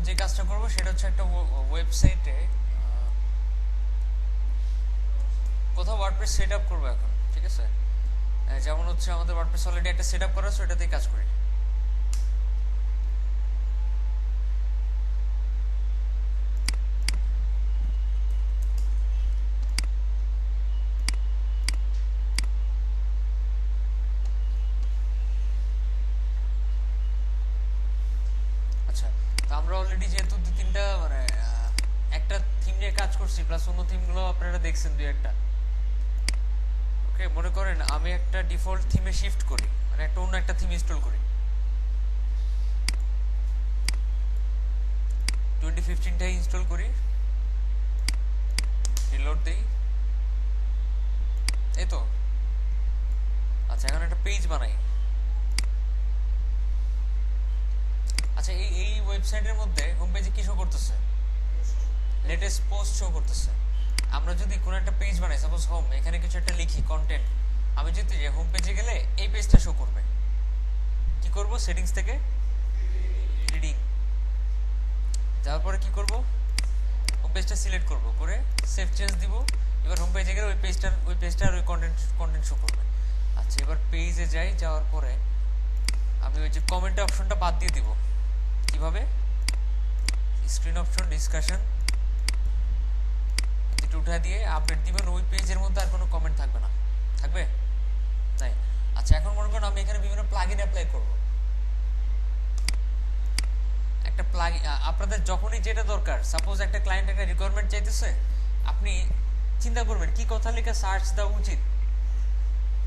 যে কাজটা করব সেটা হচ্ছে একটা ওয়েবসাইটে কোথাও ওয়ার্ডপ্রেস সেট আপ করবো এখন, ঠিক আছে? যেমন হচ্ছে আমাদের ওয়ার্ডপ্রেস অলরেডি একটা সেট আপ করা আছে, ওটাতেই কাজ করি। আচ্ছা, তো আমরা অলরেডি যেহেতু দু তিনটা মানে একটা থিম নিয়ে কাজ করছি, প্লাস অন্য থিমগুলো আপনারা দেখছেন দুই একটা। ওকে, মনে করেন আমি একটা ডিফল্ট থিমে শিফট করি, মানে একটা অন্য একটা থিম ইনস্টল করি, 2015টাই ইনস্টল করি, রিলোড দেই, এই তো। আচ্ছা, এখন একটা পেজ বানাই। আচ্ছা, এই এই ওয়েবসাইটের মধ্যে হোম পেজে কি শো করতেছে? লেটেস্ট পোস্ট শো করতেছে। আমরা যদি কোনো একটা পেজ বানাই, সাপোজ হোম, এখানে কিছু একটা লিখি কন্টেন্ট, আমি যদি হোম পেজে গেলে এই পেজটা শো করবে। কি করব? সেটিংস থেকে রিডিং যাওয়ার পরে কি করব? হোম পেজটা সিলেক্ট করব, করে সেভ চেঞ্জ দিব। এবার হোম পেজে গেলে ওই পেজটার ওই কন্টেন্ট শো করবে। আচ্ছা, এবার পেজে যাই, যাওয়ার পরে আমি ওই যে কমেন্ট অপশনটা বাদ দিয়ে দিব। কিভাবে? স্ক্রিন অপশন, ডিসকাশন এটা উঠা দিয়ে আপডেট দিবেন, ওই পেজের মধ্যে আর কোনো কমেন্ট থাকবে না। থাকবে? তাই। আচ্ছা, এখন মনে করেন আমি এখানে বিভিন্ন প্লাগইন অ্যাপ্লাই করব। একটা প্লাগইন আপনাদের যখনই যেটা দরকার, সাপোজ একটা ক্লায়েন্ট একটা রিকোয়ারমেন্ট চাইতেছে, আপনি চিন্তা করবেন কি কথা লিখে সার্চ দেওয়া উচিত।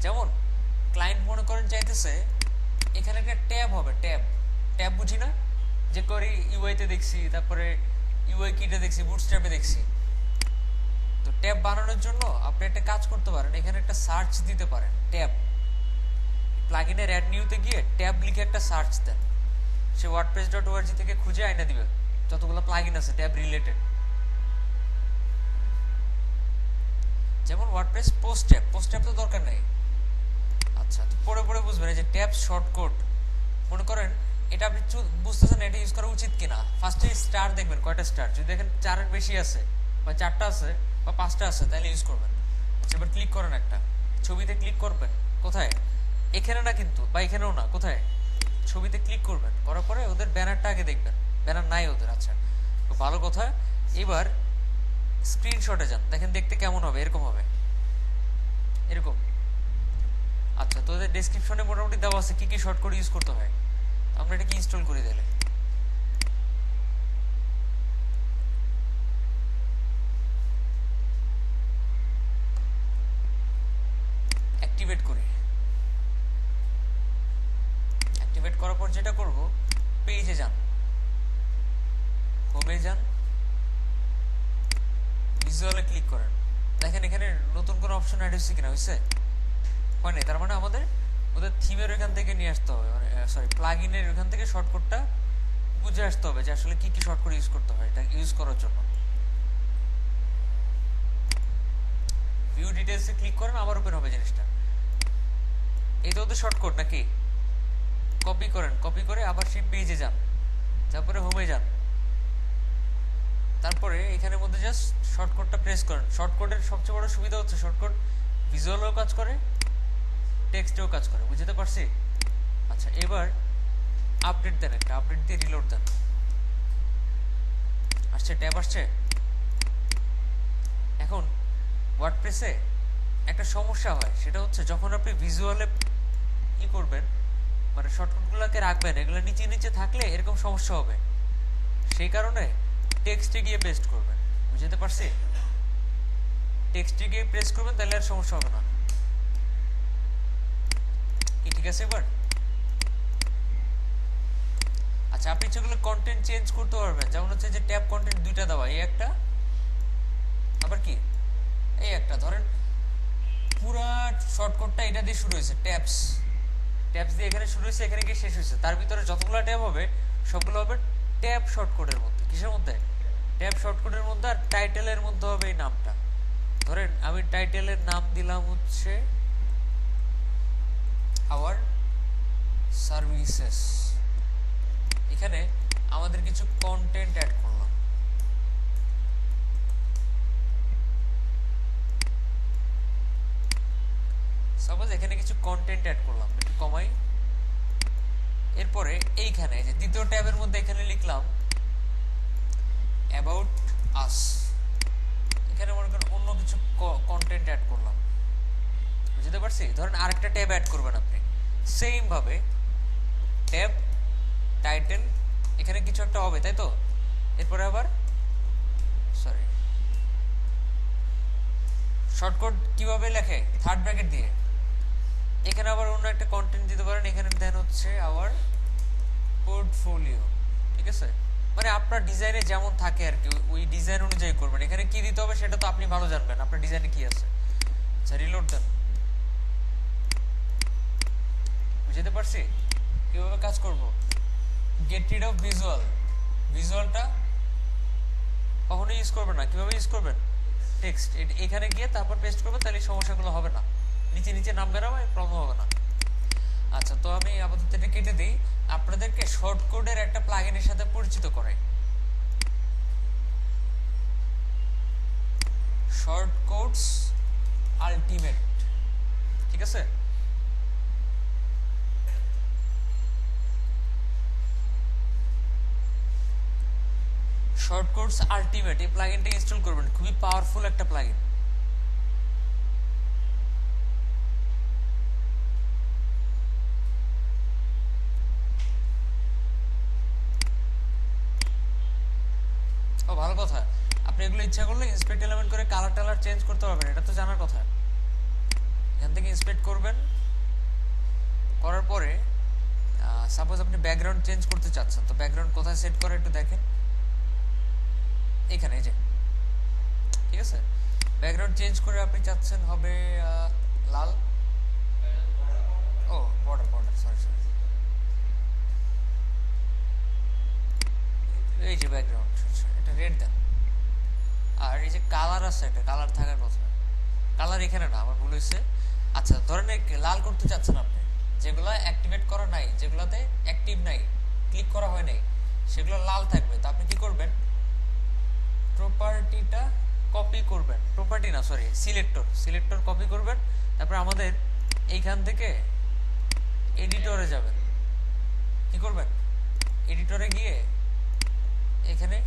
যেমন ক্লায়েন্ট মনে করেন চাইতেছে এখানে একটা ট্যাব হবে, ট্যাব বুঝি না, যে করি ইউআইতে দেখছি, তারপরে ইউআই কিটে দেখছি, বুটস্ট্র্যাপে দেখছি। তো ট্যাব বানানোর জন্য আপনি একটা কাজ করতে পারেন, এখানে একটা সার্চ দিতে পারেন, ট্যাব। প্লাগইনের অ্যাড নিউতে গিয়ে ট্যাব লিখে একটা সার্চ দেন, সে wordpress.org থেকে খুঁজে আইনা দিবে যতগুলো প্লাগইন আছে ট্যাব রিলেটেড। যেমন ওয়ার্ডপ্রেস পোস্ট ট্যাব তো দরকার নেই। আচ্ছা, তো পরে পরে বুঝবেন এই যে ট্যাব শর্টকাট। মনে করেন এটা আপনি বুঝতেছেন এটা ইউজ করা উচিত কিনা। ফার্স্টে স্টার দেখবেন, কয়টা স্টার। যদি দেখেন 4-এর বেশি আছে, বা 4টা আছে, বা 5টা আছে, তাহলে ইউজ করবেন। আচ্ছা, এবার ক্লিক করেন, একটা ছবিতে ক্লিক করবেন। কোথায়? এখানে না কিন্তু, বা এখানেও না, কোথায়? ছবিতে ক্লিক করবেন, করার পরে ওদের ব্যানারটা আগে দেখবেন। ব্যানার নাই ওদের। আচ্ছা, তো ভালো কথা। এবার স্ক্রিনশটে যান, দেখেন দেখতে কেমন হবে। এরকম হবে, এরকম। আচ্ছা, তো ওদের ডেসক্রিপশনে মোটামুটি দেওয়া আছে কি কি শর্টকাট ইউজ করতে হয়। আমরা এটা কি ইনস্টল করে দিলে অ্যাক্টিভেট করি। অ্যাক্টিভেট করার পর যেটা করব, পেজে যান, হোমে যান, ভিজুয়ালে ক্লিক করেন। দেখেন এখানে নতুন কোনো অপশন অ্যাড হয়েছে কিনা। হয়েছে? হয় নাই। তার মানে আমাদের ওদের থিমের ওইখান থেকে নিয়ে আসতে হবে, মানে সরি প্লাগইনের ওইখান থেকে শর্টকাটটা বুঝে আসতে হবে যে আসলে কি কি শর্টকাট ইউজ করতে হয় এটা ইউজ করার জন্য। ভিউ ডিটেইলসে ক্লিক করেন, আবার ওপেন হবে জিনিসটা। এই তো ওদের শর্টকাট নাকি? কপি করেন, কপি করে আবার সেই পেজে যান, তারপরে হোমে যান, তারপরে এখানের মধ্যে জাস্ট শর্টকাটটা প্রেস করেন। শর্টকাটের সবচেয়ে বড় সুবিধা হচ্ছে শর্টকাট ভিজুয়ালও কাজ করে, টেক্সটেও কাজ করে। বুঝতে পারছি? আচ্ছা, এবার আপডেট দেন, একটা আপডেট দিয়ে রিলোড দেন। আসছে, ট্যাব আসছে। এখন ওয়ার্ডপ্রেসে একটা সমস্যা হয়, সেটা হচ্ছে যখন আপনি ভিজুয়ালে কি করবেন, মানে শর্টকাটগুলোকে রাখবেন, এগুলো নিচে নিচে থাকলে এরকম সমস্যা হবে। সেই কারণে টেক্সটে গিয়ে পেস্ট করবেন। বুঝতে পারছি? টেক্সটে গিয়ে প্রেস করবেন, তাহলে আর সমস্যা হবে না। কি ঠিক আছে এবার? আচ্ছা, আপনি যেগুলো কন্টেন্ট চেঞ্জ করতে পারবেন, যেমন হচ্ছে যে ট্যাব কন্টেন্ট দুইটা দেওয়া, এই একটা, আবার কি এই একটা। ধরেন পুরা শর্টকাটটা এটা দিয়ে শুরু হয়েছে, ট্যাবস দিয়ে এখানে শুরু হয়েছে, এখানে গিয়ে শেষ হয়েছে। তার ভিতরে যতগুলো ট্যাব হবে সবগুলো হবে ট্যাব শর্টকাটের মধ্যে। কিসের মধ্যে? ট্যাব শর্টকাটের মধ্যে। আর টাইটেলের মধ্যে হবে এই নামটা। ধরেন আমি টাইটেলের নাম দিলাম হচ্ছে আওয়ার সার্ভিসেস। এখানে আমাদের কিছু কন্টেন্ট অ্যাড করলাম। সাপোজ এখানে কিছু কন্টেন্ট অ্যাড করলাম, একটু কমাই। এরপরে এইখানে যে দ্বিতীয় ট্যাবের মধ্যে এখানে লিখলাম অ্যাবাউট আস। এখানে মনে করেন অন্য কিছু কন্টেন্ট অ্যাড করলাম, বুঝতে পারছি? ধরেন আরেকটা ট্যাব অ্যাড করবেন আপনি, সেম ভাবে ট্যাব টাইটেল এখানে কিছু একটা হবে, তাই তো? এরপরে আবার সরি শর্টকাট কিভাবে লেখে, থার্ড ব্র্যাকেট দিয়ে। এখানে আবার অন্য একটা কন্টেন্ট দিতে পারেন, এখানে দেন হচ্ছে আওয়ার পোর্টফোলিও, ঠিক আছে? মানে আপনার ডিজাইনে যেমন থাকে আর কি, ওই ডিজাইন অনুযায়ী করবেন। এখানে কি দিতে হবে সেটা তো আপনি ভালো জানবেন, আপনার ডিজাইনে কি আছে। আচ্ছা, রিলোড দেন। বুঝতে পারছি কিভাবে কাজ করব। গেট রিড অফ ভিজুয়াল, ভিজুয়ালটা কখনো ইউজ করবেন না। কিভাবে ইউজ করবেন? টেক্সট এখানে গিয়ে তারপর পেস্ট করবেন, তাহলে সমস্যাগুলো হবে না, নিচে নিচে নাম বেরোবে, প্রবলেম হবে না। আচ্ছা, তো আমি আপাতত এটা কেটে দিই, আপনাদেরকে শর্ট কোডের একটা প্লাগইনের সাথে পরিচিত করাই। শর্ট কোডস আলটিমেট, ঠিক আছে? শর্ট কোডস আলটিমেট এই প্লাগইনটা ইনস্টল করবেন, খুবই পাওয়ারফুল একটা প্লাগইন। ও ভালো কথা, আপনি এগুলো ইচ্ছা করলে ইন্সপেক্ট এলিমেন্ট করে কালার টালার চেঞ্জ করতে পারবেন, এটা তো জানার কথা। এখান থেকে ইন্সপেক্ট করবেন, করার পরে সাপোজ আপনি ব্যাকগ্রাউন্ড চেঞ্জ করতে চাচ্ছেন, তো ব্যাকগ্রাউন্ড কোথায় সেট করে একটু দেখেন, এখানে, এই যে, ঠিক আছে? ব্যাকগ্রাউন্ড চেঞ্জ করে আপনি চাচ্ছেন হবে লাল, ও বর্ডার বর্ডার সরি সরি, এই যে ব্যাকগ্রাউন্ড এটা রেড দেন। আর এই যে কালার আছে, একটা কালার থাকার কথা, কালার এখানে না, আমার ভুল হয়েছে। আচ্ছা, ধরেন লাল করতে চাচ্ছেন আপনি, যেগুলো অ্যাক্টিভেট করা নাই, যেগুলোতে অ্যাক্টিভ নাই, ক্লিক করা হয় নাই, সেগুলো লাল থাকবে। তো আপনি কি করবেন, প্রপার্টিটা কপি করবেন, প্রপার্টি না সরি সিলেক্টর কপি করবেন। তারপর আমাদের এইখান থেকে এডিটরে যাবেন, কি করবেন, এডিটরে গিয়ে এখানে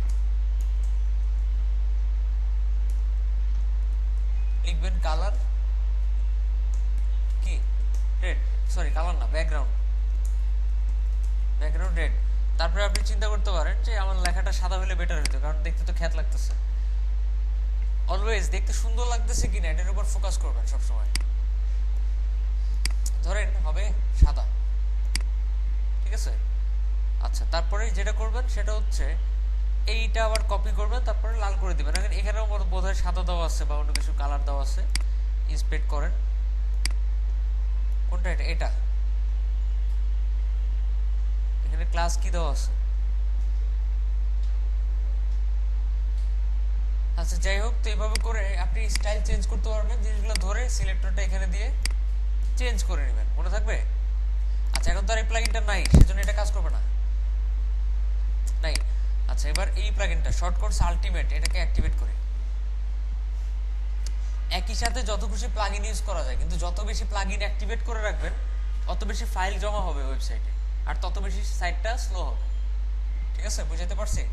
লিখবেন কালার কি রেড, সরি কালার না, ব্যাকগ্রাউন্ড রেড। তারপরে আপনি চিন্তা করতে পারেন যে আমার লেখাটা সাদা হলে বেটার হতো, কারণ দেখতে তো খ্যাত লাগতেছে। অলওয়েজ দেখতে সুন্দর লাগতেছে কিনা এটার উপর ফোকাস করবেন সবসময়। ধরেন হবে সাদা, ঠিক আছে? আচ্ছা, তারপরে যেটা করবেন সেটা হচ্ছে এইটা আবার কপি করবেন, তারপরে লাল করে দিবেন। এখানেও বোধহয় সাদা দেওয়া আছে বা অন্য কিছু কালার দেওয়া আছে, ইন্সপেক্ট করেন কোনটা, এটা এখানে ক্লাস কি দেওয়া আছে। আচ্ছা, যাই হোক, তো এইভাবে করে আপনি স্টাইল চেঞ্জ করতে পারবেন, জিনিসগুলো ধরে সিলেক্টরটা এখানে দিয়ে চেঞ্জ করে নেবেন, মনে থাকবে? আচ্ছা, এখন তো আর এই প্লাগইনটা নাই, সেজন্য এটা কাজ করবে না, নাই। আচ্ছা, এবার এই প্লাগইনটা শর্টকাটস আলটিমেট, এটাকে অ্যাক্টিভেট করি। একই সাথে যত খুশি প্লাগইন ইউজ করা যায়, কিন্তু যত বেশি প্লাগইন অ্যাক্টিভেট করে রাখবেন তত বেশি ফাইল জমা হবে ওয়েবসাইটে, আর তত বেশি সাইটটা স্লো হবে, ঠিক আছে? বুঝাতে পারছি?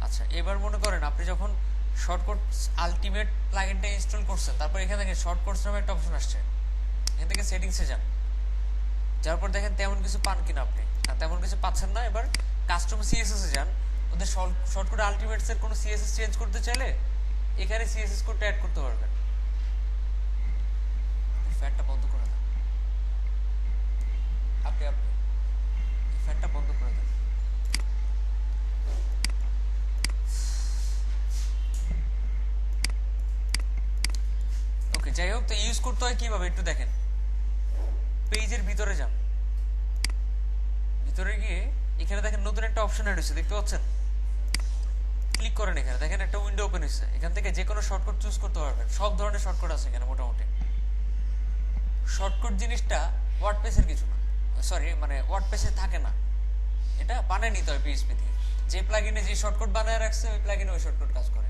আচ্ছা, এবার মনে করেন আপনি যখন শর্টকাটস আলটিমেট প্লাগইনটা ইনস্টল করছেন, তারপর এখান থেকে শর্টকাটস নামে একটা অপশন আসছে, এখান থেকে সেটিংসে যান, যাওয়ার পর দেখেন তেমন কিছু পান কিনা আপনি, আর তেমন কিছু পাচ্ছেন না। এবার কাস্টম সিএসএস এ যান, ওদের শর্টকাট আলটিমেটস এর কোনো সিএসএস চেঞ্জ করতে চাইলে এখানে সিএসএস কোডটা অ্যাড করতে পারবেন। ফ্যানটা বন্ধ করে দেন, আপনি ফ্যানটা বন্ধ করে দেন। ওকে, যাই হোক, তো ইউজ করতে হয় কিভাবে একটু দেখেন। পেজের ভিতরে যান, ভিতরে গিয়ে এখানে দেখেন নতুন একটা অপশন অ্যাড হয়েছে, দেখতে পাচ্ছেন? ক্লিক করেন, এখানে দেখেন একটা উইন্ডো ওপেন হয়েছে, এখান থেকে যে কোনো শর্টকাট চুজ করতে পারবেন। সব ধরনের শর্টকাট আছে এখানে মোটামুটি। শর্টকাট জিনিসটা ওয়ার্ডপ্রেসের কিছু না, সরি মানে ওয়ার্ডপ্রেসে থাকে না, এটা বানিয়ে নিতে হয় পিএইচপি দিয়ে। যে প্লাগইনে যে শর্টকাট বানায় রাখছে ওই প্লাগইনে ওই শর্টকাট কাজ করে।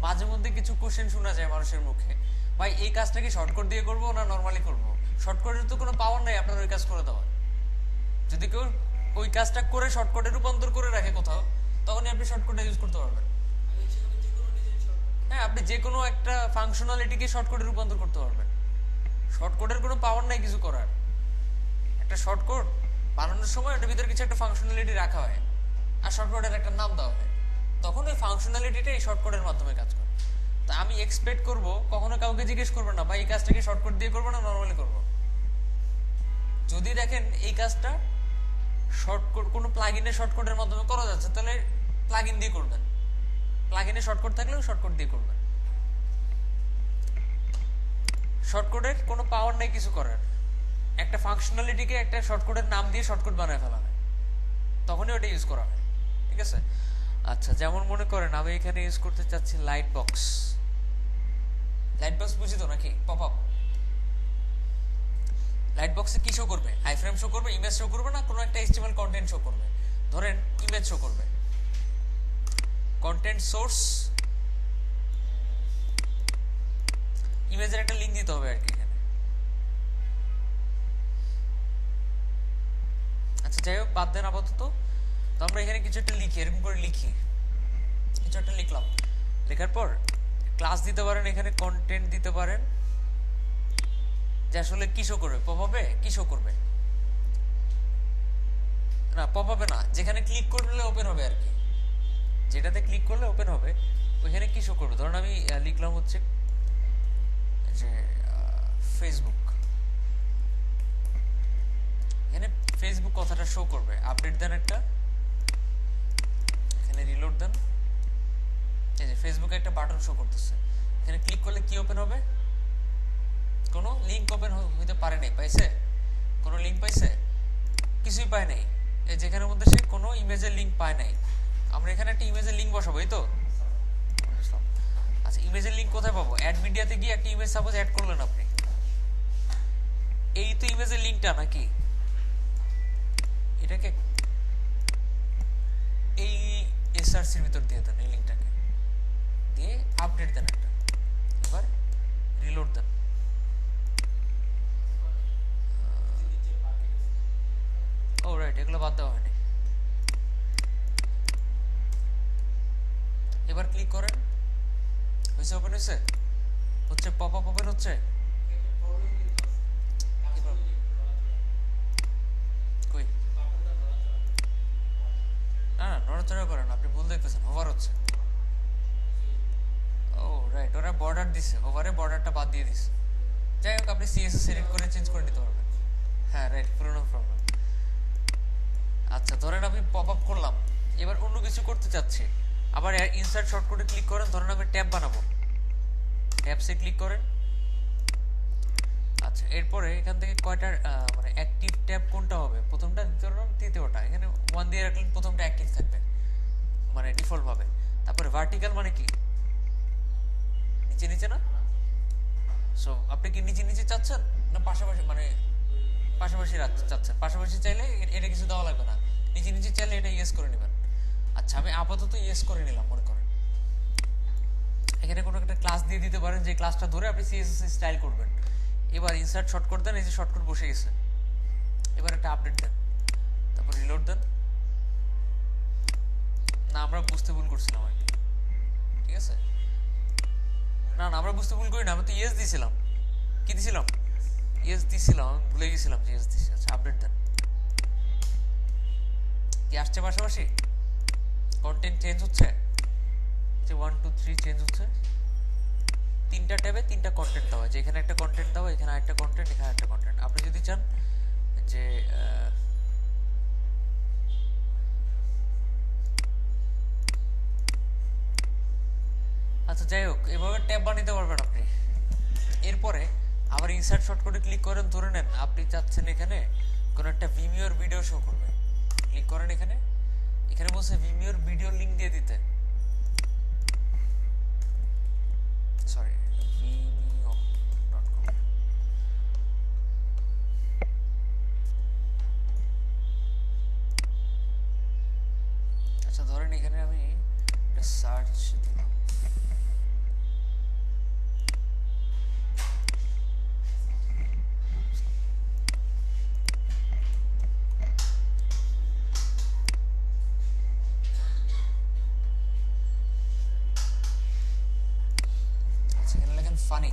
মাঝে মধ্যে কিছু কোশ্চেন শোনা যায় মানুষের মুখে, ভাই এই কাজটা কি শর্টকাট দিয়ে করবো না নরমালি করবো? শর্টকাটের তো কোনো পাওয়ার নাই আপনার ওই কাজ করে দেওয়ার। যদি কেউ ওই কাজটা করে শর্টকাটে রূপান্তর করে রাখে কোথাও, তখনই আপনি শর্টকাটটা ইউজ করতে পারবেন। হ্যাঁ, আপনি যে কোনো একটা ফাংশনালিটিকে শর্টকাটে রূপান্তর করতে পারবেন। শর্টকাটের কোনো পাওয়ার নাই কিছু করার। একটা শর্টকাট বানানোর সময় ওটার ভিতরে কিছু একটা ফাংশনালিটি রাখা হয় আর শর্টকাটের একটা নাম দেওয়া হয়, তখন ওই ফাংশনালিটিটা এই শর্টকাটের মাধ্যমে কাজ করে। তা আমি এক্সপেক্ট করব কখনো কাউকে জিজ্ঞেস করবেন না ভাই এই কাজটাকে শর্টকাট দিয়ে করবো না নরমালি করবো। যদি দেখেন এই কাজটা শর্টকাট কোনো প্লাগইনে শর্টকাটের মাধ্যমে করা যাচ্ছে, তাহলে প্লাগইন দিয়ে করবেন। প্লাগইনে শর্টকাট থাকলেও শর্টকাট দিয়ে করবেন। শর্টকাটের কোনো পাওয়ার নেই কিছু করার। একটা ফাংশনালিটিকে একটা শর্টকাটের নাম দিয়ে শর্টকাট বানায় ফেলা হয়, তখনই ওটা ইউজ করা হয়। ঠিক আছে? আচ্ছা, যেমন মনে করেন আমি এখানে ইউজ করতে চাচ্ছি লাইট বক্স। লাইট বক্স বুঝি তো নাকি? পপ আপ লাইট বক্সে কি শো করবে? আইফ্রেম শো করবে, ইমেজ শো করবে, না কোনো একটা এইচটিএমএল কন্টেন্ট শো করবে? ধরেন ইমেজ শো করবে। কন্টেন্ট সোর্স ইমেজের একটা লিঙ্ক দিতে হবে আর কি এখানে। আচ্ছা যাই হোক, বাদ দেন আপাতত। তো আমরা এখানে কিছু একটা লিখি, এরকম করে লিখি, কিছু একটা লিখলাম। লেখার পর ক্লাস দিতে পারেন, এখানে কন্টেন্ট দিতে পারেন যে আসলে কি শো করবে, পপ আপে কি শো করবে, না পপ আপে না, যেখানে ক্লিক করলে ওপেন হবে আর কি, যেটাতে ক্লিক করলে ওপেন হবে ওইখানে কি শো করবে। ধরুন আমি লিখলাম হচ্ছে যে ফেসবুক, এখানে ফেসবুক কথাটা শো করবে। আপডেট দেন একটা, এখানে রিলোড দেন, এই যে ফেসবুকে একটা বাটন শো করতেছে। এখানে ক্লিক করলে কি ওপেন হবে? কোনো লিঙ্ক ওপেন হইতে পারে নাই। পাইছে? কোনো লিঙ্ক পাইছে? কিছুই পায় নাই। এই যেখানের মধ্যে সে কোনো ইমেজের লিঙ্ক পায় নাই। আমরা এখানে একটা ইমেজের লিঙ্ক বসাবো, এই তো। আচ্ছা, ইমেজের লিঙ্ক কোথায় পাবো? অ্যাড মিডিয়াতে গিয়ে একটা ইমেজ সাপোজ অ্যাড করলেন আপনি, এই তো ইমেজের লিঙ্কটা নাকি, এটাকে এই এসআরসির ভিতর দিয়ে দেন, এই লিঙ্কটাকে দিয়ে আপডেট দেন একটা। এবার রিলোড দেন। ও রাইট, এগুলো বাদ দেওয়া হয়নি। এবার ক্লিক করেন, হয়েছে? ওপেন হয়েছে? হচ্ছে পপ আপ ওপেন হচ্ছে? কই? না না, নড়াচড়া করেন, আপনি ভুল দেখতেছেন, হোভার হচ্ছে। ও রাইট, ওরা বর্ডার দিছে, হোভারে বর্ডারটা বাদ দিয়ে দিছে। যাই হোক, আপনি সিএসএস এডিট করে চেঞ্জ করে নিতে পারবেন। হ্যাঁ রাইট, পুরোনো প্রবলেম। আচ্ছা, ধরেন আমি পপ আপ করলাম, এবার অন্য কিছু করতে চাচ্ছি, আবার ইনসার্ট শর্টকাটে ক্লিক করেন। ধরেন আমি ট্যাব বানাবো, ট্যাবসে ক্লিক করেন। আচ্ছা, এরপরে এখান থেকে কয়টা মানে অ্যাক্টিভ ট্যাব কোনটা হবে? প্রথমটা, দ্বিতীয়টা, তৃতীয়টা। এখানে 1 দিয়ে রাখলেন, প্রথমটা অ্যাক্টিভ থাকবে মানে ডিফল্ট ভাবে। তারপরে ভার্টিক্যাল মানে কি? নিচে নিচে না? সো আপনি কি নিচে নিচে চাচ্ছেন না পাশাপাশি, মানে পাশাপাশি রাখতে চাচ্ছেন? পাশাপাশি চাইলে এটা কিছু দেওয়া লাগবে না, নিচে নিচে চাইলে এটা ইয়েস করে নেবেন। আচ্ছা, আমি আপাতত ইয়েস করে নিলাম মনে করেন। এখানে কোনো একটা ক্লাস দিয়ে দিতে পারেন, যে ক্লাসটা ধরে আপনি সিএসএস স্টাইল করবেন। এবার ইনসার্ট শর্টকাট দেন, এই যে শর্টকাট বসে গেছে। এবার একটা আপডেট দেন, তারপর রিলোড দেন। না, আমরা বুঝতে ভুল করছিলাম আর কি। ঠিক আছে? না না, আমরা বুঝতে ভুল করি না, আমরা তো ইয়েস দিয়েছিলাম। কি দিছিলাম? ইয়েস দিছিলাম, আমি ভুলে গেছিলাম যে ইয়েস দিছি। আচ্ছা, আপডেট দেন। কি আসছে পাশাপাশি? কন্টেন্ট চেঞ্জ হচ্ছে, যে 1 2 3 চেঞ্জ হচ্ছে। 3টা ট্যাবে 3টা কন্টেন্ট দেওয়া, যে এখানে একটা কন্টেন্ট দেওয়া, এখানে একটা কন্টেন্ট, এখানে একটা কন্টেন্ট। আপনি যদি চান যে আচ্ছা যাই হোক, এভাবে ট্যাব বানাতে পারবেন আপনি। এরপরে আবার ইনসার্ট শর্টকাটে ক্লিক করেন। ধরে নেন আপনি চাচ্ছেন এখানে কোন একটা ভিমিওর ভিডিও শো করবে, ক্লিক করেন এখানে। এখানে বলছে ভিমিওর ভিডিও লিংক দিয়ে দিতে, সরি vimeo.com। আচ্ছা, ধরেন এখানে একটা সার্চ দিলাম। এখানে লেখেন ফানি।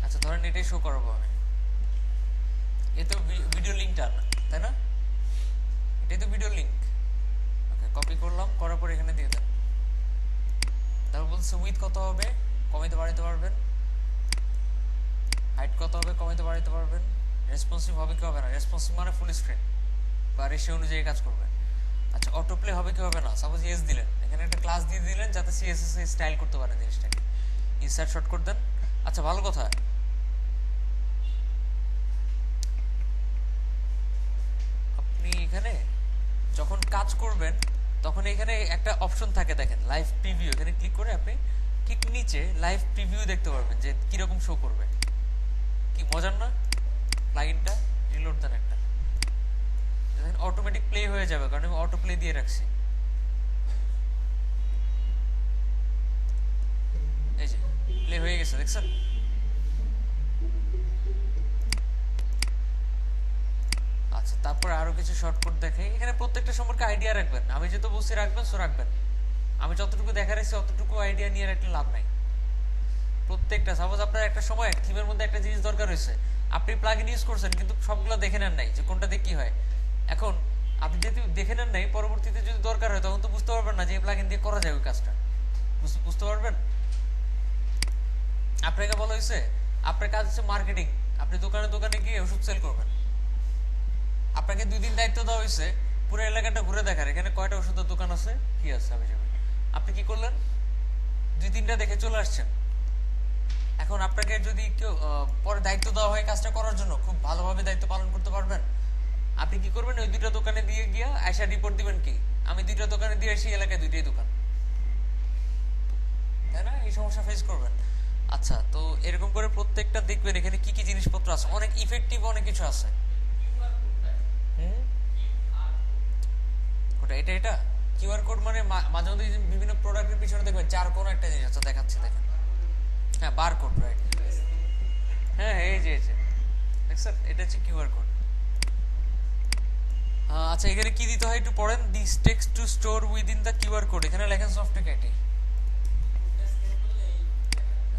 আচ্ছা ধরেন এটাই শো করবো আমি, এ তো ভিডিও লিঙ্কটা না তাই না, এটাই তো ভিডিও লিঙ্ক। ওকে কপি করলাম, করার পর এখানে দিয়ে দেন। তারপর বলছে উইথ কত হবে, কমাইতে বাড়াইতে পারবেন, হাইট কত হবে, কমাইতে বাড়াইতে পারবেন, রেসপন্সিভ হবে কি হবে না, রেসপন্সিভ মানে ফুল স্ক্রিন বা রেশিও অনুযায়ী কাজ করবে। আচ্ছা অটো প্লে হবে কি হবে না, সাপোজ ইয়েস দিলেন, এখানে একটা ক্লাস দিয়ে দিলেন যাতে সিএসএস স্টাইল করতে পারে জিনিসটাকে, ইনসার্ট শর্টকাট দেন। আচ্ছা ভালো কথা, আপনি এখানে যখন কাজ করবেন তখন এখানে একটা অপশন থাকে দেখেন লাইভ প্রিভিউ, এখানে ক্লিক করে আপনি ঠিক নিচে লাইভ প্রিভিউ দেখতে পারবেন যে কিরকম শো করবে। কি মজার না প্লাগইনটা, রিলোড দেন একটা, দেখেন অটোমেটিক প্লে হয়ে যাবে কারণ আমি অটো প্লে দিয়ে রাখছি। এই যে প্লে হয়ে গেছে দেখছেন। আচ্ছা তারপর আরো কিছু শর্টকাট দেখাই, এখানে প্রত্যেকটা সম্পর্কে আইডিয়া রাখবেন, আমি যেহেতু বসে রাখবেন সো রাখবেন, আমি যতটুকু দেখা রাখছি অতটুকু আইডিয়া নিয়ে রাখলে লাভ নাই। প্রত্যেকটা সাপোজ আপনার একটা সময় থিমের মধ্যে একটা জিনিস দরকার হয়েছে, আপনি প্লাগইন ইউজ করছেন কিন্তু সবগুলো দেখে নেন নাই যে কোনটাতে কি হয়। এখন আপনি যদি দেখে নেন নাই, পরবর্তীতে যদি দরকার হয় তখন তো বুঝতে পারবেন না যে এই প্লাগইন দিয়ে করা যায় ওই কাজটা, বুঝতে পারবেন। আপনাকে বলা হয়েছে আপনার কাজ হচ্ছে মার্কেটিং, আপনি দোকানে দোকানে গিয়ে ওষুধ সেল করবেন, আপনাকে 2 দিন দায়িত্ব দেওয়া হয়েছে পুরো এলাকাটা ঘুরে দেখার এখানে কয়টা ওষুধের দোকান আছে কি আছে আমি যাবেন। আপনি কি করলেন, 2-3টা দেখে চলে আসছেন। এখন আপনাকে যদি কেউ পরে দায়িত্ব দেওয়া হয় কাজটা করার জন্য, খুব ভালোভাবে দায়িত্ব পালন করতে পারবেন, আপনি কি করবেন, ওই 2টা দোকানে দিয়ে গিয়া আয়সা রিপোর্ট দিবেন কি আমি 2টা দোকানে দিয়ে আসি, এলাকায় 2টাই দোকান, তাই না, এই সমস্যা ফেস করবেন। আচ্ছা তো এরকম করে প্রত্যেকটা দেখবেন এখানে কি কি জিনিসপত্র আছে, অনেক ইফেক্টিভ অনেক কিছু আছে। ওটা এটা কিউআর কোড মানে মাঝে মধ্যে বিভিন্ন প্রোডাক্টের পিছনে দেখবেন 4 কোন একটা জিনিস আছে, দেখাচ্ছি দেখেন, হ্যাঁ বারকোড রাইট, হ্যাঁ এই যে দেখছেন এটা হচ্ছে কিউআর কোড। আচ্ছা এখানে কি দিতে হয় একটু পড়েন, this text to store within the QR code, এখানে লেখেন সফটওয়্যার আইডি,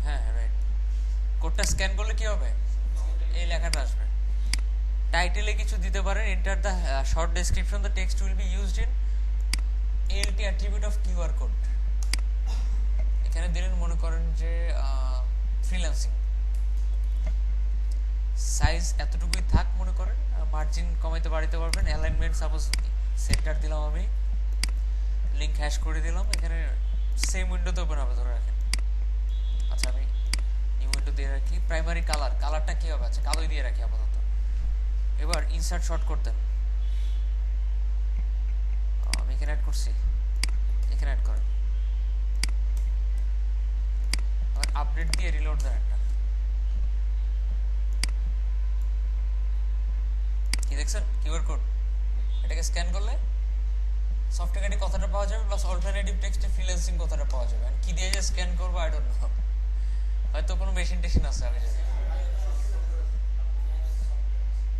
হ্যাঁ রাইট, কোডটা স্ক্যান করলে কি হবে এই লেখাটা আসবে। টাইটেলে কিছু দিতে পারেন, enter the short description the text will be used in LT attribute of QR code, এখানে দিলেন মনে করেন যে ফ্রিল্যান্সিং, সাইজ এতটুকুই থাক মনে করেন, মার্জিন কমাইতে বাড়াইতে পারবেন, অ্যালাইনমেন্ট সাপোজ সেন্টার দিলাম আমি, লিংক হ্যাশ করে দিলাম, এখানে সেম উইন্ডোতে ওপেন হবে ধরে রাখেন। আচ্ছা আমি নিউ উইন্ডো দিয়ে রাখি, প্রাইমারি কালারটা কি হবে, আচ্ছা কালোই দিয়ে রাখি আপাতত। এবার ইনসার্ট শর্ট করতেন, আমি এখানে অ্যাড করছি, এখানে অ্যাড করেন, আবার আপডেট দিয়ে রিলোড দেন একটা, কি দেখছেন কিউআর কোড, এটাকে স্ক্যান করলে সফটওয়্যার আইডি কথাটা পাওয়া যাবে প্লাস অল্টারনেটিভ টেক্সটে ফ্রিল্যান্সিং কথাটা পাওয়া যাবে। আর কি দিয়ে যে স্ক্যান করবো আই ডোন্ট নো, হয়তো কোনো মেশিন টেশিন আছে আমি জানি,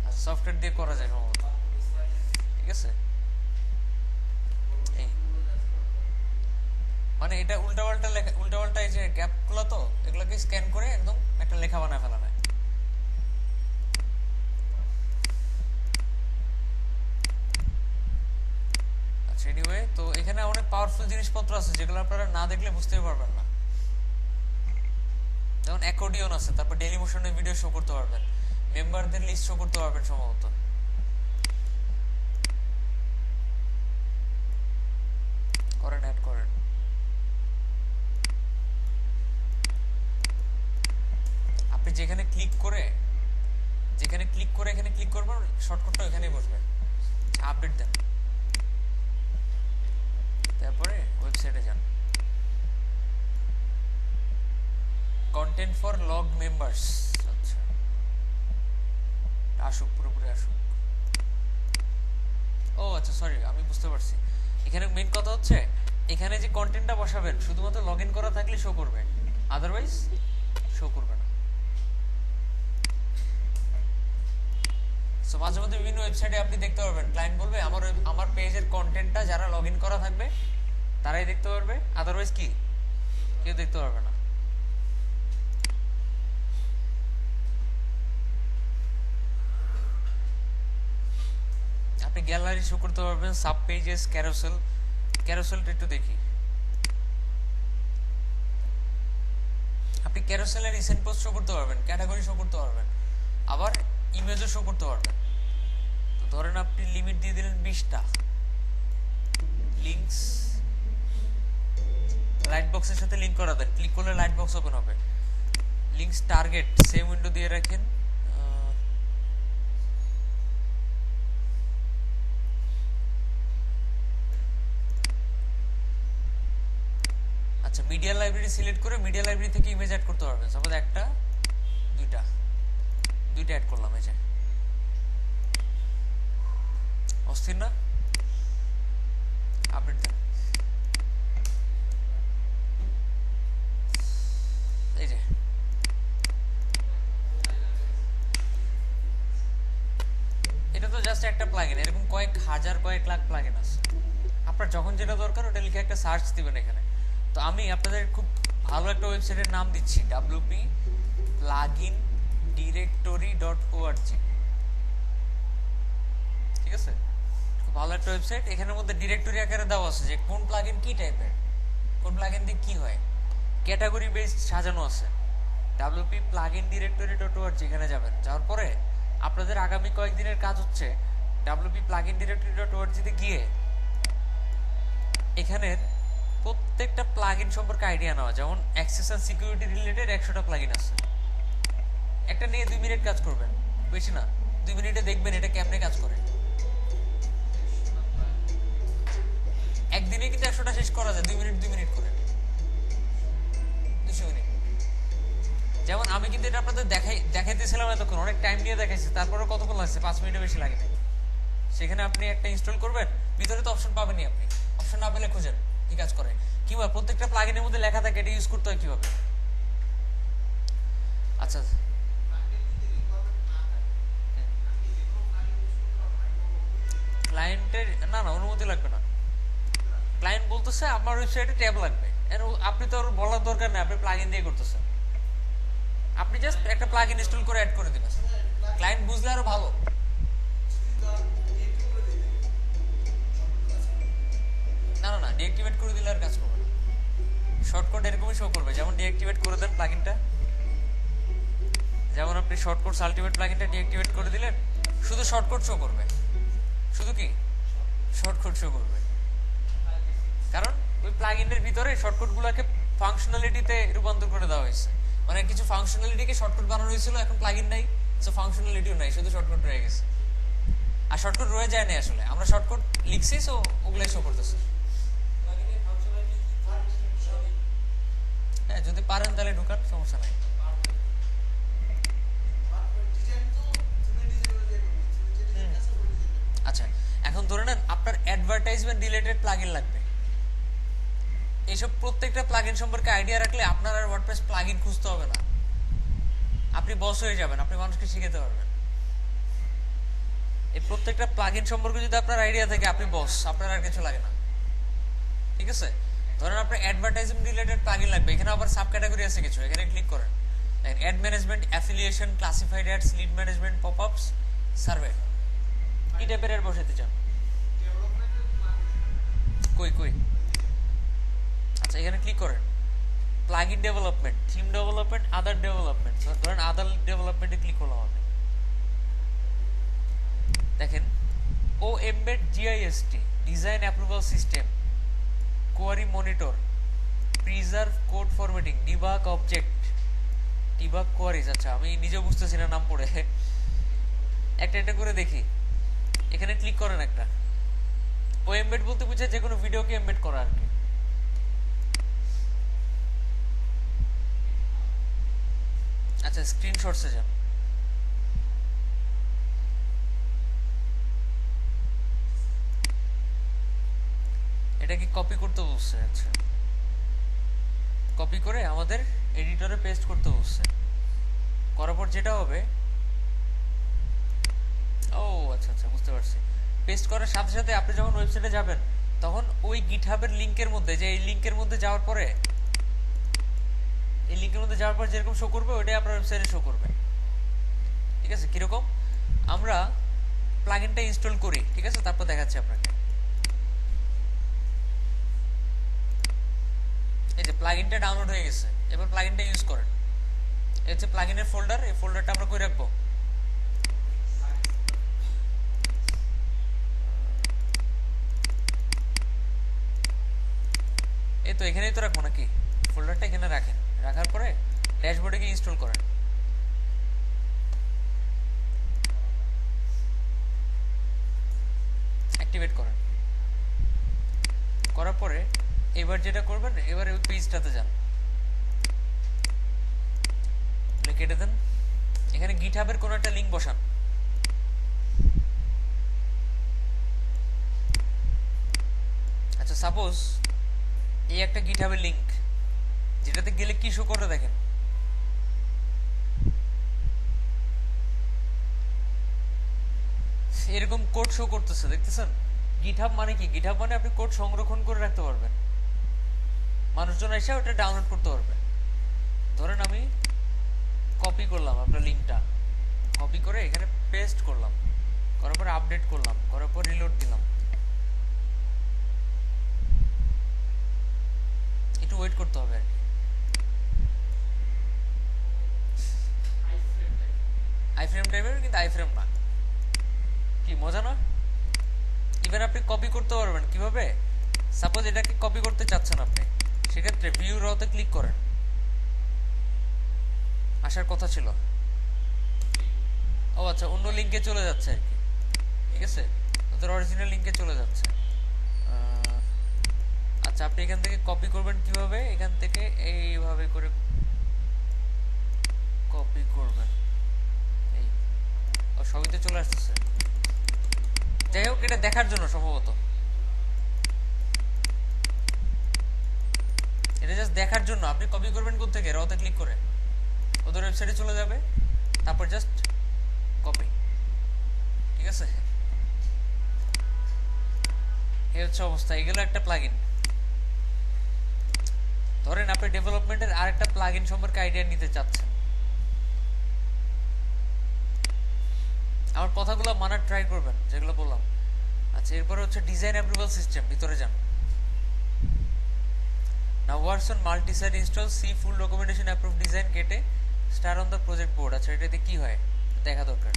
আচ্ছা সফটওয়্যার দিয়ে করা যায় সম্ভবত, ঠিক আছে। এই মানে এটা উল্টাপাল্টা লেখা, উল্টাপাল্টা এই যে গ্যাপগুলো তো এগুলোকে স্ক্যান করে একদম একটা লেখা বানায় ফেলা হয়। আচ্ছা এনিওয়ে তো এখানে অনেক পাওয়ারফুল জিনিসপত্র আছে যেগুলো আপনারা না দেখলে বুঝতেই পারবেন না, যেমন অ্যাকর্ডিয়ন আছে, তারপর ডেইলি মোশনের ভিডিও শো করতে পারবেন, মেম্বারদের লিস্ট শো করতে পারবেন সম্ভবত, করেন অ্যাড করেন। আপনি যেখানে ক্লিক করে এখানে ক্লিক করবেন শর্টকাটটা এখানেই বসবে, আপডেট দেন, তারপরে ওয়েবসাইটে যান, কন্টেন্ট ফর লগ মেম্বার্স। আচ্ছা, আসুক, পুরোপুরি আসুক। ও আচ্ছা, সরি, আমি বুঝতে পারছি। এখানে মেইন কথা হচ্ছে এখানে যে কন্টেন্টটা বসাবেন শুধুমাত্র লগ ইন করা থাকলে শো করবে, আদারওয়াইজ শো করবে না। সো মাঝে মধ্যে বিভিন্ন ওয়েবসাইটে আপনি দেখতে পারবেন ক্লায়েন্ট বলবে আমার পেজের কন্টেন্টটা যারা লগ ইন করা থাকবে তারাই দেখতে পারবে, আদারওয়াইজ কি কেউ দেখতে পারবে না। আপনি গ্যালারি শো করতে পারবেন, সাব পেজেস, ক্যারোসেলটা একটু দেখি। আপনি ক্যারোসেলের রিসেন্ট পোস্ট শো করতে পারবেন, ক্যাটাগরি শো করতে পারবেন, আবার ইমেজও শো করতে পারবেন। তো ধরেন আপনি লিমিট দিয়ে দিলেন 20টা। লিংকস লাইট বক্সের সাথে লিংক করা দেন, ক্লিক করলে লাইট বক্স ওপেন হবে। লিংকস টার্গেট সেম উইন্ডো দিয়ে রাখেন। আচ্ছা, মিডিয়া লাইব্রেরি সিলেক্ট করে মিডিয়া লাইব্রেরি থেকে ইমেজ অ্যাড করতে পারবেন। সাপোজ একটা, দুইটা অ্যাড করলাম, এই যে অস্থির না? আপডেট দেন, এই যে এটা তো জাস্ট একটা প্লাগইন, এরকম কয়েক হাজার কয়েক লাখ প্লাগইন আছে। আপনার যখন যেটা দরকার ওটা লিখে একটা সার্চ দিবেন এখানে। তো আমি আপনাদের খুব ভালো একটা ওয়েবসাইটের নাম দিচ্ছি, wp-plugindirectory.org। ঠিক আছে, খুব ভালো একটা ওয়েবসাইট। এখানের মধ্যে ডিরেক্টরি আকারে দেওয়া আছে যে কোন প্লাগইন কি টাইপের, কোন প্লাগইন দিয়ে কি হয়, ক্যাটাগরি বেসড সাজানো আছে। wp-plugindirectory.org এখানে যাবেন, যাওয়ার পরে আপনাদের আগামী কয়েকদিনের কাজ হচ্ছে wp-plugindirectory.org তে গিয়ে এখানের প্রত্যেকটা প্লাগইন সম্পর্কে আইডিয়া নেওয়া। যেমন অ্যাক্সেস এন্ড সিকিউরিটি রিলেটেড 100টা প্লাগইন আছে, একটা নিয়ে 2 মিনিট কাজ করবেন, বেশি না, 2 মিনিটে দেখবেন এটা কেমনে কাজ করে। একদিনে কিন্তু 100টা শেষ করা যায়, 2 মিনিট করে, 200 মিনিট। যেমন আমি কিন্তু এটা আপনাদের দেখাইতেছিলাম এতক্ষণ, অনেক টাইম নিয়ে দেখাইছি, তারপরে কতক্ষণ লাগছে, 5 মিনিটের বেশি লাগে না। সেখানে আপনি একটা ইনস্টল করবেন, ভিতরে তো অপশন পাবেনই, আপনি অপশন না পেলে খুঁজেন কি কাজ করে, কিংবা প্রত্যেকটা প্লাগইনের মধ্যে লেখা থাকে এটা ইউজ করতে হয় কিভাবে। আচ্ছা, ক্লায়েন্টের না অনুমতি লাগবে না। ক্লায়েন্ট বলতেছে আমার ওয়েবসাইটে ট্যাব লাগবে, আপনি তো আর বলার দরকার নেই, আপনি প্লাগইন দিয়ে করতেছেন। আপনি জাস্ট একটা প্লাগইন ইনস্টল করে অ্যাড করে দিবেন, ক্লায়েন্ট বুঝলে আরো ভালো। না ডিঅ্যাক্টিভেট করে দিলে আর কাজ করবে না, শর্টকাট এরকমই শো করবে। যেমন ডিঅ্যাক্টিভেট করে দেন প্লাগইনটা, যেমন আপনি শর্টকাট আলটিমেট প্লাগইনটা ডিঅ্যাক্টিভেট করে দিলেন, শুধু শর্টকাট শো করবে, শুধু কি শর্টকাট শো করবে। কারণ ওই প্লাগইনের ভিতরে শর্টকাটগুলোকে ফাংশনালিটিতে রূপান্তর করে দেওয়া হয়েছে, মানে কিছু ফাংশনালিটিকে শর্টকাট বানানো হয়েছিল, এখন প্লাগইন নাই, সো ফাংশনালিটিও নাই, শুধু শর্টকাট রয়ে গেছে। আর শর্টকাট রয়ে যায় না, আসলে আমরা শর্টকাট লিখছি, সো ওগুলাই শো করতেছে। হ্যাঁ, যদি পারেন তাহলে ঢুকান, সমস্যা নাই। আচ্ছা, এখন ধরে নেন আপনার অ্যাডভার্টাইজমেন্ট রিলেটেড প্লাগইন লাগবে। এইসব প্রত্যেকটা প্লাগইন সম্পর্কে আইডিয়া রাখলে আপনার আর ওয়ার্ডপ্রেস প্লাগইন খুঁজতে হবে না, আপনি বস হয়ে যাবেন, আপনি মানুষকে শিখাতে পারবেন। এই প্রত্যেকটা প্লাগইন সম্পর্কে যদি আপনার আইডিয়া থাকে, আপনি বস, আপনার আর কিছু লাগে না। ঠিক আছে, ধরেন আপনার অ্যাডভার্টাইজমেন্ট রিলেটেড প্লাগইন লাগবে, এখানে আবার সাব ক্যাটাগরি আছে কিছু, এখানে ক্লিক করেন, ad management, affiliation, classified ads, lead management, popups, survey, এই টাইপের অ্যাড বসাতে চান। কই আচ্ছা, এখানে ক্লিক করেন, plugin development, theme development, other development. ধরেন আদার ডেভেলপমেন্টে ক্লিক করলাম আমি, দেখেন ও embed GIST, design approval system, query monitor, preserve code formatting, debug object, debug queries. আচ্ছা, আমি নিজেও বুঝতেছি না নাম পড়ে, একটা করে দেখি। এখানে ক্লিক করেন একটা, ও এমবেড বলতে বুঝায় যে কোনো ভিডিওকে এমবেড করা আর কি। আচ্ছা স্ক্রিনশটসে যান। এটা কি কপি করতে বলছে? আচ্ছা কপি করে আমাদের এডিটরে পেস্ট করতে বলছে। করার পর যেটা হবে, ও আচ্ছা আচ্ছা বুঝতে পারছি। পেস্ট করার সাথে সাথে আপনি যখন ওয়েবসাইটে যাবেন তখন ওই গিটহাবের লিংকের মধ্যে, যে এই লিংকের মধ্যে যাওয়ার পরে, এই লিংকের মধ্যে যাওয়ার পর যেরকম শো করবে ওইটাই আপনার ওয়েবসাইটে শো করবে। ঠিক আছে? কিরকম? আমরা প্লাগইনটা ইনস্টল করি, ঠিক আছে, তারপর দেখাচ্ছি আপনাকে। এই যে প্লাগইনটা ডাউনলোড হয়ে গেছে, এবার প্লাগইনটা ইউজ করেন। এই হচ্ছে প্লাগইনের ফোল্ডার, এই ফোল্ডারটা আমরা কই রাখবো? এই তো এখানেই তো রাখবো নাকি? ফোল্ডারটা এখানে রাখেন, রাখার পরে ড্যাশবোর্ডে গিয়ে ইনস্টল করেন। অ্যাক্টিভেট করেন, করার পরে এবার যেটা করবেন, এবারে ওই পেজটাতে যান, কেটে দেন, এখানে গিটহাবের কোনো একটা লিংক বসান। আচ্ছা সাপোজ এই একটা গিটহাবের লিংক, যেটাতে গেলে কি শো করে দেখেন, এরকম কোড শো করতেছে, দেখতেছেন? গিটহাব মানে কি? গিটহাব মানে আপনি কোড সংরক্ষণ করে রাখতে পারবেন, মানুষজন এসে ওটা ডাউনলোড করতে পারবে। ধরেন আমি কপি করলাম আপনার লিংকটা, কপি করে এখানে পেস্ট করলাম, করার পর আপডেট করলাম, করার পর রিলোড দিলাম। একটু ওয়েট করতে হবে আর কি। আইফ্রেম টাইপের, কিন্তু আইফ্রেম না। কি মজা না? ইভেন আপনি কপি করতে পারবেন কিভাবে? সাপোজ এটাকে কপি করতে চাচ্ছেন আপনি, সেক্ষেত্রে ভিউ রতে ক্লিক করেন। আসার কথা ছিল, ও আচ্ছা অন্য লিঙ্কে চলে যাচ্ছে আর কি। ঠিক আছে, ওদের অরিজিনাল লিঙ্কে চলে যাচ্ছে। আচ্ছা আপনি এখান থেকে কপি করবেন কিভাবে? এখান থেকে এইভাবে করে কপি করবেন, এই ও সবই তো চলে আসতেছে। যাই হোক, এটা দেখার জন্য সম্ভবত, এটা জাস্ট দেখার জন্য। আপনি কপি করবেন কোথা থেকে? রতে ক্লিক করে ওদের ওয়েবসাইটে চলে যাবে, তারপর জাস্ট কপি। ঠিক আছে, এই হচ্ছে অবস্থা। এগুলো একটা প্লাগইন। ধরেন আপনি ডেভেলপমেন্টের আরেকটা প্লাগইন সম্পর্কে আইডিয়া নিতে চাচ্ছেন, আমার কথাগুলো মানার ট্রাই করবেন যেগুলো বললাম। আচ্ছা এরপরে হচ্ছে ডিজাইন অ্যাপ্রুভাল সিস্টেম, ভিতরে যান। Now works on multi-site install, see full documentation, approve design, কেটে star on the project board. আচ্ছা এটাতে কি হয় দেখা দরকার।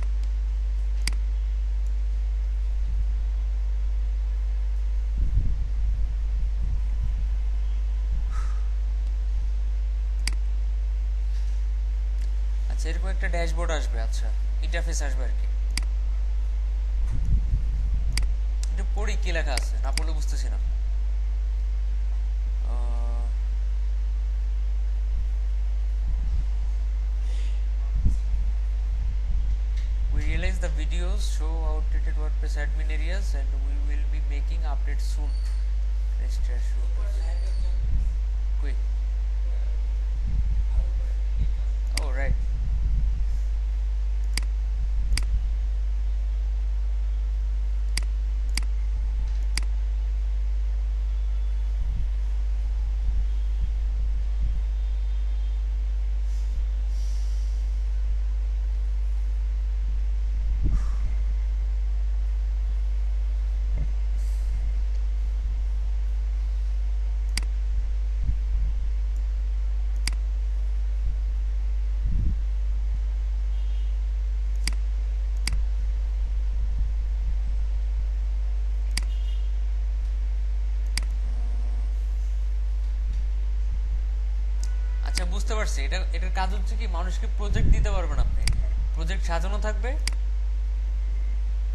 আচ্ছা এরকম একটা ড্যাশবোর্ড আসবে, আচ্ছা ইন্টারফেস আসবে আর কি। একটু পড়ি কি লেখা আছে, না পড়লে বুঝতেছি না। We realize the videos show outdated WordPress admin areas and we will be making updates soon. Rest assured. Quick. Oh right. আচ্ছা বুঝতে পারছি, এটার কাজ হচ্ছে কি, মানুষকে প্রজেক্ট দিতে পারবেন আপনি। প্রজেক্ট সাজানো থাকবে,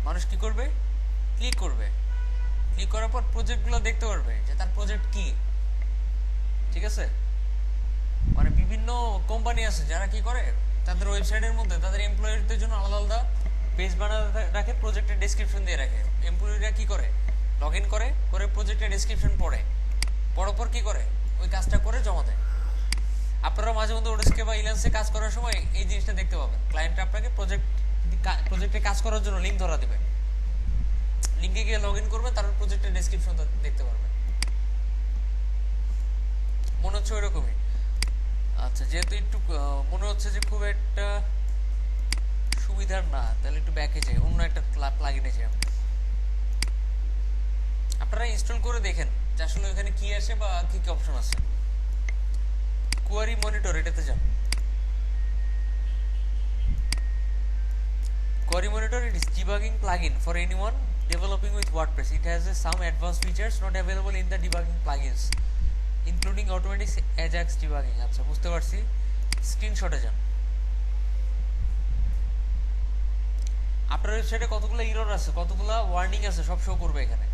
মানুষ কি করবে? ক্লিক করবে, ক্লিক করার পর প্রজেক্টগুলো দেখতে পারবে যে তার প্রজেক্ট কি। ঠিক আছে, মানে বিভিন্ন কোম্পানি আছে যারা কি করে, তাদের ওয়েবসাইটের মধ্যে তাদের এমপ্লয়িদের জন্য আলাদা আলাদা পেজ বানাতে রাখে, প্রজেক্টের ডেসক্রিপশন দিয়ে রাখে। এমপ্লয়িরা কি করে, লগ ইন করে প্রজেক্টের ডেসক্রিপশন পড়ে, পড়ার পর কি করে, ওই কাজটা করে জমা দেয়। আপনারা মাঝে মধ্যে ওডেস্কে বা ইলান্সে কাজ করার সময় এই জিনিসটা দেখতে পাবেন, ক্লায়েন্ট আপনাকে প্রজেক্টে কাজ করার জন্য লিঙ্ক ধরা দেবে, লিঙ্কে গিয়ে লগ ইন করবেন, তারপর প্রজেক্টের ডেসক্রিপশন দেখতে পারবেন। মনে হচ্ছে ওইরকমই। আচ্ছা, যেহেতু একটু মনে হচ্ছে যে খুব একটা সুবিধার না, তাহলে একটু ব্যাকে যাই, অন্য একটা প্লাগইনে যাই। আপনারা ইনস্টল করে দেখেন যে আসলে ওখানে কি আসে বা কি কি অপশন আছে। কোয়ারি মনিটর, এটাতে যান। Query Monitor, it is debugging plugin for anyone developing with WordPress. It has some advanced features not available in the debugging plugins, including automatic Ajax debugging. আচ্ছা, বুঝতে পারছি। স্ক্রিনশটে যান। আপনার ওয়েবসাইটে কতগুলো এরর আছে, কতগুলো ওয়ার্নিং আছে, সব শো করবে এখানে।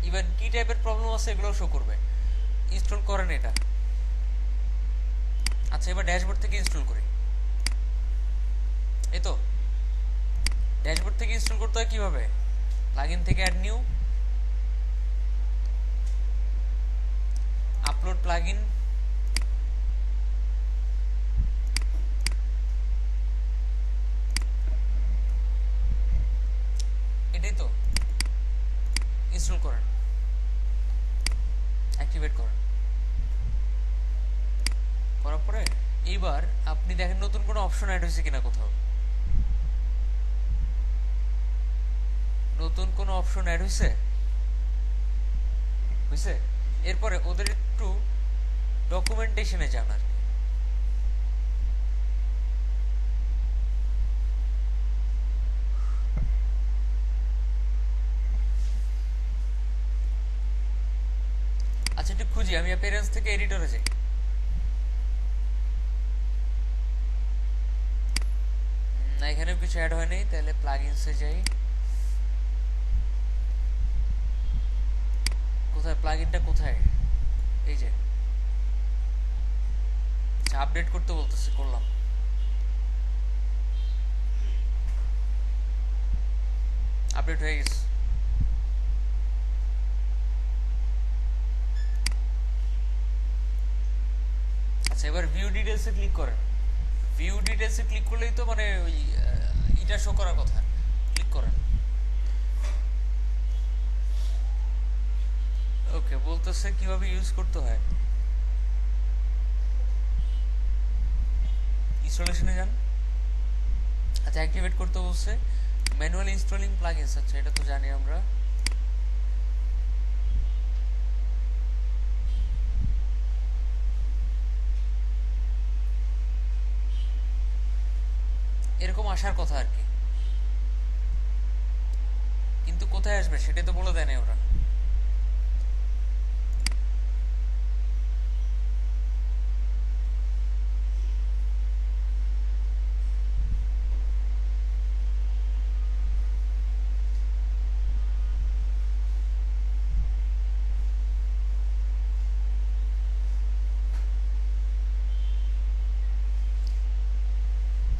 ইভেন কি টাইপের প্রবলেম আছে এগুলোও শো করবে। ইনস্টল করেন এটা। আচ্ছা, এবার ড্যাশবোর্ড থেকে ইনস্টল করি। এই তো ড্যাশবোর্ড থেকে ইনস্টল করতে হয় কিভাবে, প্লাগইন থেকে অ্যাড নিউ, আপলোড প্লাগইন, এটাই তো। ইনস্টল করেন, অ্যাক্টিভেট করেন, করার পরে এইবার আপনি দেখেন নতুন কোনো অপশন অ্যাড হয়েছে কিনা কোথাও। নতুন কোনো অপশন অ্যাড হয়েছে? এরপরে ওদের একটু ডকুমেন্টেশনে যান আর কি। আচ্ছা, একটু খুঁজি, আমি অ্যাপিয়ারেন্স থেকে এডিটরে যাই। না, এখানেও কিছু অ্যাড হয়নি, তাহলে প্লাগইনসে যাই। কোথায় প্লাগইনটা, কোথায়? এই যে আপডেট করতে বলতেছে, করলাম। আপডেট হয়ে গেছে। আচ্ছা, এবার ভিউ ডিটেইলসে ক্লিক করেন। ভিউ ডিটেইলসে ক্লিক করলেই তো মানে ওই এটা শো করার কথা। ক্লিক করেন। ওকে, বলতেছে কিভাবে ইউজ করতে হয়। ইনস্টলেশনে যান। আচ্ছা, অ্যাক্টিভেট করতে বলছে, ম্যানুয়াল ইনস্টলিং প্লাগইনস। আচ্ছা, এটা তো জানি আমরা। এরকম আসার কথা আর কি, কিন্তু কোথায় আসবে সেটাই তো বলে দেয় না ওরা।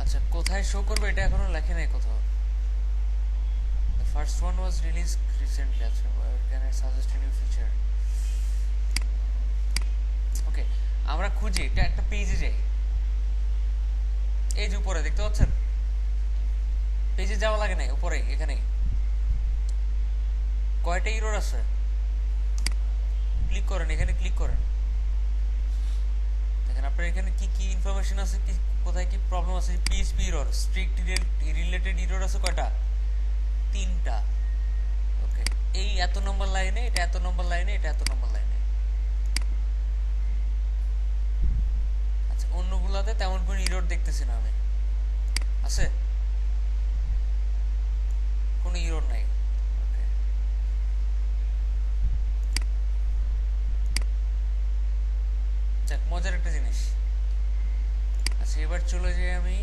আচ্ছা, কোথায় শো করবে এটা এখনো লেখে নাই কোথাও। The first one was released recently. আচ্ছা, where can I suggest a new feature? ওকে, আমরা খুঁজি, এটা একটা পেজে যাই। এই যে উপরে দেখতে পাচ্ছেন, পেজে যাওয়া লাগে না, উপরে এখানেই কয়টা এরর আছে ক্লিক করেন, এখানে ক্লিক করেন। দেখেন আপনার এখানে কি কি ইনফরমেশন আছে, কি কোথায় কি প্রবলেম আছে। PHP error, strict related error আছে কয়টা, 3টা। ওকে, এই এত নম্বর লাইনে, এটা এত নম্বর লাইনে, এটা এত নম্বর লাইনে। আচ্ছা, অন্যগুলাতে তেমন কোনো এরর দেখতেছি না আমি। আছে কোনো এরর নাই। ওকে, যাক, মজার একটা জিনিস। আচ্ছা, এবার চলে যাই আমি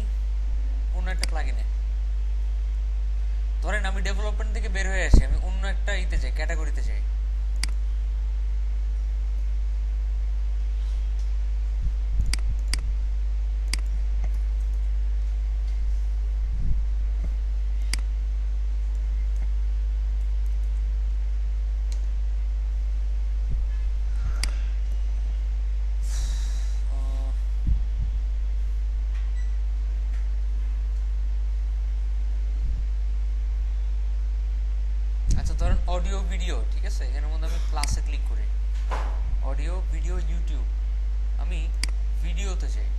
অন্য একটা প্লাগইনে। ধরেন আমি ডেভেলপমেন্ট থেকে বের হয়ে আসি, আমি অন্য একটা ইতে যাই, ক্যাটাগরিতে যাই। আচ্ছা ধরেন অডিও ভিডিও, ঠিক আছে, এখানের মধ্যে আমি প্লাসে ক্লিক করি, অডিও ভিডিও ইউটিউব, আমি ভিডিওতে যাই,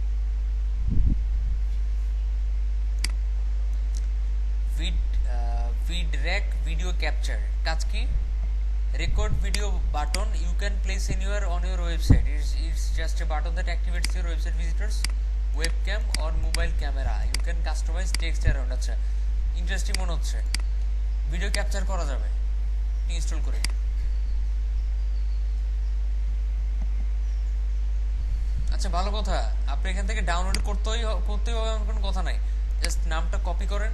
ভিড রেক ভিডিও ক্যাপচার, কাজ কি, record video button you can place anywhere on your website. It's just a button that activates your website visitors webcam or mobile camera. You can customize text around. আচ্ছা interesting মনে হচ্ছে, video capture করা যাবে install করে। আচ্ছা ভালো কথা, আপনি এখান থেকে ডাউনলোড করতেই হবে এমন কোনো কথা নাই, জাস্ট নামটা কপি করেন,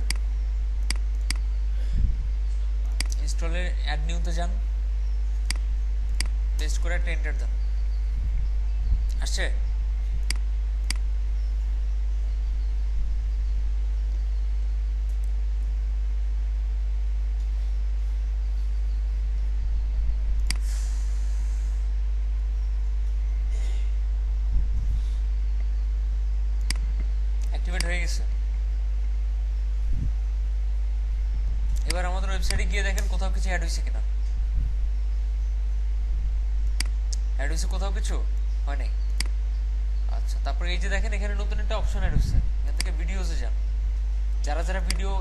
ইনস্টলে অ্যাড নিউতে যান, পেস্ট করে একটা এন্টার দেন, আসছে। অ্যাক্টিভেট হয়ে গেছে। এবার আমাদের ওয়েবসাইটে গিয়ে দেখেন কোথাও কিছু অ্যাড হয়েছে কিনা, অ্যাড হয়েছে কোথাও কিছু হয় নাই। আচ্ছা তারপরে এই যে দেখেন এখানে নতুন একটা অপশন অ্যাড হয়েছে, এখান থেকে ভিডিওসে যান, যারা যারা ভিডিও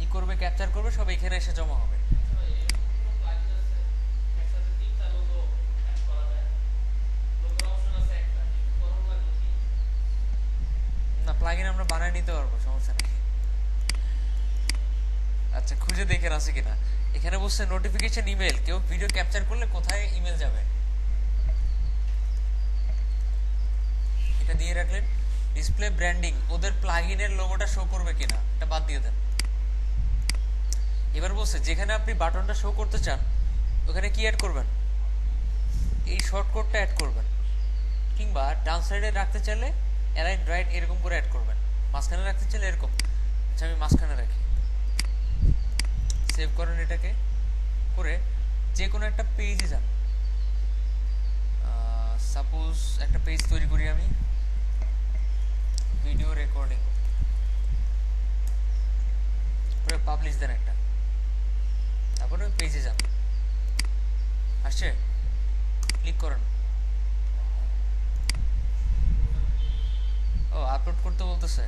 ই করবে ক্যাপচার করবে সব এখানে এসে জমা হবে। না প্লাগইন আমরা বানায় নিতে পারবো, সমস্যা নেই। আচ্ছা খুঁজে দেখেন আছে কিনা, এখানে বলছে নোটিফিকেশন ইমেল, কেউ ভিডিও ক্যাপচার করলে কোথায় ইমেল যাবে এটা দিয়ে রাখলেন। ডিসপ্লে ব্র্যান্ডিং, ওদের প্লাগইনের লোগোটা শো করবে কিনা এটা বাদ দিয়ে দেন। এবার বলছে যেখানে আপনি বাটনটা শো করতে চান ওখানে কি অ্যাড করবেন, এই শর্টকাটটা অ্যাড করবেন, কিংবা ডান সাইডে রাখতে চাইলে অ্যালাইন রাইট এরকম করে অ্যাড করবেন, মাঝখানে রাখতে চাইলে এরকম। আচ্ছা আমি মাঝখানে রাখি, সেভ করেন এটাকে করে যে কোনো একটা পেজে যান, সাপোজ একটা পেজ তৈরি করি আমি, ভিডিও রেকর্ডিং করে পাবলিশ দেন একটা, তারপরে পেজে যান, আসছে, ক্লিক করেন, ও আপলোড করতে বলতেছে,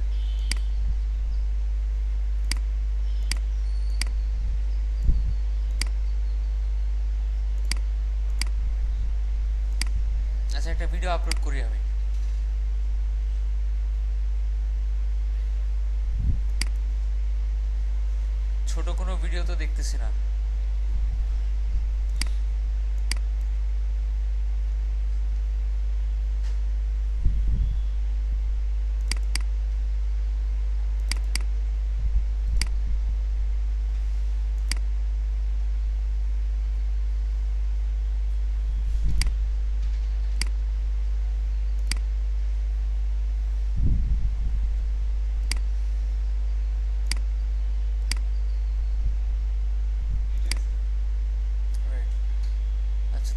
আচ্ছা একটা ভিডিও আপলোড করি আমি, ছোট কোনো ভিডিও তো দেখতেছি না,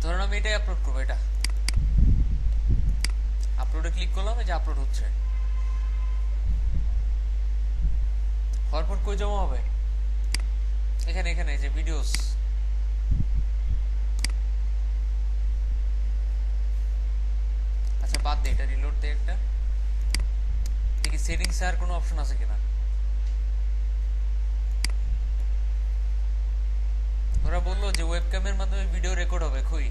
ধরুন আমি এটাই আপলোড করবো, এটা আপলোডে ক্লিক করলাম, এই যে আপলোড হচ্ছে, হওয়ার পর কই জমা হবে, এখানে এখানে যে ভিডিওস, আচ্ছা বাদ দে এটা, রিলোড দে একটা, দেখি সেটিংস আর কোনো অপশন আছে কিনা। ওরা বললো যে ওয়েবক্যামের মাধ্যমে ভিডিও রেকর্ড হবে, খুই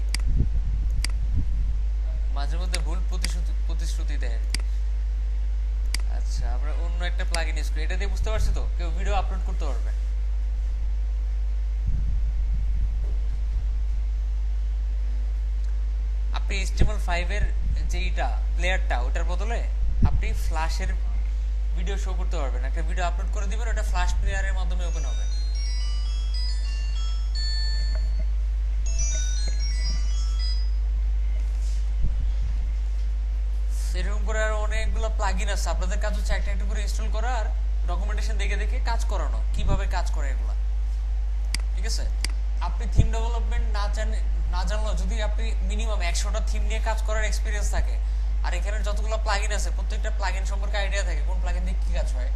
মাঝে মধ্যে ভুল প্রতিশ্রুতি দেয়। আচ্ছা আমরা অন্য একটা প্লাগইন ইউজ করি, এটা দিয়ে বুঝতে পারছি তো কেউ ভিডিও আপলোড করতে পারবে। আপনি HTML5 এর যেটা প্লেয়ারটা ওটার বদলে আপনি ফ্ল্যাশের ভিডিও শো করতে পারবেন, একটা ভিডিও আপলোড করে দিবেন, ওটা ফ্ল্যাশ প্লেয়ারের মাধ্যমে ওপেন হবে। এরকম করে আর অনেকগুলো প্লাগইন আছে, আপনাদের কাজ হচ্ছে একটা একটা করে ইনস্টল করা আর ডকুমেন্টেশন দেখে দেখে কাজ করানো, কিভাবে কাজ করে এগুলা, ঠিক আছে। আপনি থিম ডেভেলপমেন্ট না জানলেও যদি আপনি মিনিমাম 100টা থিম নিয়ে কাজ করার এক্সপিরিয়েন্স থাকে, আর এখানে যতগুলো প্লাগইন আছে প্রত্যেকটা প্লাগইন সম্পর্কে আইডিয়া থাকে, কোন প্লাগইন দিয়ে কি কাজ হয়,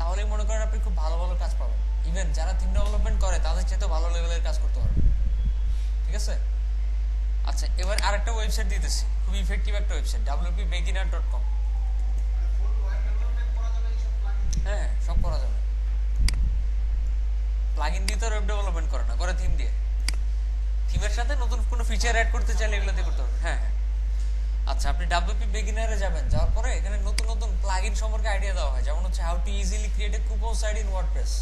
তাহলেই মনে করেন আপনি খুব ভালো ভালো কাজ পাবেন। ইভেন যারা থিম ডেভেলপমেন্ট করে তাদের চেয়ে ভালো লেভেলের কাজ করতে পারবেন। ঠিক আছে? আচ্ছা, এবার আরেকটা ওয়েবসাইট দিতেছি, খুব ইফেক্টিভ একটা ওয়েবসাইট, wpbeginner.com। হ্যাঁ, সব করা যাবে। প্লাগইন দিয়ে তো ওয়েব ডেভেলপমেন্ট করে না, করে থিম দিয়ে। থিমের সাথে নতুন কোনো ফিচার অ্যাড করতে চাইলে এগুলো দিয়ে করতে হবে। হ্যাঁ হ্যাঁ। আচ্ছা, আপনি WP বেগিনারে যাবেন, যাওয়ার পরে এখানে নতুন নতুন প্লাগইন সম্পর্কে আইডিয়া দেওয়া হয়, যেমন হচ্ছে how to easily create a coupon site in WordPress.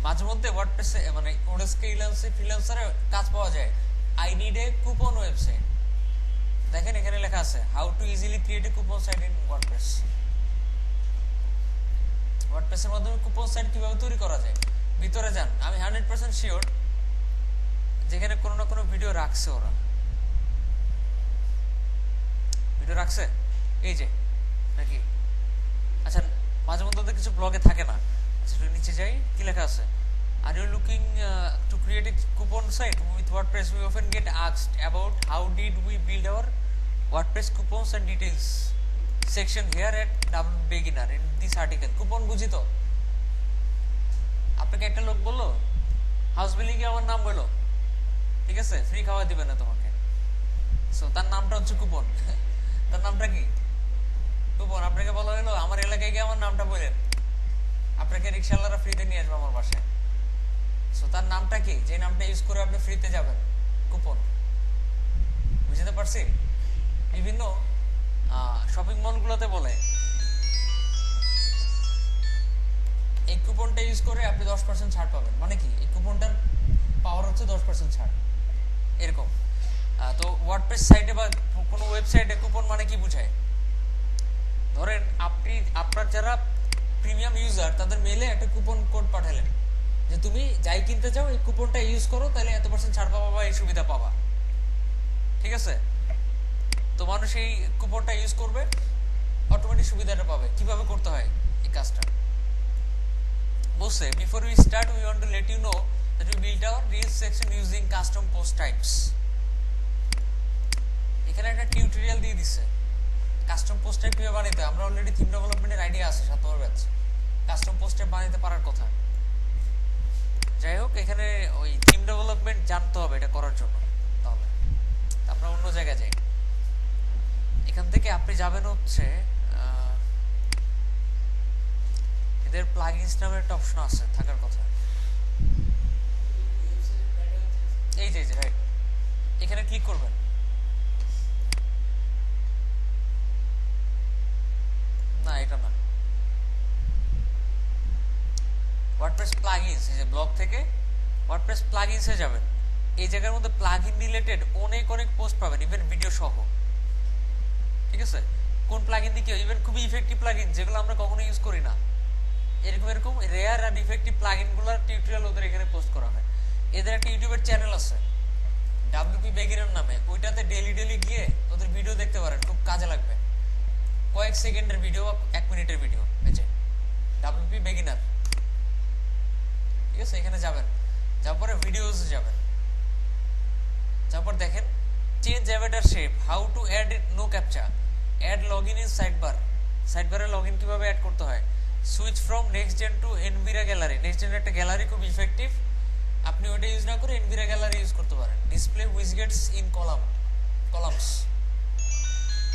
মাঝে মধ্যে ওয়ার্ডপ্রেসে মানে ওডেস্কে ফ্রিল্যান্সারে কাজ পাওয়া যায়, I need a coupon website. দেখেন এখানে লেখা আছে how to easily create a coupon site in WordPress. ওয়ার্ডপ্রেসের মাধ্যমে কুপন সাইট কিভাবে তৈরি করা যায়, ভিতরে যান। আমি 100% শিওর যেখানে কোনো না কোনো ভিডিও রাখছে, ওরা ভিডিও রাখছে, এই যে নাকি। আচ্ছা, মাঝে মধ্যে কিছু ব্লগে থাকে না। আচ্ছা, নিচে যাই, কি লেখা আছে, are you looking to create a coupon site with WordPress, we often get asked about how did we build our WordPress coupons and details section here at beginner in this article। Coupon বুঝি তো? আপনাকে একটা লোক বললো house building এ আমার নাম বললো, ঠিক আছে, ফ্রি খাওয়া দিবে না তোমাকে, সো তার নামটা হচ্ছে কুপন। তার নামটা কি? কুপন। আপনাকে বলা হলো আমার এলাকায় গিয়ে আমার নামটা বলেন, আপনাকে রিক্সাওয়ালারা ফ্রিতে নিয়ে আসবে আমার বাসায়, সো তার নামটা কি, যে নামটা ইউজ করে আপনি ফ্রিতে যাবেন? কুপন। বুঝতে পারছি? বিভিন্ন শপিং মলগুলোতে বলে এই কুপনটা ইউজ করে আপনি 10% ছাড় পাবেন। মানে কি, এই কুপনটার পাওয়ার হচ্ছে 10% ছাড়, এরকম। তো ওয়ার্ডপ্রেস সাইটে বা কোনো ওয়েবসাইটে কুপন মানে কি বোঝায়? ধরেন আপনি আপনার যারা প্রিমিয়াম ইউজার তাদের মেলে একটা কুপন কোড পাঠালেন যে তুমি যাই কিনতে চাও এই কুপনটা ইউজ করো, তাহলে এত% ছাড় পাবা বা এই সুবিধা পাবা। ঠিক আছে? তো মানুষ এই কুপনটা ইউজ করবে, অটোমেটিক সুবিধাটা পাবে। কিভাবে করতে হয় এই কাজটা বলছে, before we start we want to let you know that we built our reels section using custom post types. এখানে একটা টিউটোরিয়াল দিয়ে দিছে কাস্টম পোস্ট টাইপ কিভাবে বানাইতে। আমরা অলরেডি থিম ডেভেলপমেন্টের আইডিয়া আছে, 7 নম্বর ব্যাচ, কাস্টম পোস্ট টাইপ বানাইতে পারার কথা। যাই হোক, এখানে ওই থিম ডেভেলপমেন্ট জানতে হবে এটা করার জন্য। তাহলে আমরা অন্য জায়গায় যাই। এখান থেকে আপনি যাবেন হচ্ছে এদের প্লাগইনস নামের একটা অপশন আছে, থাকার কথা। এই যে রাইট, এখানে ক্লিক করবেন। না, এটা না, ওয়ার্ডপ্রেস প্লাগইনস। এই যে ব্লগ থেকে ওয়ার্ডপ্রেস প্লাগইনসে যাবেন। এই জায়গার মধ্যে প্লাগইন রিলেটেড অনেক পোস্ট পাবেন, ইভেন ভিডিও সহ। ঠিক আছে? কোন প্লাগইন দিয়ে কি, ইভেন খুবই ইফেক্টিভ প্লাগইন যেগুলো আমরা কখনো ইউজ করি না, এরকম রেয়ার আর ইফেক্টিভ প্লাগইনগুলোর টিউটোরিয়াল ওদের এখানে পোস্ট করা হয়। এদের একটা ইউটিউবের চ্যানেল আছে WP বেগিনার নামে, ওইটাতে ডেলি গিয়ে ওদের ভিডিও দেখতে পারেন, খুব কাজে লাগবে। কয়েক সেকেন্ডের ভিডিও, 1 মিনিটের ভিডিও, এই যে WP বেগিনার। ঠিক আছে? এখানে যাবেন, যাওয়ার পরে ভিডিওস যাবেন, যাওয়ার পর দেখেন change avatar shape, how to add no captcha, add login in sidebar. সাইডবারে লগইন কিভাবে অ্যাড করতে হয়, switch from NextGEN to Envira gallery. NextGEN একটা গ্যালারি খুব ইফেক্টিভ, আপনি ওটা ইউজ না করে এনভিরা গ্যালারি ইউজ করতে পারেন। ডিসপ্লে উইজগেটস ইন কলামস,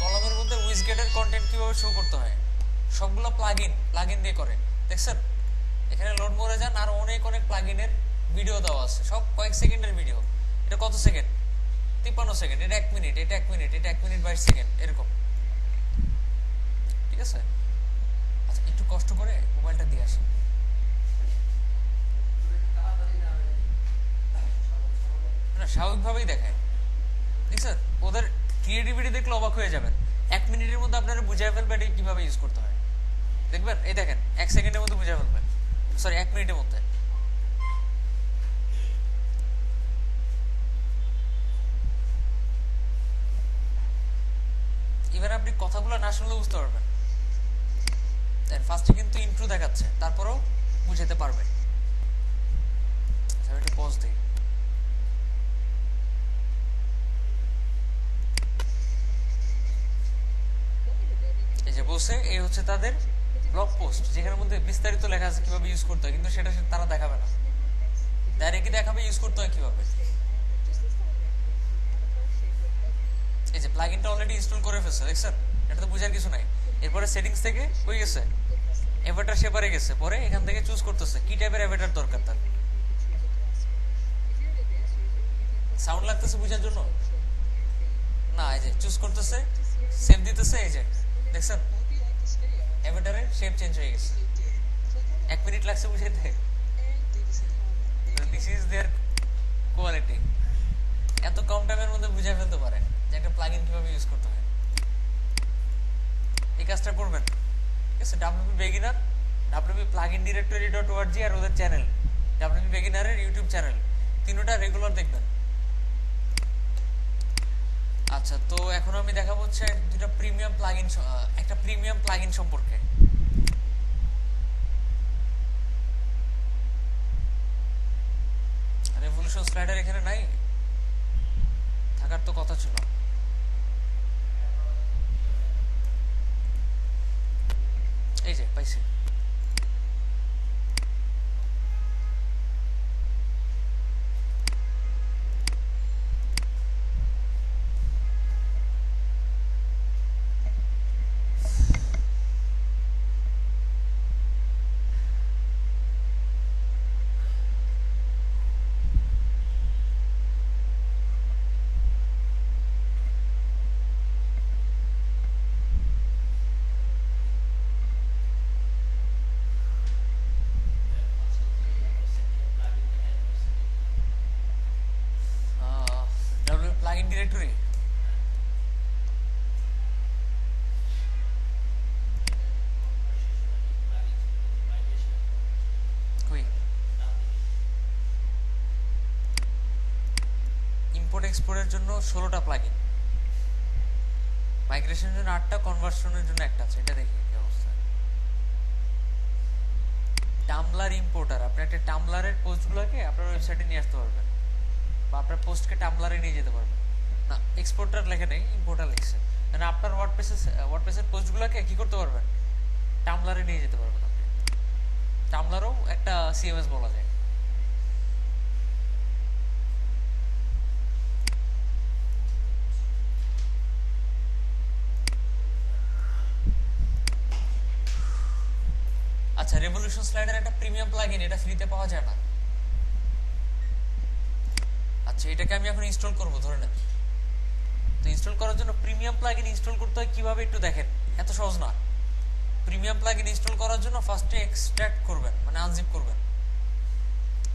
কলামের মধ্যে উইজগেটের কন্টেন্ট কিভাবে শো করতে হয়, সবগুলো প্লাগইন দিয়ে করে। দেখছেন? এখানে লোড মোরে যান, আর অনেক প্লাগইনের ভিডিও দেওয়া আছে, সব কয়েক সেকেন্ডের ভিডিও। এটা কত সেকেন্ড? 53 সেকেন্ড। এটা 1 মিনিট, এটা 1 মিনিট, এটা 1 মিনিট 22 সেকেন্ড, এরকম। ঠিক আছে? আচ্ছা, একটু কষ্ট করে মোবাইলটা দিয়ে আসি। না, স্বাভাবিকভাবেই দেখায়। দেখছেন? ওদের ক্রিয়েটিভিটি দেখলে অবাক হয়ে যাবেন। 1 মিনিটের মধ্যে আপনারা বুঝাই ফেলবেন এটা কিভাবে ইউজ করতে হয়। দেখবেন, এই দেখেন 1 সেকেন্ডের মধ্যে বুঝাই ফেলবেন, সরি 1 মিনিটের মধ্যে। এবার আপনি কথাগুলো না শুনলে বুঝতে পারবেন। ফার্স্টে কিন্তু ইন্ট্রো দেখাচ্ছে, তারপরেও বুঝাতে পারবে। একটু পজ দিই। এই যে বলছে, এই হচ্ছে তাদের ব্লগ পোস্ট যেখানের মধ্যে বিস্তারিত লেখা আছে কিভাবে ইউজ করতে হয়, কিন্তু সেটা তারা দেখাবে না, ডাইরেক্টলি দেখাবে ইউজ করতে হয় কিভাবে। এই যে প্লাগইনটা অলরেডি ইনস্টল করে ফেলছে, দেখছেন? এটা তো বোঝার কিছু নাই। এরপরে সেটিংস থেকে হয়ে গেছে, অ্যাভাটার শেপারে গেছে, পরে এখান থেকে চুজ করতেছে কি টাইপের অ্যাভাটার দরকার তার। সাউন্ড লাগতেছে বোঝার জন্য না? এই যে চুজ করতেছে, সেভ দিতেছে, এই যে দেখছেন অ্যাভাটারের শেপ চেঞ্জ হয়ে গেছে। 1 মিনিট লাগছে বুঝাইতে। This is their quality. এত কম টাইমের মধ্যে বুঝে ফেলতে পারে যে একটা প্লাগইন কিভাবে ইউজ করতে হয়। এই কাজটা করবেন, ঠিক আছে? ডাব্লিউপি বেগিনার, ডাব্লিউপি প্লাগইন ডিরেক্টরি.org আর ওদের চ্যানেল ডাব্লিউপি বেগিনারের ইউটিউব চ্যানেল, তিনটা রেগুলার দেখবেন। আচ্ছা, তো এখন আমি দেখাবো হচ্ছে দুটো প্রিমিয়াম প্লাগইন, একটা প্রিমিয়াম প্লাগইন সম্পর্কে। রেভলিউশন স্লাইডার এখানে নাই, থাকার তো কথা ছিল। এই যে পাইছি। প্লাগইন ডিরেক্টরি কই? ইম্পোর্ট এক্সপোর্টের জন্য 16টা প্লাগইন, মাইগ্রেশনের জন্য 8টা, কনভার্সনের জন্য একটা আছে। এটা দেখি কি অবস্থা। টামলার ইম্পোর্টার, আপনি একটা টামলারের পোস্টগুলোকে আপনার ওয়েবসাইটে নিয়ে আসতে পারবেন, বা আপনার পোস্টকে টামলারে নিয়ে যেতে পারবেন। না, এক্সপোর্টার লেখা নেই, ইম্পোর্টার লিখছে। মানে আপনার ওয়ার্ডপ্রেসের পোস্টগুলোকে কি করতে পারবেন? টামলারে নিয়ে যেতে পারবেন আপনি। টামলারও একটা সিএমএস বলা যায়। আচ্ছা, রেভলিউশন স্লাইডার একটা প্রিমিয়াম প্লাগইন, এটা ফ্রিতে পাওয়া যায় না। আচ্ছা, এটাকে আমি এখন ইনস্টল করব ধরে নেন। তো ইনস্টল করার জন্য প্রিমিয়াম প্লাগইন ইনস্টল করতে হয় কিভাবে একটু দেখেন, এত সহজ না। প্রিমিয়াম প্লাগইন ইনস্টল করার জন্য ফার্স্টে এক্সট্রাক্ট করবেন, মানে আনজিপ করবেন।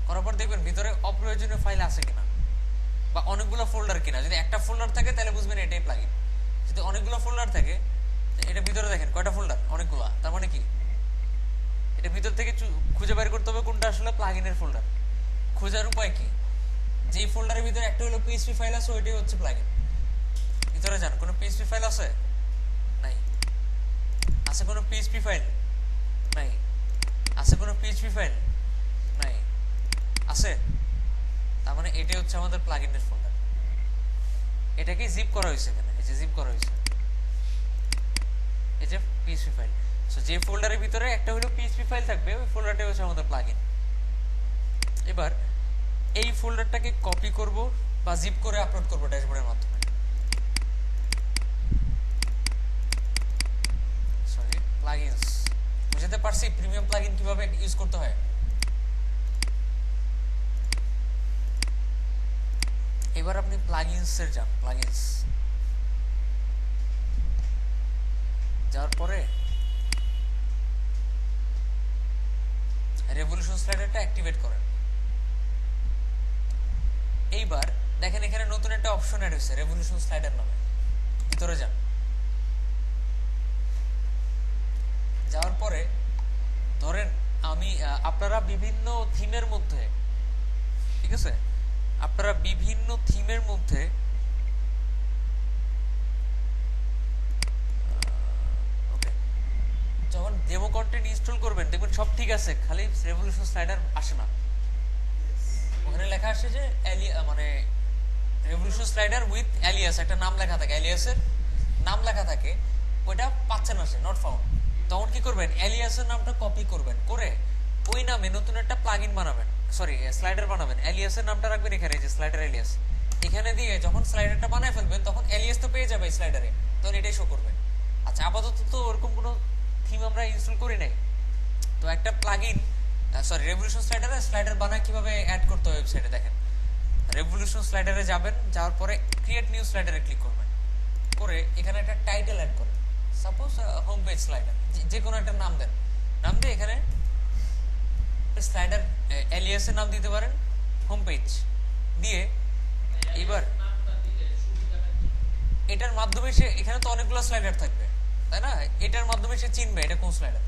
করার পর দেখবেন ভিতরে অপ্রয়োজনীয় ফাইল আছে কিনা, বা অনেকগুলো ফোল্ডার কিনা। যদি একটা ফোল্ডার থাকে তাহলে বুঝবেন এটাই প্লাগইন। যদি অনেকগুলো ফোল্ডার থাকে, এটা ভিতরে দেখেন কয়টা ফোল্ডার, অনেকগুলো, তার মানে কি এটা ভিতর থেকে খুঁজে বের করতে হবে কোনটা আসলে প্লাগইনের ফোল্ডার। খোঁজার উপায় কি? যেই ফোল্ডারের ভিতরে একটা হলো পিএইচপি ফাইল আছে, ওইটাই হচ্ছে প্লাগইন। ভিতরে যান, কোনো পিএইচপি ফাইল আছে? নাই। আছে কোনো পিএইচপি ফাইল? নাই। আছে কোনো পিএইচপি ফাইল? নাই। আছে, তার মানে এটাই হচ্ছে আমাদের প্লাগইনের ফোল্ডার। এটাকে জিপ করা হয়েছে এখানে, এই যে জিপ করা হয়েছে, এই যে পিএইচপি ফাইল। সো যে ফোল্ডারের ভিতরে একটা হলো পিএইচপি ফাইল থাকবে, ওই ফোল্ডারটাই হচ্ছে আমাদের প্লাগইন। এবার এই ফোল্ডারটাকে কপি করব বা জিপ করে আপলোড করব ড্যাশবোর্ডের মাধ্যমে। সরি, প্লাগইনস বুঝতে পারছি প্রিমিয়াম প্লাগইন কিভাবে ইউজ করতে হয়। এবার আপনি প্লাগইনসের যান, প্লাগইনস যাওয়ার পরে রেভলিউশন স্লাইডারটা অ্যাক্টিভেট করেন। এইবার দেখেন এখানে নতুন একটা অপশন অ্যাড হয়েছে রেভলিউশন স্লাইডার নামে। ভিতরে যান, যাওয়ার পরে ধরেন আমি আপনারা বিভিন্ন থিমের মধ্যে, ঠিক আছে, আপনারা বিভিন্ন থিমের মধ্যে যখন ডেমো কন্টেন্ট ইনস্টল করবেন দেখবেন সব ঠিক আছে, খালি রেভলিউশন স্লাইডার আসে না। ওখানে লেখা আসে যে মানে রেভলিউশন স্লাইডার উইথ অ্যালিয়াস, একটা নাম লেখা থাকে, অ্যালিয়াসের নাম লেখা থাকে, ওইটা পাচ্ছেন না, সে নট ফাউন্ড। তখন কি করবেন, এলিয়াসের নামটা কপি করবেন, করে ওই নামে নতুন একটা প্লাগইন বানাবেন, সরি স্লাইডার বানাবেন। এলিয়াসের নামটা রাখবেন এখানে, যে স্লাইডার এলিয়াস এখানে দিয়ে যখন স্লাইডারটা বানায় ফেলবেন তখন এলিয়াস তো পেয়ে যাবে স্লাইডারে, তখন এটাই শো করবে। আচ্ছা আপাতত তো ওরকম কোনো থিম আমরা ইনস্টল করি নাই, তো একটা প্লাগইন সরি রেভলিউশন স্লাইডারে স্লাইডার বানায় কিভাবে অ্যাড করতে হয় ওয়েবসাইটে দেখেন। রেভলিউশন স্লাইডারে যাবেন, যাওয়ার পরে ক্রিয়েট নিউ স্লাইডারে ক্লিক করবেন, করে এখানে একটা টাইটেল অ্যাড করেন, সাপোজ হোম পেজ স্লাইডার, যে কোনো একটা নাম দেন, নাম দিয়ে এখানে স্লাইডার এলিয়াসের নাম দিতে পারেন হোম পেজ দিয়ে। এবার এটার মাধ্যমে সে, এখানে তো অনেকগুলো স্লাইডার থাকবে তাই না, এটার মাধ্যমে সে চিনবে এটা কোন স্লাইডার।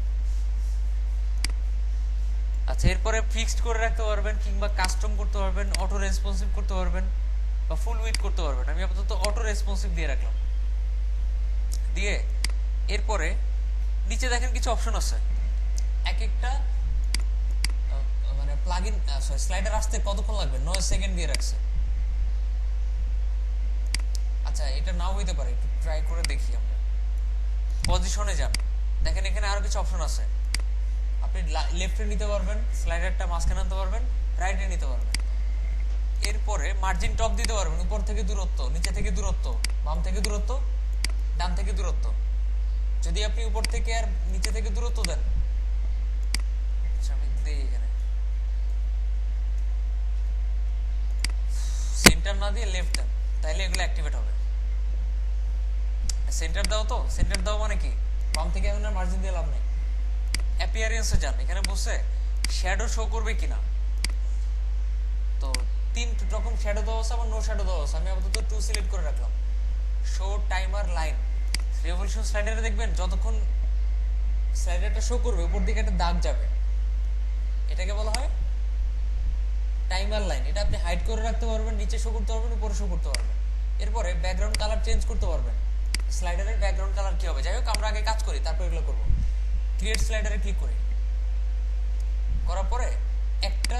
আচ্ছা এরপরে ফিক্সড করে রাখতে পারবেন, কিংবা কাস্টম করতে পারবেন, অটো রেসপন্সিভ করতে পারবেন, বা ফুল উইথ করতে পারবেন। আমি আপাতত অটো রেসপন্সিভ দিয়ে রাখলাম, দিয়ে এরপরে নিচে দেখেন কিছু অপশন আছে, এক একটা মানে প্লাগইন সরি স্লাইডার আসতে কতক্ষণ লাগবে, 9 সেকেন্ড দিয়ে রাখছে। আচ্ছা এটা নাও হইতে পারে, একটু ট্রাই করে দেখি আমরা। পজিশনে যান, দেখেন এখানে আরো কিছু অপশন আছে, আপনি লেফটে নিতে পারবেন, স্লাইডারটা মাঝখানে আনতে পারবেন, রাইটে নিতে পারবেন। এরপরে মার্জিন টপ দিতে পারবেন, উপর থেকে দূরত্ব, নিচে থেকে দূরত্ব, বাম থেকে দূরত্ব, ডান থেকে দূরত্ব। যদি আপনি উপর থেকে আর নিচে থেকে দূরত্ব দেন, আচ্ছা আমি দিই এখানে সেন্টার না দিয়ে লেফট দেন, তাহলে এগুলো অ্যাক্টিভেট হবে। সেন্টার দাও, তো সেন্টার দাও মানে কি, বাম থেকে এখন আর মার্জিন দিয়ে লাভ নেই। অ্যাপিয়ারেন্সে যান, এখানে বসে শ্যাডো শো করবে কিনা, তো 3 রকম শ্যাডো দেওয়া আছে, আবার নো শ্যাডো দেওয়া আছে। আমি আপাতত 2 সিলেক্ট করে রাখলাম। শো টাইমার লাইন, রেভলিউশন স্লাইডারে দেখবেন যতক্ষণ স্লাইডারটা শো করবে উপর দিকে একটা দাগ যাবে, এটাকে বলা হয় টাইমার লাইন। এটা আপনি হাইড করে রাখতে পারবেন, নিচে শো করতে পারবেন, উপরে শো করতে পারবেন। এরপরে ব্যাকগ্রাউন্ড কালার চেঞ্জ করতে পারবেন, স্লাইডারের ব্যাকগ্রাউন্ড কালার কি হবে। যাই হোক আমরা আগে কাজ করি, তারপর এগুলো করবো। ক্রিয়েট স্লাইডারে ক্লিক করি, করার পরে একটা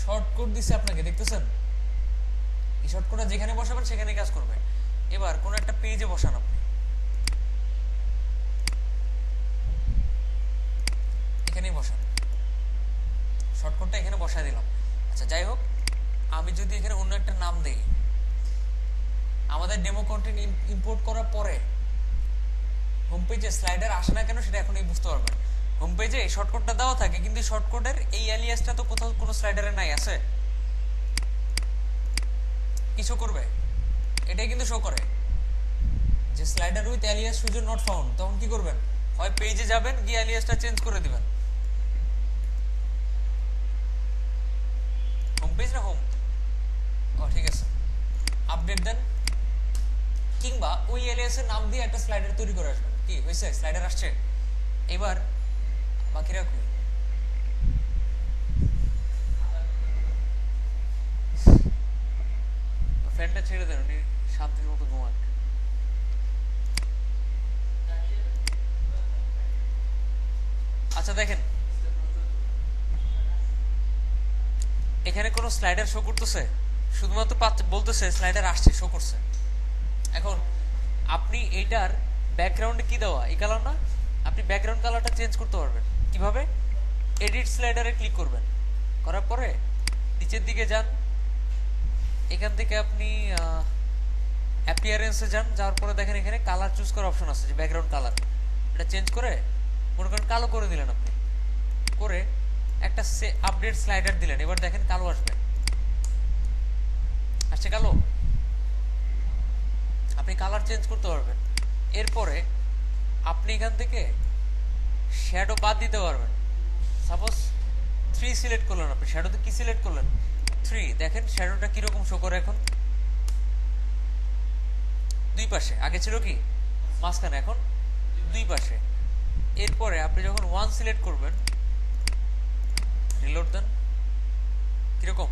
শর্টকাট দিছে আপনাকে, দেখতেছেন এই শর্টকাটটা যেখানে বসাবেন সেখানে কাজ করবে। এবার কোন একটা পেজে বসান, আপনি এখানেই বসান, শর্টকাটটা এখানে বসায় দিলাম। আচ্ছা যাই হোক, আমি যদি এখানে অন্য একটা নাম দেই, আমাদের ডেমো কন্টেন্ট ইম্পোর্ট করার পরে হোম পেজে স্লাইডার আসে না কেন সেটা এখনই বুঝতে পারবেন। হোম পেজে এই শর্টকাটটা দেওয়া থাকে, কিন্তু শর্টকাটের এই এলিয়াসটা তো কোথাও কোনো স্লাইডারে নাই, আছে কিছু করবে, এটাই কিন্তু শো করে যে slider with alias Sujan not found. তখন কি করবেন, হয় পেজে যাবেন, গিয়ে এলিয়াসটা চেঞ্জ করে দিবেন। হোম পেজ না হোম, ও ঠিক আছে, আপডেট দেন, কিংবা ওই এলিয়াসের নাম দিয়ে একটা স্লাইডার তৈরি করে আসবেন। কি হয়েছে, স্লাইডার আসছে। এবার বাকিরা কই, ফ্যানটা ছেড়ে দেন, উনি শান্তির মতো ঘুমান। আচ্ছা দেখেন এখানে কোনো স্লাইডার শো করতেছে, শুধুমাত্র বলতেছে স্লাইডার আসছে, শো করছে। এখন আপনি এইটার ব্যাকগ্রাউন্ডে কি দেওয়া, এই কালার না, আপনি ব্যাকগ্রাউন্ড কালারটা চেঞ্জ করতে পারবেন কিভাবে, এডিট স্লাইডারে ক্লিক করবেন, করার পরে নিচের দিকে যান, এখান থেকে আপনি অ্যাপিয়ারেন্সে যান, যাওয়ার পরে দেখেন এখানে কালার চুজ করার অপশন আছে, যে ব্যাকগ্রাউন্ড কালার, এটা চেঞ্জ করে মনে করেন কালো করে দিলেন আপনি, করে একটা আপডেট স্লাইডার দিলেন। এবার দেখেন কালো আসবে, আসছে কালো, আপনি কালার চেঞ্জ করতে পারবেন। এরপরে আপনি এখান থেকে শ্যাডো বাদ দিতে পারবেন। সাপোজ 3 সিলেক্ট করলেন, আপনি শ্যাডোতে কি সিলেক্ট করলেন, 3, দেখেন শ্যাডোটা কিরকম শো করে এখন, দুই পাশে, আগে ছিল কি মাঝখানে, এখন দুই পাশে। এরপরে আপনি যখন 1 সিলেক্ট করবেন, রিলোড দেন, কিরকম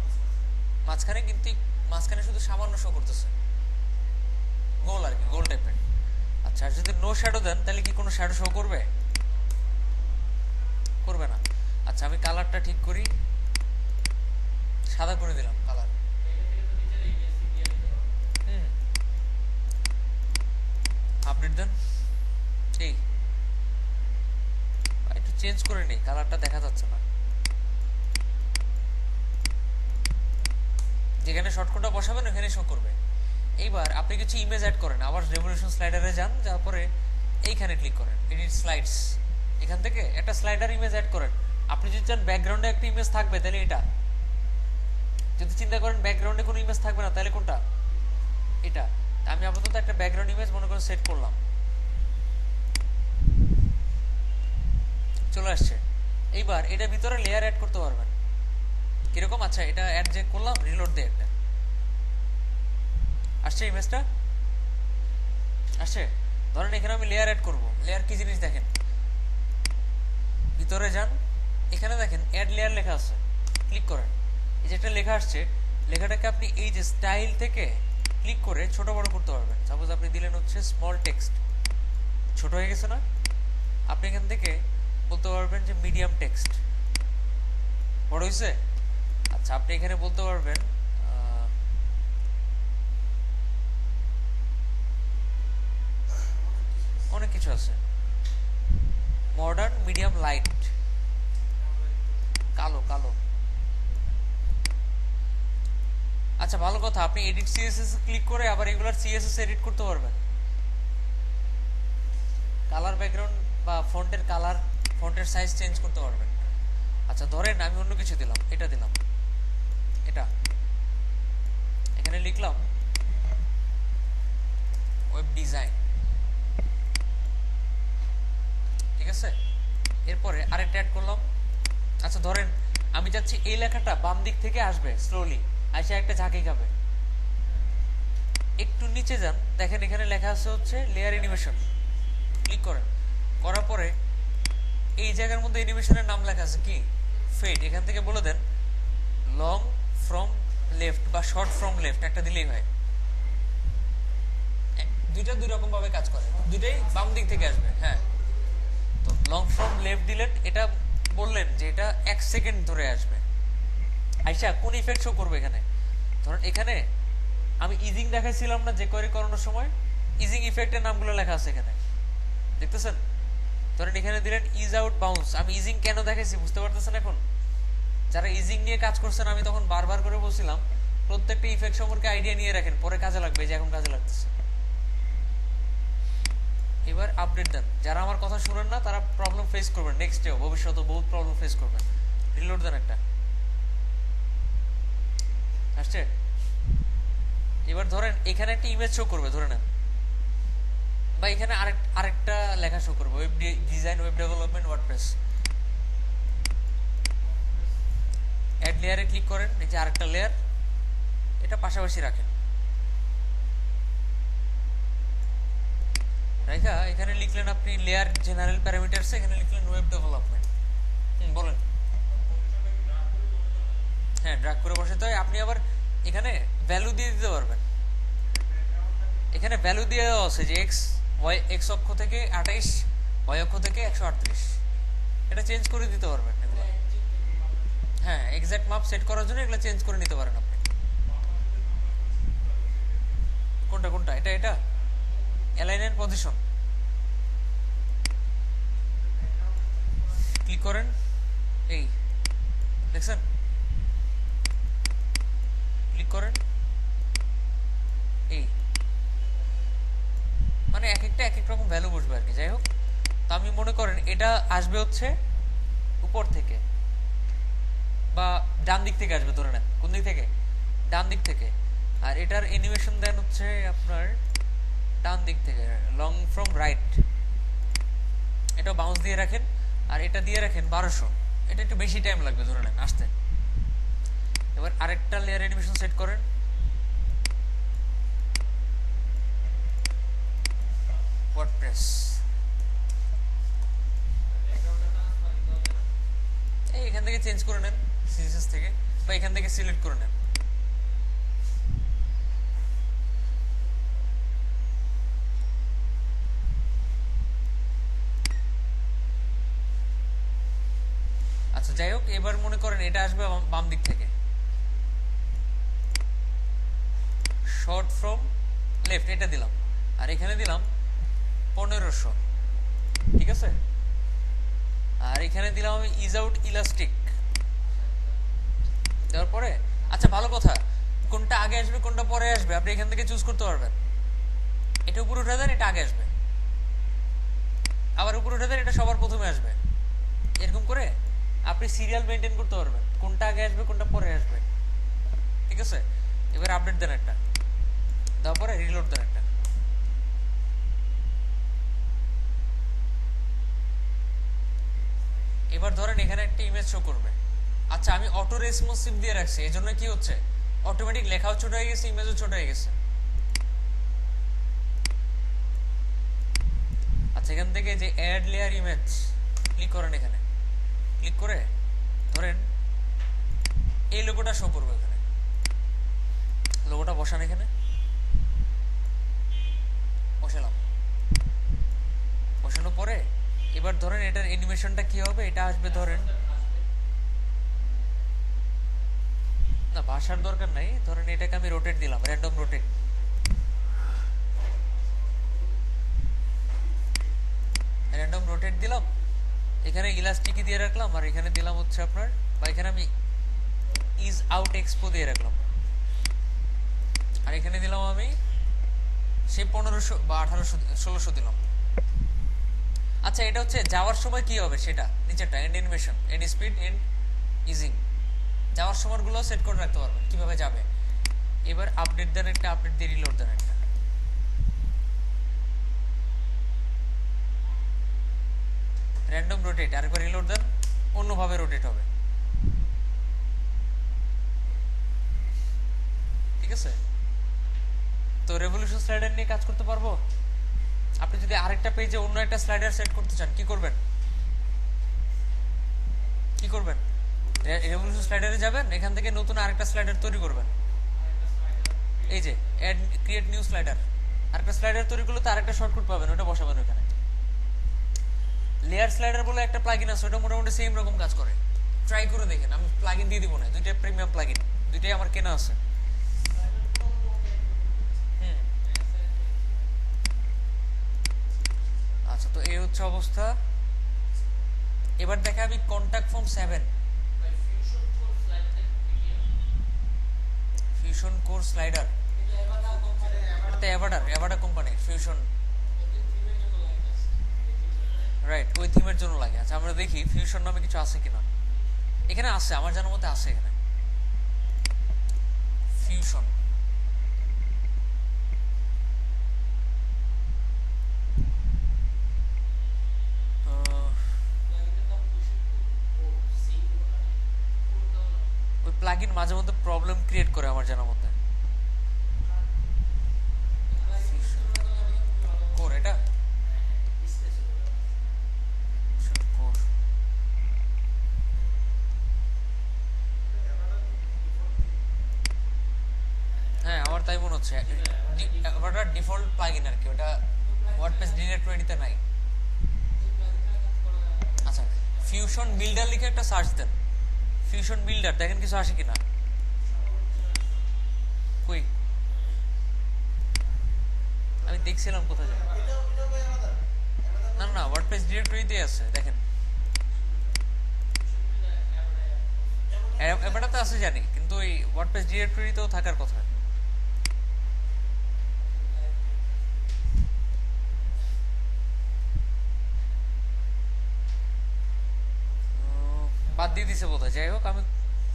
মাঝখানে, কিন্তু মাঝখানে শুধু সামান্য শো করতেছে, গোল আর কি, গোল টাইপের। আচ্ছা আর যদি নো শ্যাডো দেন তাহলে কি কোনো শ্যাডো শো করবে, করবে না। আচ্ছা আমি কালারটা ঠিক করি, সাদা করে দিলাম কালার। আপডেট দেন, এই চেঞ্জ করে নিই, কালারটা দেখা যাচ্ছে না। যেখানে শর্টকাটটা বসাবেন ওখানে শো করবে। এইবার আপনি কিছু ইমেজ অ্যাড করেন, আবার রেভলিউশন স্লাইডারে যান, যাওয়ার পরে এইখানে ক্লিক করেন এডিট স্লাইডস, এখান থেকে একটা স্লাইডার ইমেজ অ্যাড করেন। আপনি যদি চান ব্যাকগ্রাউন্ডে একটা ইমেজ থাকবে তাহলে এটা, যদি চিন্তা করেন ব্যাকগ্রাউন্ডে কোনো ইমেজ থাকবে না তাহলে কোনটা, এটা। আমি আপাতত একটা ব্যাকগ্রাউন্ড ইমেজ মনে করে সেট করলাম, চলে আসছে। এইবার এটার ভিতরে লেয়ার অ্যাড করতে পারবেন কিরকম, আচ্ছা এটা অ্যাড যে করলাম, রিলোড দিয়ে একটা আসছে, ইমেজটা আসছে। ধরেন এখানে আমি লেয়ার অ্যাড করব, লেয়ার কি জিনিস দেখেন, ভিতরে যান, এখানে দেখেন অ্যাড লেয়ার লেখা আছে, ক্লিক করেন। এই যে একটা লেখা আসছে, লেখাটাকে আপনি এই যে স্টাইল থেকে ক্লিক করে ছোট বড় করতে পারবেন। সাপোজ আপনি দিলেন হচ্ছে স্মল টেক্সট, ছোট হয়ে গেছে না, আপনি এখান থেকে বলতে পারবেন যে মিডিয়াম টেক্সট, বড় হয়েছে। আচ্ছা আপনি এখানে বলতে পারবেন অনেক কিছু আছে, মডার্ন, মিডিয়াম, লাইট, কালো কালো। আচ্ছা ভালো কথা, আপনি এডিট সিএসএস ক্লিক করে আবার এগুলার সিএসএস এডিট করতে পারবেন, কালার ব্যাকগ্রাউন্ড বা ফন্টের কালার, ফন্টের সাইজ চেঞ্জ করতে পারবেন। আচ্ছা ধরেন আমি অন্য কিছু দিলাম, এটা দিলাম, এটা এখানে লিখলাম ওয়েব ডিজাইন, ঠিক আছে। এরপরে আরেকটা অ্যাড করলাম। আচ্ছা ধরেন আমি চাচ্ছি এই লেখাটা বাম দিক থেকে আসবে স্লোলি, আসে একটা ঝাঁকি খাবে, একটু নিচে যান, দেখেন এখানে লেখা আছে হচ্ছে লেয়ার অ্যানিমেশন, ক্লিক করেন, করার পরে এই জায়গার মধ্যে অ্যানিমেশনের নাম লেখা আছে কি, ফেড। এখান থেকে বলে দেন লং ফ্রম লেফট বা শর্ট ফ্রম লেফট, একটা দিলেই হয়। দুইটা দুই রকম ভাবে কাজ করে, দুইটাই বাম দিক থেকে আসবে। হ্যাঁ, তো লং ফ্রম লেফট দিলেন, এটা বললেন যে এটা 1 সেকেন্ড ধরে আসবে। আচ্ছা কোন ইফেক্ট শো করবে এখানে, ধরেন এখানে আমি ইজিং দেখাইছিলাম না যে কোয়েরি করানোর সময়, ইজিং ইফেক্টের নামগুলো লেখা আছে এখানে, দেখতেছেন। ধরেন এখানে দিলেন ইজ আউট বাউন্স, আমি ইজিং কেন দেখাইছি বুঝতে পারতেছেন এখন? যারা ইজিং নিয়ে কাজ করছেন আমি তখন বারবার করে বলছিলাম প্রত্যেকটা ইফেক্ট সম্পর্কে আইডিয়া নিয়ে রাখেন, পরে কাজে লাগবে, যে এখন কাজে লাগতেছে। এবার আপডেট দেন, যারা আমার কথা শুনেন না তারা প্রবলেম ফেস করবেন, নেক্সটেও ভবিষ্যতে বহুত প্রবলেম ফেস করবেন। রিলোড দেন একটা, আসছে। এবার ধরেন এখানে একটা ইমেজ শো করবে ধরে নেন, বা এখানে আরেকটা লেখা শো করবে, web design, web development, WordPress. Add লেয়ারে ক্লিক করেন, এই যে আরেকটা লেয়ার, এটা পাশাপাশি রাখেন, রাইখা এখানে লিখলেন আপনি লেয়ার জেনারেল প্যারামিটারস, এখানে লিখলেন ওয়েব ডেভেলপমেন্ট। বলেন। হ্যাঁ ড্র্যাগ করে বসাতে হয়। আপনি আবার এখানে ভ্যালু দিয়ে দিতে পারবেন, এখানে ভ্যালু দিয়ে দেওয়া আছে যে এক্স ওয়াই, এক্স অক্ষ থেকে 28, ওয়াই অক্ষ থেকে 138, এটা চেঞ্জ করে দিতে পারবেন এগুলো। হ্যাঁ এক্সাক্ট মাপ সেট করার জন্য এগুলো চেঞ্জ করে নিতে পারেন আপনি। কোনটা কোনটা, এটা এটা অ্যালাইন এন্ড পজিশন, ক্লিক করেন, এই দেখছেন, ক্লিক করেন, এই মানে এক একটা এক এক রকম ভ্যালু বসবে আর কি। যাই হোক, তো আমি মনে করেন এটা আসবে হচ্ছে উপর থেকে বা ডান দিক থেকে আসবে, ধরে নেন কোন দিক থেকে, ডান দিক থেকে। আর এটার অ্যানিমেশন দেন হচ্ছে আপনার ডান দিক থেকে, লং ফ্রম রাইট, এটা বাউন্স দিয়ে রাখেন, আর এটা দিয়ে রাখেন 1200, এটা একটু বেশি টাইম লাগবে ধরে নেন আসতে। এবার আরেকটা লেয়ার অ্যানিমেশন সেট করেন, ওয়ার্ডপ্রেস, এই এখান থেকে চেঞ্জ করে নেন সিএসএস থেকে, বা এখান থেকে সিলেক্ট করে নেন। আচ্ছা যাই হোক, এবার মনে করেন এটা আসবে বাম দিক থেকে, শর্ট ফ্রম লেফট, এটা দিলাম, আর এখানে দিলাম 1500, ঠিক আছে। আর এখানে দিলাম আমি ইজ আউট ইলাস্টিক দেওয়ার পরে আচ্ছা ভালো কথা, কোনটা আগে আসবে কোনটা পরে আসবে আপনি এখান থেকে চুজ করতে পারবেন। এটা উপরে উঠে দেন, এটা আগে আসবে, আবার উপরে উঠে দেন, এটা সবার প্রথমে আসবে। এরকম করে আপনি সিরিয়াল মেনটেন করতে পারবেন, কোনটা আগে আসবে কোনটা পরে আসবে। ঠিক আছে, এবার আপডেট দেন একটা, তারপরে রিলোড দেন একটা। এবার ধরেন এখানে একটা ইমেজ শো করবে। আচ্ছা আমি অটো রেসপন্সিভ দিয়ে রাখছি, এই জন্য কি হচ্ছে অটোমেটিক লেখাও ছোট হয়ে গেছে, ইমেজও ছোট হয়ে গেছে। আচ্ছা এখান থেকে যে অ্যাড লেয়ার ইমেজ ক্লিক করেন, এখানে ক্লিক করে ধরেন এই লোগোটা শো করবে, এখানে লোগোটা বসান, এখানে বসালাম। বসানোর পরে এবার ধরেন এটার অ্যানিমেশনটা কি হবে, এটা আসবে ধরেন না ভাষার দরকার নাই, ধরেন এটাকে আমি রোটেট দিলাম, র্যান্ডম রোটেট। র্যান্ডম রোটেট দিলাম, এখানে ইলাস্টিকি দিয়ে রাখলাম, আর এখানে দিলাম হচ্ছে আপনার, বা এখানে আমি ইজ আউট এক্সপো দিয়ে রাখলাম, আর এখানে দিলাম আমি সেই 1500 বা 1800 1600 দিলাম। আচ্ছা এটা হচ্ছে যাওয়ার সময় কি হবে সেটা নিচেরটা end animation, end speed, end easing, যাওয়ার সময়গুলো সেট করে রাখতে পারবেন কিভাবে যাবে। এবার আপডেট দেন একটা, আপডেট দিয়ে রিলোড দেন একটা। র্যান্ডম রোটেট, আরেকবার রিলোড দেন, অন্যভাবে রোটেট হবে। ঠিক আছে, তো রেভলিউশন স্লাইডার নিয়ে কাজ করতে পারবো। আপনি যদি আরেকটা পেজে অন্য একটা স্লাইডার সেট করতে চান কি করবেন, কি করবেন, রেভলিউশন স্লাইডারে যাবেন, এখান থেকে নতুন আরেকটা স্লাইডার তৈরি করবেন। এই যে অ্যাড ক্রিয়েট নিউ স্লাইডার, আরেকটা স্লাইডার তৈরি করলে তো আরেকটা শর্টকাট পাবেন, ওটা বসাবেন ওখানে। লেয়ার স্লাইডার বলে একটা প্লাগইন আছে, ওটা মোটামুটি সেম রকম কাজ করে, ট্রাই করে দেখেন। আমি প্লাগইন দিয়ে দিব না, দুইটা প্রিমিয়াম প্লাগইন, দুইটাই আমার কেনা আছে। আচ্ছা তো এই হচ্ছে অবস্থা। এবার দেখা আমি contact form 7 fusion core slider, এটা এভাডা কোম্পানি ফিউশন, রাইট, ওই থিমের জন্য লাগে। আচ্ছা আমরা দেখি ফিউশন নামে কিছু আছে কিনা, এখানে আছে আমার জানার মতে আছে, এখানে ফিউশন। ওই প্লাগইন মাঝে মধ্যে প্রবলেম ক্রিয়েট করে আমার জানার মতে। কোর এটা কোর, হ্যাঁ আমার তাই মনে হচ্ছে, ওটা ডিফল্ট প্লাগইন আর কি, ওটা ওয়ার্ডপ্রেস ডিরেক্টরিতে নাই। আচ্ছা ফিউশন বিল্ডার লিখে একটা সার্চ দেন, ফিউশন বিল্ডার, দেখেন কিছু আসে কিনা। কই আমি দেখছিলাম কোথায় যায়, না না ওয়ার্ডপ্রেস ডিরেক্টরিতে আছে, দেখেন এবারটা আছে জানি, কিন্তু ওই ওয়ার্ডপ্রেস ডিরেক্টরিতেও থাকার কথা। বাদ দিয়ে দিছে বোধহয়, যাই হোক আমি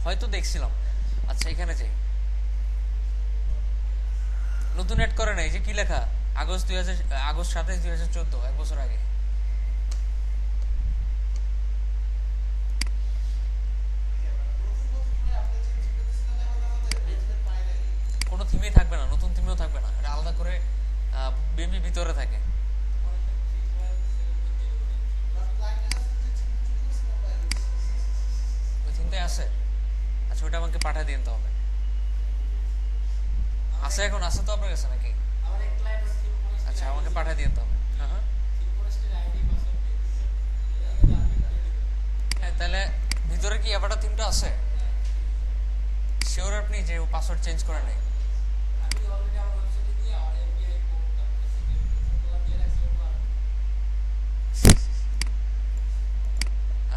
হয়তো দেখছিলাম। আচ্ছা এখানে যাই, নতুন অ্যাড করে নাই, যে কি লেখা আগস্ট 27 2014, এক বছর আগে। কোনো থিমেই থাকবে না, নতুন থিমেও থাকবে না, এটা আলাদা করে বেবি ভিতরে থাকে। ওই থিমটাই আছে, আচ্ছা ওটা আমাকে পাঠিয়ে দিন হবে। আছে এখন, আছে তো আপনার কাছে নাকি? আচ্ছা আমাকে পাঠিয়ে দিন হবে। হ্যাঁ হ্যাঁ, তাহলে ভিতরে কি অ্যাভাটার থিমটা আছে? শিওর আপনি যে পাসওয়ার্ড চেঞ্জ করে নেই?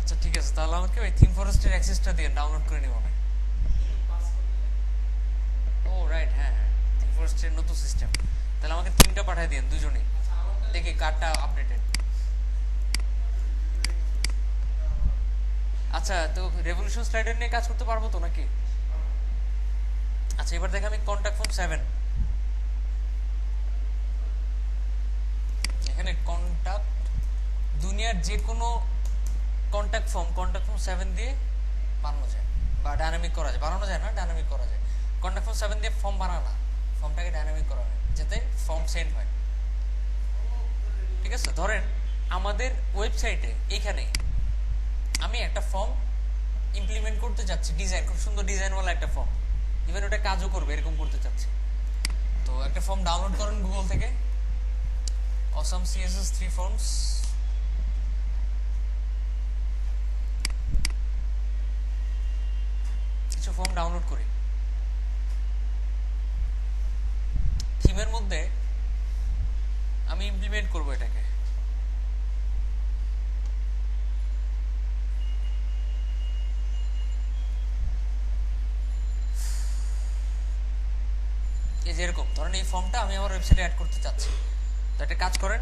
আচ্ছা ঠিক আছে, তাহলে আমাকে ওই থিম ফরেস্টের অ্যাক্সেসটা দিয়ে ডাউনলোড করে নিব আমি। ও রাইট, হ্যাঁ হ্যাঁ, থিম ফরেস্টের নতুন সিস্টেম। তাহলে আমাকে থিমটা পাঠিয়ে দিন দুজনেই, দেখি কার্ডটা আপডেটেড। আচ্ছা, তো রেভলিউশন স্লাইডার নিয়ে কাজ করতে পারবো তো নাকি? আচ্ছা, এবার দেখে আমি কন্ট্যাক্ট ফর্ম 7, এখানে কন্ট্যাক্ট দুনিয়ার যে কোনো কন্ট্যাক্ট ফর্ম 7 দিয়ে বানানো যায় বা ডাইনামিক করা যায়। বানানো যায় না, ডাইনামিক করা যায়। কন্ট্যাক্ট ফর্ম 7 দিয়ে ফর্ম বানানা, ফর্মটাকে ডাইনামিক করা হয় যাতে ফর্ম সেন্ড হয়। ঠিক আছে, ধরেন আমাদের ওয়েবসাইটে এখানে আমি একটা ফর্ম ইমপ্লিমেন্ট করতে চাচ্ছি, ডিজাইন, খুব সুন্দর ডিজাইনওয়ালা একটা ফর্ম, ইভেন ওটা কাজও করবে এরকম করতে চাচ্ছি। তো একটা ফর্ম ডাউনলোড করেন গুগল থেকে, অসাম সিএসএস 3 ফর্মস। কিছু ফর্ম ডাউনলোড করি। থিমের মধ্যে আমি ইমপ্লিমেন্ট করব এটাকে। এই যে এরকম ধরেন এই ফর্মটা আমি আমার ওয়েবসাইটে অ্যাড করতে চাচ্ছি। তো একটা কাজ করেন,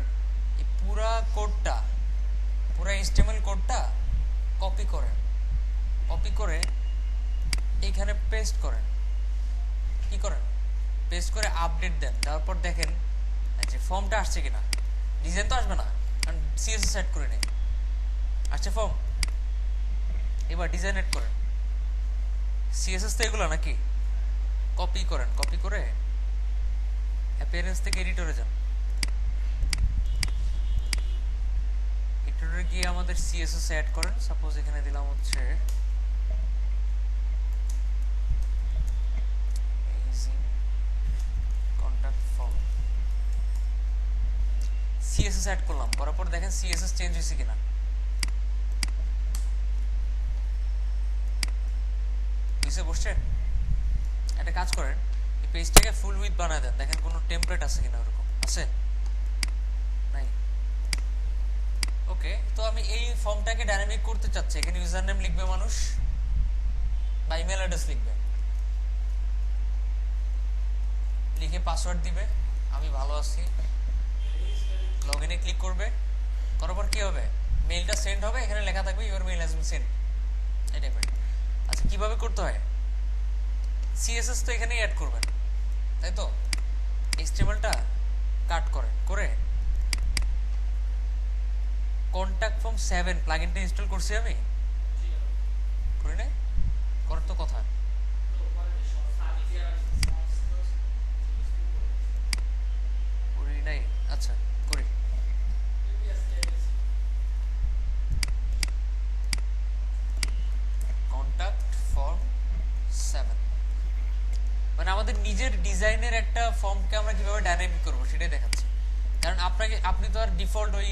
এই পুরা কোডটা, পুরা HTML কোডটা কপি করেন, কপি করে এইখানে পেস্ট করেন। কি করেন? পেস্ট করে আপডেট দেন, তারপর দেখেন যে ফর্মটা আসছে কিনা। ডিজাইন তো আসবে না, কারণ সিএসএস সেট করে নেই। আসছে ফর্ম, এবার ডিজাইন এড করেন। সিএসএস তো এগুলো নাকি, কপি করেন, কপি করে অ্যাপিয়ারেন্স থেকে এডিটরে যান। এডিটরে গিয়ে আমাদের সিএসএস অ্যাড করেন। সাপোজ এখানে দিলাম হচ্ছে কন্টাক্ট ফর্ম, সিএসএস অ্যাড করলাম, করার পর দেখেন সিএসএস চেঞ্জ হয়েছে কিনা। বুঝতে বসছে? একটা কাজ করেন, এই পেজটাকে ফুল উইথ বানায় দেন, দেখেন কোনো টেমপ্লেট আছে কিনা। ওরকম আছে নাই? ওকে, তো আমি এই ফর্মটাকে ডাইনামিক করতে চাচ্ছি। এখানে ইউজার নেম লিখবে মানুষ বা ইমেল অ্যাড্রেস লিখবে, লিখে পাসওয়ার্ড দিবে, আমি ভালো আছি, লগ ইনে ক্লিক করবে। করার পর কি হবে? মেইলটা সেন্ড হবে, এখানে লেখা থাকবে your mail has been send, এই টাইপের। আচ্ছা, কিভাবে করতে হয়? সিএসএস তো এখানেই অ্যাড করবেন, তাই তো? HTML-টা কাট করেন, করে কন্ট্যাক্ট ফর্ম 7 প্লাগইনটা ইনস্টল করছি আমি, করি নাই? করার তো কথা। করি নাই? আচ্ছা করি। কন্ট্যাক্ট ফর্ম 7 মানে আমাদের নিজের ডিজাইনের একটা ফর্মকে আমরা কিভাবে ডাইনামিক করব সেটাই দেখাচ্ছি। কারণ আপনি তো আর ডিফল্ট ওই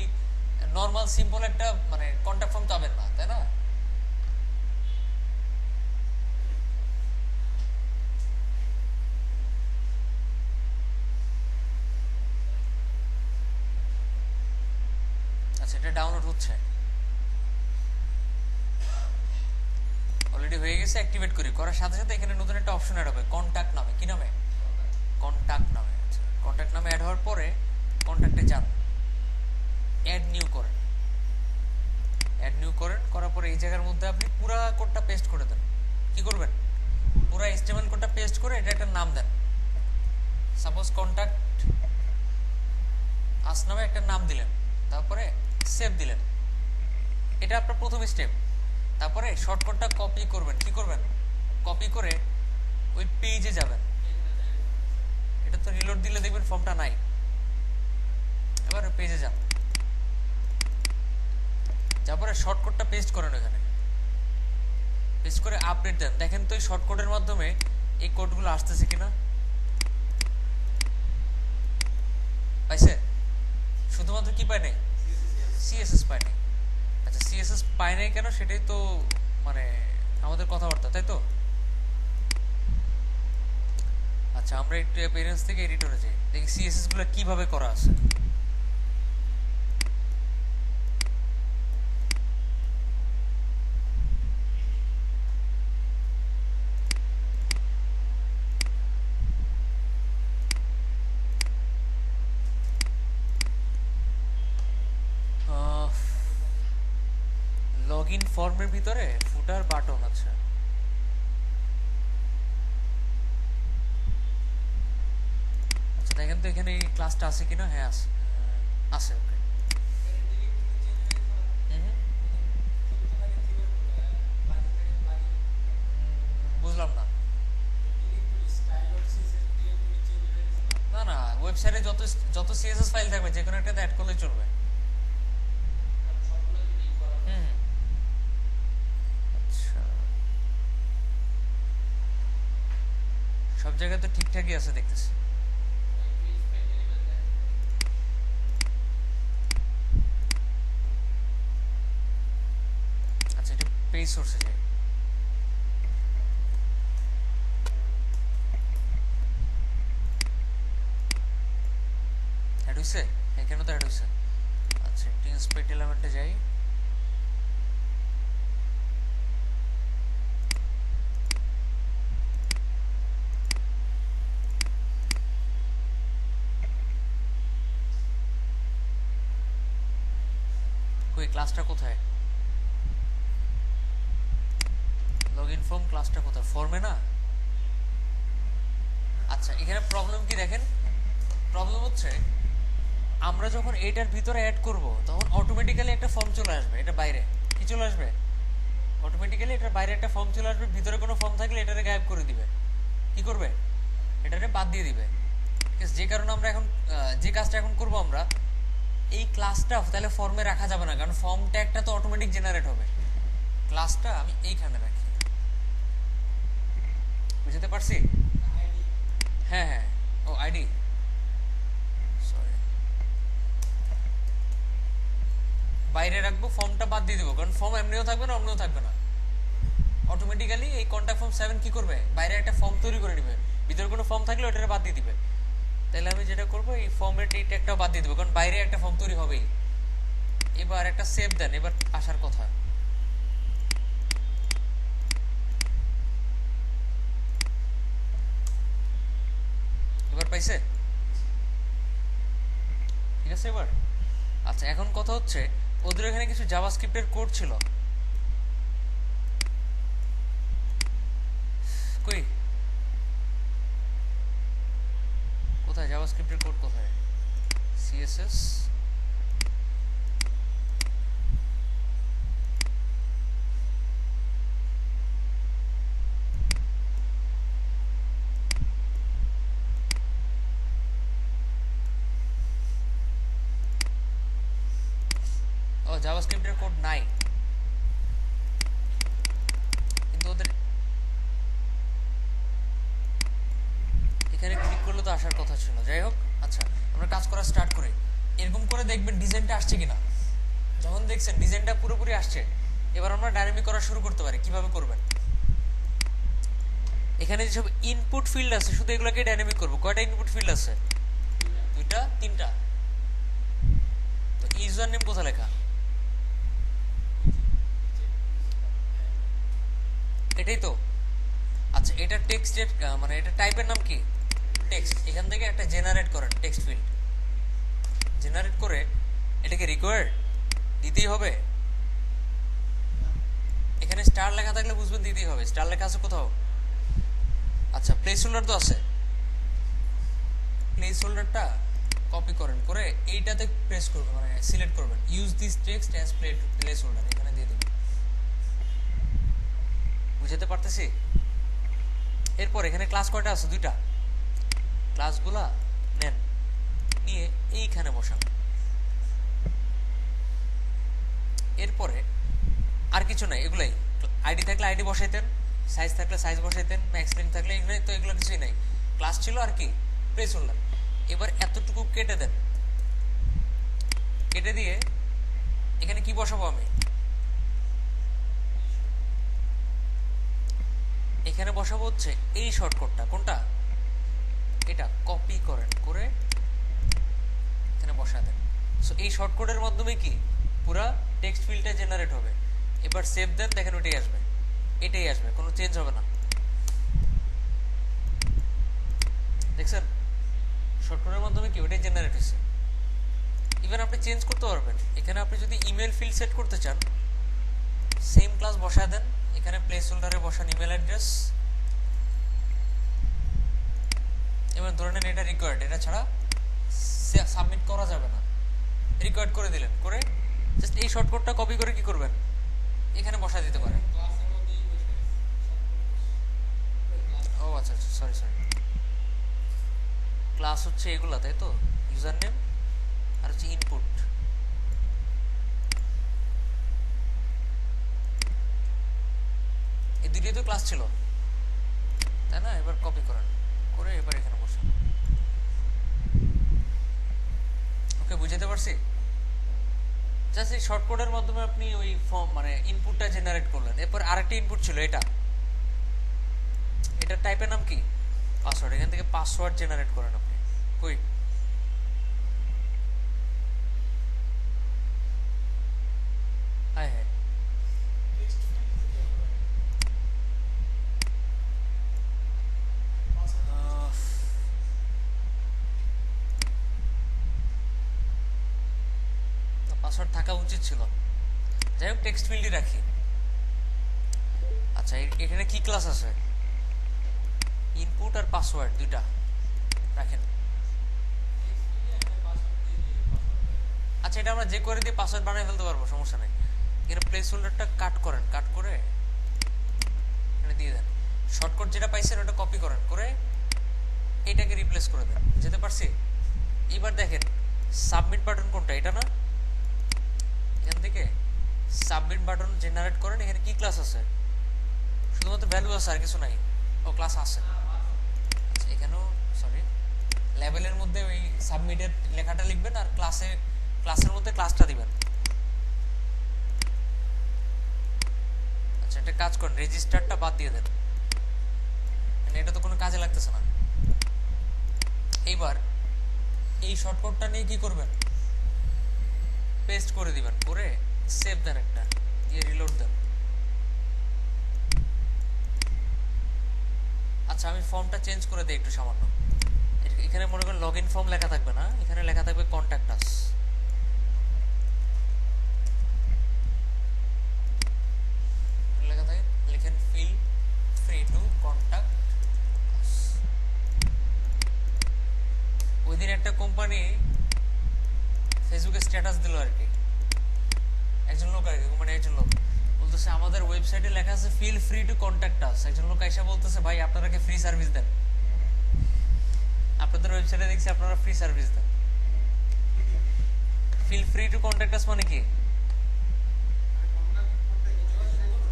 নর্মাল সিম্পল একটা মানে কন্ট্যাক্ট ফর্ম পাবেন না, তাই না? আচ্ছা, এটা ডাউনলোড হচ্ছে, অলরেডি হয়ে গেছে। অ্যাক্টিভেট করি, করার সাথে সাথে এখানে নতুন একটা অপশন অ্যাড হবে কন্ট্যাক্ট নামে। কি নামে? কন্ট্যাক্ট নামে। আচ্ছা, কন্ট্যাক্ট নামে অ্যাড হওয়ার পরে কন্ট্যাক্টে যান, অ্যাড নিউ করেন। অ্যাড নিউ করেন, করার পরে এই জায়গার মধ্যে আপনি পুরা কোডটা পেস্ট করে দেন। কি করবেন? পুরা HTML কোডটা পেস্ট করে এটা একটা নাম দেন। সাপোজ কন্ট্যাক্ট আস নামে একটা নাম দিলেন, তারপরে সেভ দিলেন। এটা আপনার প্রথম স্টেপ। তারপরে শর্টকাটটা কপি করবেন। কি করবেন? কপি করে ওই পেজে যাবেন। এটা তো রিলোড দিলে দেখবেন ফর্মটা নাই। এবার পেজে যান, তারপরে শর্টকাটটা পেস্ট করেন ওখানে, পেস্ট করে আপডেট দেন। দেখেন তো এই শর্টকাটের মাধ্যমে এই কোডগুলো আসতেছে কিনা। পাইছে? শুধুমাত্র কি পায় নাই? সিএসএস পায় নাই। আচ্ছা, সিএসএস পায় নাই কেন সেটাই তো মানে আমাদের কথাবার্তা, তাই তো? আচ্ছা, আমরা একটু অ্যাপিয়ারেন্স থেকে এডিটরে যাই, দেখি সিএসএস গুলো কিভাবে করা আছে। ইন ফর্মের ভিতরে ফুটার বাটন আছে। আচ্ছা দেখেন তো এখানে এই ক্লাসটা আছে কিনা। হ্যাঁ আছে, আছে। ওকে, বুঝলাম না। না না, ওয়েবসাইটে যত যত সিএসএস ফাইল থাকবে যে কোনো একটাতে অ্যাড করলে চলবে। হুম, আচ্ছা, সব জায়গায় তো ঠিকঠাকই আছে দেখতেছি। আচ্ছা, এটা পেজ সোর্সে যাই। অ্যাড হইছে, এখানে তো অ্যাড হইছে। আচ্ছা, একটু ইন্সপেক্ট এলিমেন্টে যাই। কই ক্লাসটা কোথায়? লগইন ফর্ম ক্লাসটা কোথায়? ফর্মে না? আচ্ছা, এখানে প্রবলেম কি দেখেন, প্রবলেম হচ্ছে আমরা যখন এটার ভিতরে অ্যাড করব তখন অটোমেটিক্যালি একটা ফর্ম চলে আসবে। এটা বাইরে কি চলে আসবে? অটোমেটিক্যালি এটার বাইরে একটা ফর্ম চলে আসবে। ভিতরে কোনো ফর্ম থাকলে এটারে গায়েব করে দিবে। কি করবে? এটারে বাদ দিয়ে দিবে। যে কারণে আমরা এখন যে কাজটা এখন করব, আমরা এই ক্লাসটা তাহলে ফর্মে রাখা যাবে না, কারণ ফর্ম ট্যাগটা তো অটোমেটিক জেনারেট হবে। ক্লাসটা আমি এইখানে রাখি। বুঝতে পারছি? হ্যাঁ হ্যাঁ, ও আইডি, সরি, বাইরে রাখবো। ফর্মটা বাদ দিয়ে দেবো, কারণ ফর্ম এমনিও থাকবে না, অমনিও থাকবে না। অটোমেটিক্যালি এই কন্টাক্ট ফর্ম 7 কি করবে? বাইরে একটা ফর্ম তৈরি করে নেবে। ভিতরে কোনো ফর্ম থাকলে ওটা বাদ দিয়ে দিবে। তাহলে আমি যেটা করবো, এই ফর্মের এই ট্যাগটা বাদ দিয়ে দেবো, কারণ বাইরে একটা ফর্ম তৈরি হবেই। এবার একটা সেভ দেন, এবার আসার কথা। এবার পাইছে? ঠিক আছে এবার। আচ্ছা, এখন কথা হচ্ছে ওদের এখানে কিছু জাভাস্ক্রিপ্টের কোড ছিল। কই, কোথায় জাভাস্ক্রিপ্টের কোড কোথায়? সিএসএস, ও জাভাস্ক্রিপ্টের কোড নাই, কিন্তু ওদের এখানে ক্লিক করলে তো আসার কথা ছিল। যাই হোক, আচ্ছা আমরা কাজ করা স্টার্ট করি। এরকম করে দেখবেন ডিজাইনটা আসছে কিনা। যখন দেখছেন ডিজাইনটা পুরোপুরি আসছে, এবার আমরা ডাইনামিক করা শুরু করতে পারি। কিভাবে করবেন? এখানে যেসব ইনপুট ফিল্ড আছে শুধু এগুলোকে ডাইনামিক করবো। কয়টা ইনপুট ফিল্ড আছে? দুইটা, তিনটা। তো ইউজার নেম কোথায় লেখা? এটাই তো। আচ্ছা, এটা টেক্সটের মানে এটা টাইপের নাম কি? টেক্সট। এখান থেকে একটা জেনারেট করেন টেক্সট ফিল্ড। জেনারেট করে এটাকে রিকোয়ার্ড দিতেই হবে। এখানে স্টার লেখা থাকলে বুঝবেন দিতেই হবে। স্টার লেখা আছে কোথাও? আচ্ছা, প্লেস হোল্ডার তো আছে। প্লেস হোল্ডারটা কপি করেন, করে এইটাতে প্রেস করবেন, মানে সিলেক্ট করবেন, use this text as place holder, এখানে দিয়ে দেবেন। বুঝতে পারতেছি? এরপর এখানে ক্লাস কয়টা আছে? দুইটা। ক্লাসগুলা নেন, নিয়ে এইখানে বসান। এরপরে আর কিছু নাই, এগুলাই। আইডি থাকলে আইডি বসাইতেন, সাইজ থাকলে সাইজ বসাইতেন, ম্যাক্স লিঙ্ক থাকলে এগুলো তো, এগুলো কিছুই নাই। ক্লাস ছিল আর কি প্লেস হোল্ডার। এবার এতটুকু কেটে দেন। কেটে দিয়ে এখানে কি বসাবো আমি? এখানে বসাবো হচ্ছে এই শর্টকাটটা। কোনটা? এটা কপি করেন, করে এখানে বসা দেন। সো এই শর্টকাটের মাধ্যমে কি পুরা টেক্সট ফিল্ডটা জেনারেট হবে। এবার সেভ দেন, দেখেন ওটাই আসবে, এটাই আসবে, কোনো চেঞ্জ হবে না। দেখছেন শর্টকাটের মাধ্যমে কি ওটাই জেনারেট হয়েছে। ইভেন আপনি চেঞ্জ করতে পারবেন। এখানে আপনি যদি ইমেল ফিল্ড সেট করতে চান, সেম ক্লাস বসায় দেন, এখানে প্লেস হোল্ডারে বসান ইমেল অ্যাড্রেস, এবং ধরে নেন এটা রিকোয়ার্ড, এটা ছাড়া সাবমিট করা যাবে না, রিকোয়ার্ড করে দিলেন, করে জাস্ট এই শর্টকাটটা কপি করে কি করবেন, এখানে বসায় দিতে পারেন। ও আচ্ছা আচ্ছা, সরি সরি, ক্লাস হচ্ছে এগুলা তাই তো, ইউজার নেম আর হচ্ছে ইনপুট। এই দুটোই তো ক্লাস ছিল তাই না? এবার কপি করেন, করে এবার এখানে বসান। ওকে, বুঝাতে পারছি? জাস্ট এই শর্টকাটের মাধ্যমে আপনি ওই ফর্ম মানে ইনপুটটা জেনারেট করলেন। এরপর আরেকটা ইনপুট ছিল এটা, এটা টাইপের নাম কি? পাসওয়ার্ড। এখান থেকে পাসওয়ার্ড জেনারেট করেন আপনি। কই হ্যাঁ হ্যাঁ, পাসওয়ার্ড থাকা উচিত ছিল, যাই হোক টেক্সট ফিল্ডই রাখি। আচ্ছা, এখানে কি ক্লাস আছে? ইনপুট আর পাসওয়ার্ড দুইটা রাখেন। আচ্ছা, এটা আমরা যে করে দিয়ে পাসওয়ার্ড বানিয়ে ফেলতে পারবো, সমস্যা নেই। এখানে প্লেস হোল্ডারটা কাট করেন, কাট করে এখানে দিয়ে দেন। শর্টকাট যেটা পাইছেন ওটা কপি করেন, করে এটাকে রিপ্লেস করে দেন। যেতে পারছি? এবার দেখেন সাবমিট বাটন কোনটা, এটা না? এখান থেকে সাবমিট বাটন জেনারেট করেন। এখানে কি ক্লাস আছে? শুধুমাত্র ভ্যালু আছে, আর কিছু নাই। ও ক্লাস আছে। আচ্ছা, এখানেও সরি, লেভেলের মধ্যে ওই সাবমিটের লেখাটা লিখবেন আর ক্লাসের মধ্যে ক্লাসটা দিবেন। আচ্ছা, একটা কাজ করেন, রেজিস্টারটা বাদ দিয়ে দেন, মানে এটা তো কোনো কাজে লাগতেছে না। এইবার এই শর্টকাটটা নিয়ে কি করবেন, পেস্ট করে দিবেন, করে সেভ দেন একটা, দিয়ে রিলোড দেন। আচ্ছা, আমি ফর্মটা চেঞ্জ করে দিই একটু সামান্য। এখানে মনে করেন লগ ইন ফর্ম লেখা থাকবে না, এখানে লেখা থাকবে কন্ট্যাক্ট আস। লেখা থাকে, লিখেন feel free to contact us. ওই দিন একটা কোম্পানি ফেসবুকে স্ট্যাটাস দিল আর কি, একজন লোক আর কি, কোম্পানি একজন লোক বলতেছে আমাদের ওয়েবসাইটে লেখা আছে feel free to contact us. একজন লোক এসে বলতেছে ভাই আপনারা কি ফ্রি সার্ভিস দেন? আপনাদের ওয়েবসাইটে দেখছি আপনারা ফ্রি সার্ভিস দেন। Feel free to contact us মানে কি?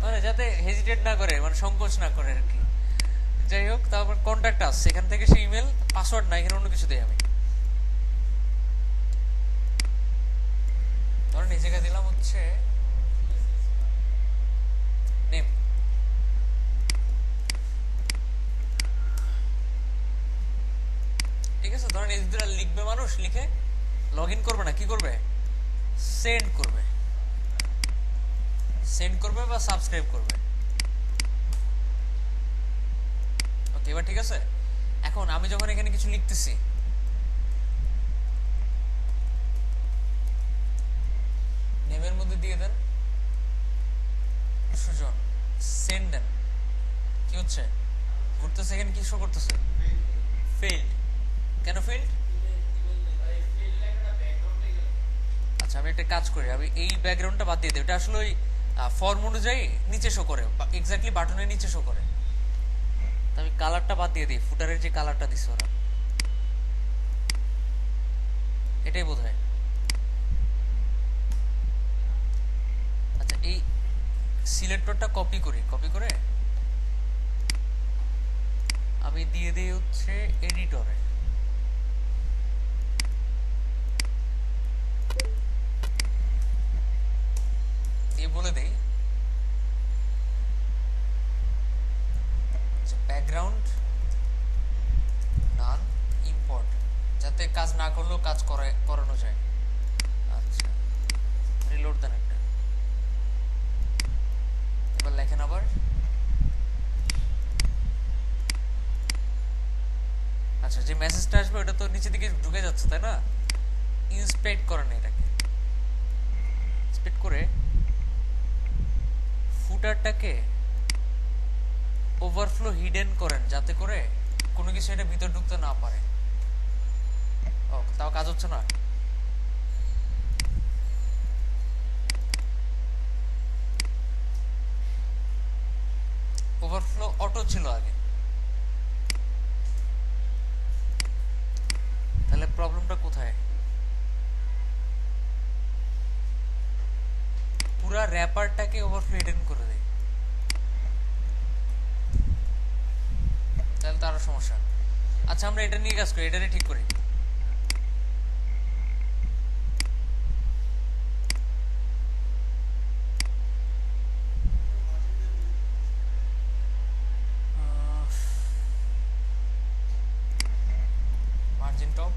মানে যাতে হেজিটেট না করে, মানে সংকোচ না করে আর কি। যাই হোক, তারপর কন্ট্যাক্ট আস, সেখান থেকে সে ইমেল, পাসওয়ার্ড না, এখানে অন্য কিছু দেই আমি। ধরেন এই জায়গায় দিলাম হচ্ছে নেম। ঠিক আছে, ধরেন এই দুটো লিখবে মানুষ, লিখে লগ ইন করবে না, কি করবে? সেন্ড করবে, সেন্ড করবে বা সাবস্ক্রাইব করবে। ওকে, এবার ঠিক আছে। এখন আমি যখন এখানে কিছু লিখতেছি, নেমের মধ্যে দিয়ে দেন সুজন, সেন্ড দেন, কি হচ্ছে? ঘুরতেছে, এখানে কি শো করতেছে? ফেইল্ড। কেন ফেইল্ড? আচ্ছা, আমি একটা কাজ করি, আমি এই ব্যাকগ্রাউন্ডটা বাদ দিয়ে দিই। এটা আসলে ওই ফর্ম অনুযায়ী নিচে শো করে, এক্স্যাক্টলি বাটনের নিচে শো করে। তো আমি কালারটা বাদ দিয়ে দিই, ফুটারের যে কালারটা দিচ্ছে ওরা, এটাই বোধ হয়। আচ্ছা, এই সিলেক্টরটা কপি করি, কপি করে আমি দিয়ে দিই হচ্ছে এডিটরে। দিয়ে বলে দেই ব্যাকগ্রাউন্ড নান ইম্পোর্ট, যাতে কাজ না করলেও কাজ করানো যায়। আচ্ছা, রিলোড দেন একটা। এবার লেখেন আবার, আচ্ছা যে মেসেজটা আসবে ওটা তো নিচে দিকে ঢুকে যাচ্ছে তাই না? ইন্সপেক্ট করেন, এটাকে ইন্সপেক্ট করে ফুটারটাকে ওভারফ্লো হিডেন করেন যাতে করে কোনো কিছু এটা ভিতর ঢুকতে না পারে। ও তাও কাজ হচ্ছে না। ওভারফ্লো অটো ছিল আগে, তাহলে প্রবলেমটা কোথায়? পুরা র্যাপারটাকে ওভারফ্লো হিডেন করে দেয়, তাহলে তো আরো সমস্যা। আচ্ছা আমরা এটা নিয়ে কাজ করি, এটারে ঠিক করি। মার্জিন টপ,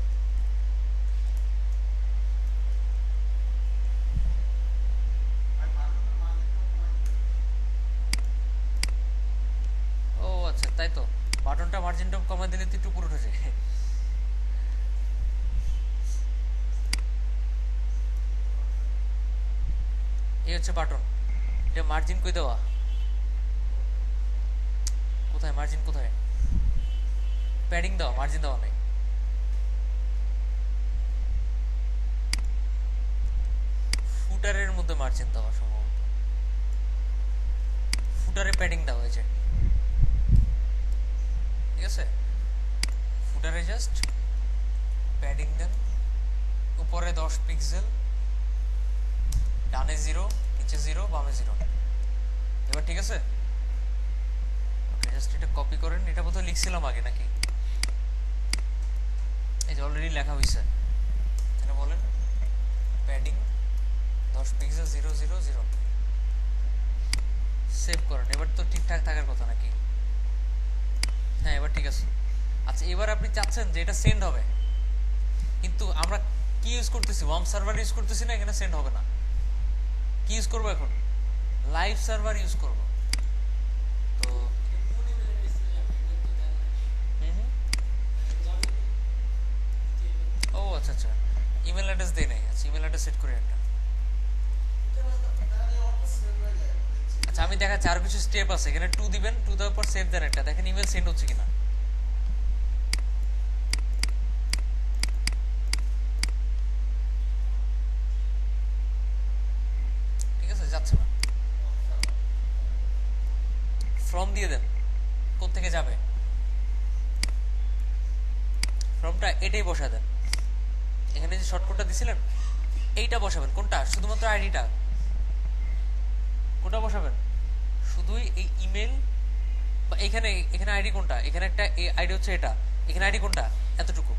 ও আচ্ছা তাই তো, বাটনটা মার্জিন টপ কমাই দিলে তো একটু উপরে উঠে যায়। এই হচ্ছে বাটন, এটা মার্জিন কই দেওয়া, কোথায় মার্জিন কোথায়? প্যাডিং দাও, মার্জিন দেওয়া নেই। ফুটারের মধ্যে মার্জিন দেওয়া সম্ভবত, ফুটারে প্যাডিং দেওয়া হয়েছে, ঠিক আছে? ফুটারে জাস্ট প্যাডিং দেন, উপরে 10 পিক্সেল, ডানে 0, নিচে 0, বামে 0। এবার ঠিক আছে? ওকে জাস্ট এটা কপি করেন, এটা বোধহয় লিখছিলাম আগে নাকি? এই যে অলরেডি লেখা হয়েছে, এটা বলেন প্যাডিং 10 পিক্সেল 0 0 0, সেভ করেন। এবার তো ঠিকঠাক থাকার কথা নাকি? হ্যাঁ এবার ঠিক আছে। আচ্ছা এবার আপনি চাচ্ছেন যে এটা সেন্ড হবে, কিন্তু আমরা কি ইউজ করতেছি? ওয়ার্ম সার্ভার ইউজ করতেছি না, এখানে সেন্ড হবে না। কি ইউজ করবো এখন? লাইভ সার্ভার ইউজ করব। তো ও আচ্ছা আচ্ছা, ইমেল অ্যাড্রেস দেই নাই। আচ্ছা ইমেল অ্যাড্রেস সেট করি একটা। আচ্ছা আমি দেখাচ্ছি আরো কিছু স্টেপ আছে, এখানে 2 দিবেন, 2 দেওয়ার পর সেভ দেন একটা, দেখেন ইমেল সেন্ড হচ্ছে কিনা। ঠিক আছে, যাচ্ছে না। ফর্ম দিয়ে দেন, কোথা থেকে যাবে ফর্মটা, এটাই বসা দেন। এখানে যে শর্টকাটটা দিছিলেন এইটা বসাবেন। কোনটা? শুধুমাত্র আইডিটা। কোনটা বসাবেন? শুধুই এই ইমেল বা এখানে, এখানে আইডি কোনটা? এখানে একটা আইডি হচ্ছে এটা, এখানে আইডি কোনটা? এতটুকু,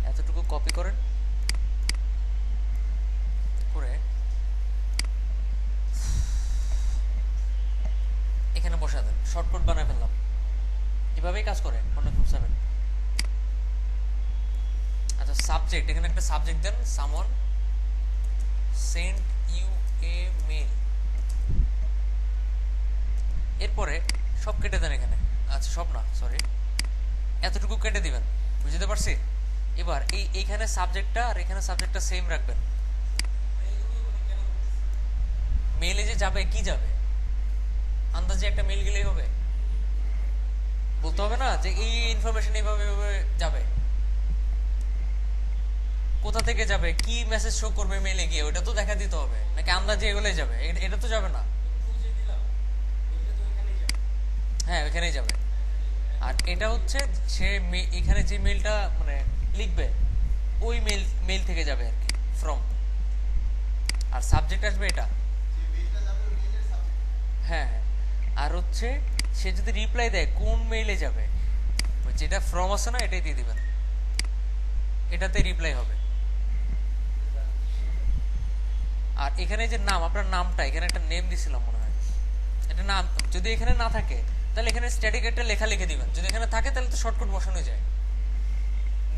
এতটুকু কপি করেন, করে এখানে বসা দেন। শর্টকাট বানায় ফেললাম। এভাবেই কাজ করে Ctrl+7। আচ্ছা সাবজেক্ট, এখানে একটা সাবজেক্ট দেন, someone send you a mail. এরপরে সব কেটে দেন এখানে। আচ্ছা সব না, সরি, এতটুকু কেটে দিবেন, বুঝতে পারছি? এবার এইখানে সাবজেক্টটা আর এখানে সাবজেক্টটা সেম রাখবেন। মেলে যে যাবে, কি যাবে? আন্দাজে একটা মেল গেলেই হবে? বলতে হবে না যে এই ইনফরমেশন এইভাবে যাবে, কোথা থেকে যাবে, কি মেসেজ শো করবে মেলে গিয়ে, ওটা তো দেখা দিতে হবে, নাকি আন্দাজে এগুলোই যাবে? এটা তো যাবে না। হ্যাঁ ওইখানেই যাবে। আর এটা হচ্ছে সে এখানে যে মেলটা মানে লিখবে ওই মেল থেকে যাবে আর কি, ফ্রম। আর সাবজেক্ট আসবে এটা। হ্যাঁ হ্যাঁ, আর হচ্ছে সে যদি রিপ্লাই দেয় কোন মেইলে যাবে, যেটা ফ্রম আছে না এটাই দিয়ে দিবেন, এটাতে রিপ্লাই হবে। আর এখানে যে নাম, আপনার নামটা, এখানে একটা নেম দিছিলাম মনে হয়, এটা নাম যদি এখানে না থাকে তাহলে এখানে স্ট্যাটিক একটা লেখা লিখে দিবেন, যদি এখানে থাকে তাহলে তো শর্টকাট বসানো যায়।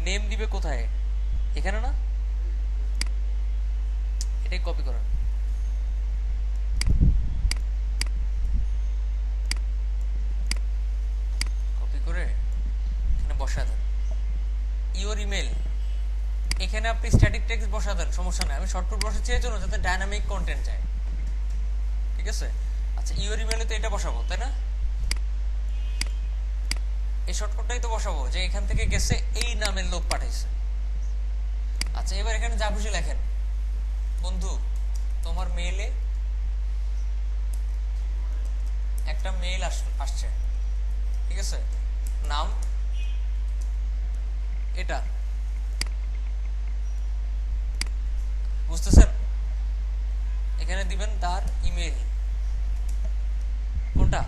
নেম দিবে কোথায়? এখানে না, এটাই কপি করেন। কপি করে এখানে বসা দেন ইওর ইমেল। এখানে আপনি স্ট্যাটিক টেক্সট বসা দেন, সমস্যা নাই। আমি শর্টকাট বসাচ্ছি এর জন্য যাতে ডাইনামিক কন্টেন্ট যায়। ঠিক আছে। আচ্ছা ইউর ইমেলে তো এটা বসাবো তাই না, এই শর্টকাটটাই তো বসাবো যে এখান থেকে গেছে এই নামের লোক পাঠাইছে। আচ্ছা এবার এখানে যা খুশি লেখেন, বন্ধু তোমার মেইলে একটা মেইল আসছে, ঠিক আছে, নাম এটা, বুঝতেছেন? এখানে দিবেন তার ইমেল, কোনটা,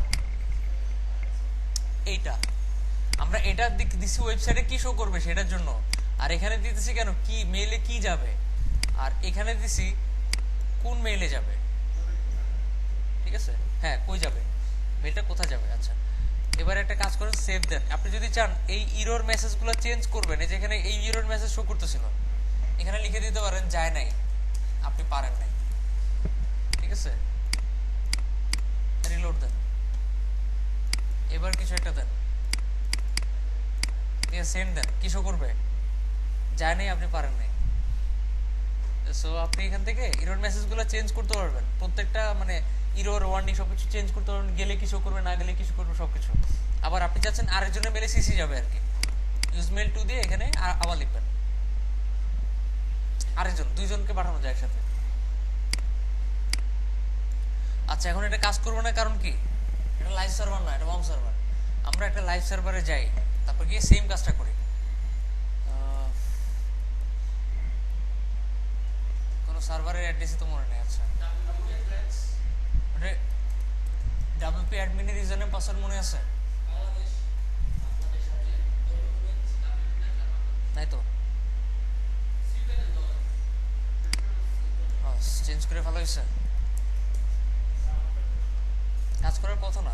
এইটা। আমরা এটা দিছি ওয়েবসাইটে কি শো করবে সেটার জন্য, আর এখানে দিতেছি কেন, কি মেইলে কি যাবে, আর এখানে দিছি কোন মেইলে যাবে, ঠিক আছে, হ্যাঁ কই যাবে, মেইলটা কোথায় যাবে। আচ্ছা এবার একটা কাজ করেন, সেভ দেন। আপনি যদি চান এই ইরোর মেসেজগুলো চেঞ্জ করবেন, এই যেখানে এই ইরোর মেসেজ শো করতেছিল এখানে লিখে দিতে পারেন যায় নাই, আপনি পারেন নাই, ঠিক আছে, রিলোড দেন, এবার কিছু একটা দেন, সেন্ড দেন, কি শো করবে, যায় নাই, আপনি পারেন নাই। সো আপনি এখান থেকে ইরোর মেসেজগুলো চেঞ্জ করতে পারবেন, প্রত্যেকটা মানে ইরোর ওয়ার্নিং সবকিছু চেঞ্জ করতে পারবেন, গেলে কিছু করবে না গেলে কিছু করবে সবকিছু। আবার আপনি চাচ্ছেন আরেকজনের মেলে সিসি যাবে আর কি, ইউজ মেল টু দিয়ে এখানে আবার লিখবেন, আরেকজন দুইজনকে পাঠানো যায় একসাথে। আচ্ছা এখন এটা কাজ করবো না, কারণ কি, এটা লাইভ সার্ভার না, এটা হোম সার্ভার। আমরা একটা লাইভ সার্ভারে যাই, তারপর গিয়ে সেম কাজটা করি। কোনো সার্ভারের অ্যাড্রেসই তো মনে নেই। আচ্ছা ডাব্লিউপি অ্যাডমিনের ইউজার নেম পাসওয়ার্ড মনে আছে? তাই তো, চেঞ্জ করে ভালো হয়েছে, কাজ করার কথা না,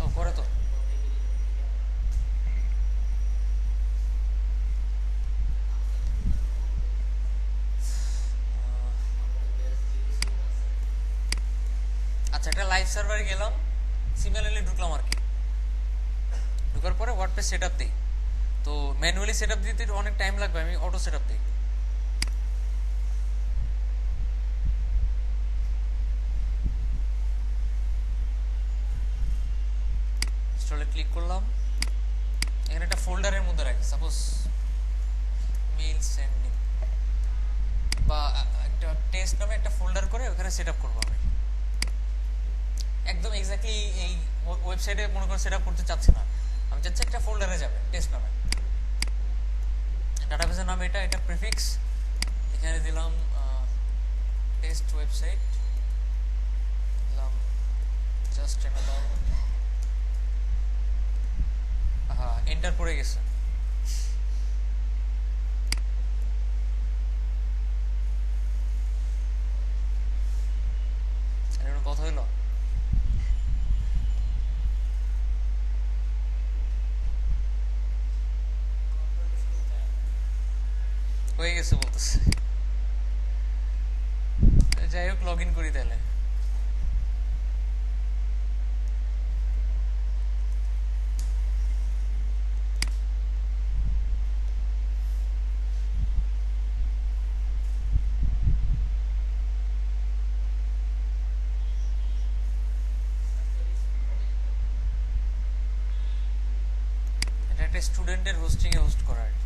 ও করে তো। আচ্ছা একটা লাইভ সার্ভারে গেলাম, সিমিলারলি ঢুকলাম আর কি, ঢুকার পরে ওয়ার্ডপ্রেস সেট আপ দিই, তো ম্যানুয়ালি সেট আপ দিতে অনেক টাইম লাগবে, আমি অটো সেট আপ দিই। ইনস্টলে ক্লিক করলাম, এখানে একটা ফোল্ডারের মধ্যে রাখি, সাপোজ মেইল সেন্ডিং বা একটা টেস্ট নামে একটা ফোল্ডার করে ওখানে সেট আপ করবো আমি। একদম এক্স্যাক্টলি এই ওয়েবসাইটে মনে করে সেট আপ করতে চাচ্ছি না, আমি চাচ্ছি একটা ফোল্ডারে যাবে টেস্ট নামে, ডাটাবেসের নাম এটা, এটা প্রিফিক্স, এখানে দিলাম টেস্ট ওয়েবসাইট, দিলাম জাস্ট অ্যানাদার, হ্যাঁ এন্টার পড়ে গেছে। কথা হইলো, হয়ে গেছে বলতেছে, যাই হোক লগ ইন করি তাহলে। এটা একটা স্টুডেন্টের হোস্টিং এ হোস্ট করা আর কি।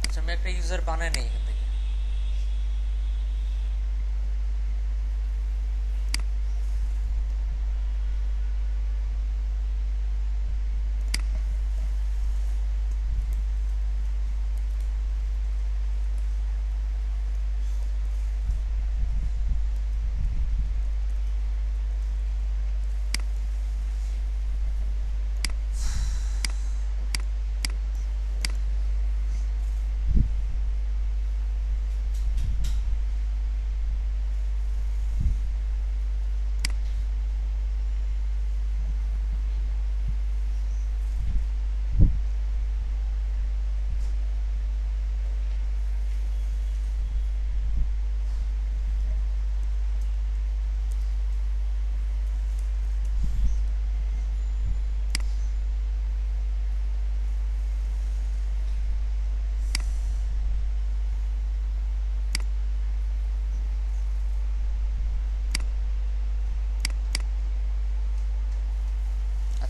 আচ্ছা আমি একটা ইউজার বানাই নেই এখান থেকে,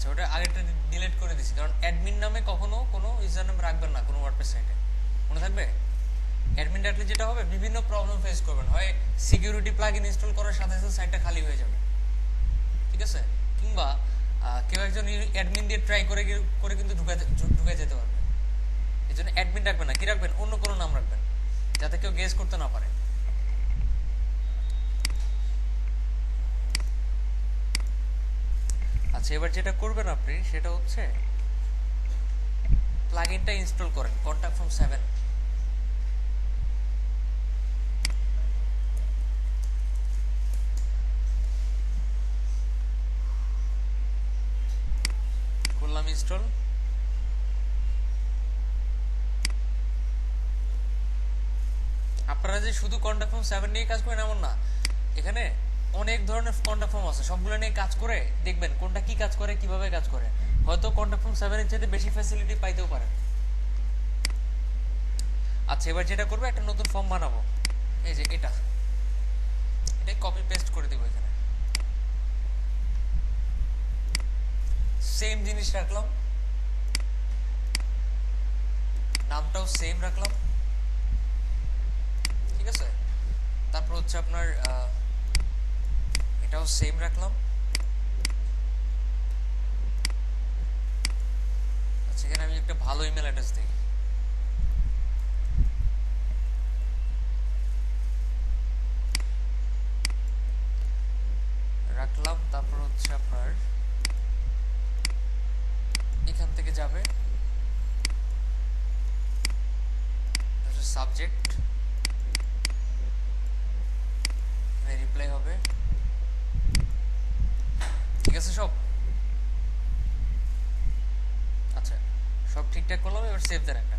আচ্ছা, ওটা আগেরটা ডিলিট করে দিছি, কারণ অ্যাডমিন নামে কখনো কোনো ইউজার নেম রাখবেন না কোনো ওয়ার্ডপ্রেস সাইটে, মনে থাকবে। অ্যাডমিন রাখলে যেটা হবে, বিভিন্ন প্রবলেম ফেস করবেন, হয় সিকিউরিটি প্লাগইন ইনস্টল করার সাথে সাথে সাইটটা খালি হয়ে যাবে, ঠিক আছে, কিংবা কেউ একজন অ্যাডমিন দিয়ে ট্রাই করে করে কিন্তু ঢুকে যেতে পারবে। এই জন্য অ্যাডমিন রাখবেন না, কি রাখবেন, অন্য কোনো নাম রাখবেন যাতে কেউ গেস করতে না পারে। আচ্ছা, এবার যেটা করবেন আপনি সেটা হচ্ছে প্লাগইনটা ইনস্টল করেন, কন্টাক্ট ফ্রম 7। করলাম ইনস্টল। আপনারা যে শুধু কন্টাক্ট ফর্ম 7 নিয়ে কাজ করেন এমন না, এখানে অনেক ধরনের কন্টাক্ট ফর্ম আছে, সবগুলো নিয়ে কাজ করে দেখবেন কোনটা কি কাজ করে, কিভাবে কাজ করে। হয়তো কন্টাক্ট ফর্ম 7 এর চাইতে বেশি ফ্যাসিলিটি পাইতেও পারেন। আচ্ছা, এবার যেটা করবো, একটা নতুন ফর্ম বানাবো, এই যে এটাই কপি পেস্ট করে দেবো এখানে। সেম জিনিস রাখলাম, নামটাও সেম রাখলাম, ঠিক আছে। তারপর হচ্ছে আপনার এটাও সেম রাখলাম। আচ্ছা, এখানে আমি একটা ভালো ইমেল অ্যাড্রেস দিই, রাখলাম। তারপর হচ্ছে আপনার এখান থেকে যাবে সাবজেক্ট, রিপ্লাই হবে, ঠিক আছে সব। আচ্ছা, সব ঠিকঠাক করলাম, এবার সেভ দেন একটা।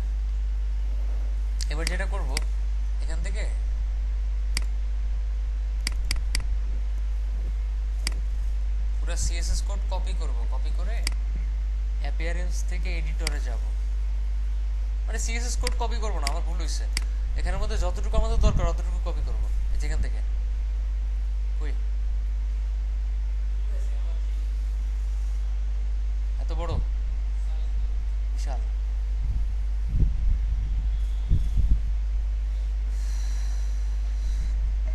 এবার যেটা করব, এখান থেকে পুরো সিএসএস কোড কপি করব, কপি করে অ্যাপিয়ারেন্স থেকে এডিটরে যাব। মানে সিএসএস কোড কপি করব না, আমার ভুল হয়েছে, এখানের মধ্যে যতটুকু আমাদের দরকার ততটুকু কপি করব যেখান থেকে। ওই এত বড় বিশাল,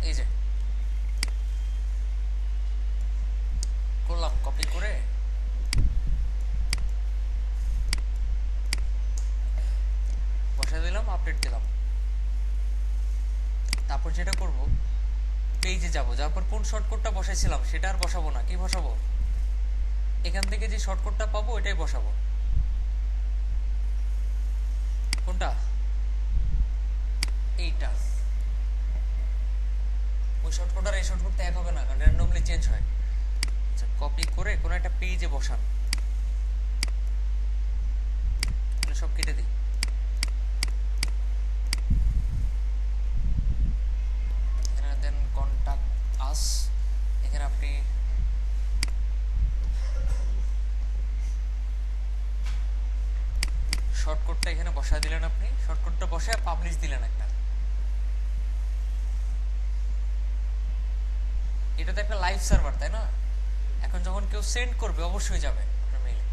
এই যে করলাম, কপি করে বসাই দিলাম, আপডেট দিলাম। তারপর যেটা করব, পেজে যাব, যাওয়ার পর কোন শর্টকাটটা বসাইছিলাম সেটা আর বসাবো না, কি বসাবো, এখান থেকে যে শর্টকাটটা পাবো এটাই বসাবো। কোনটা, এইটা। ওই শর্টকাট আর এই শর্টকাট এক হবে না, কারণ র্যান্ডমলি চেঞ্জ হয়। আচ্ছা, কপি করে কোনো একটা পেজে বসান, সব কেটে দিই। এখানে দেন কন্টাক্ট আস, এখানে আপনি শর্টকাটটা এখানে বসা দিলেন, আপনি শর্টকাটটা বসে পাবলিশ দিলেন একটা। এটা তো একটা লাইভ সার্ভার, তাই না? এখন যখন কেউ সেন্ড করবে অবশ্যই যাবে আপনার মেইলে।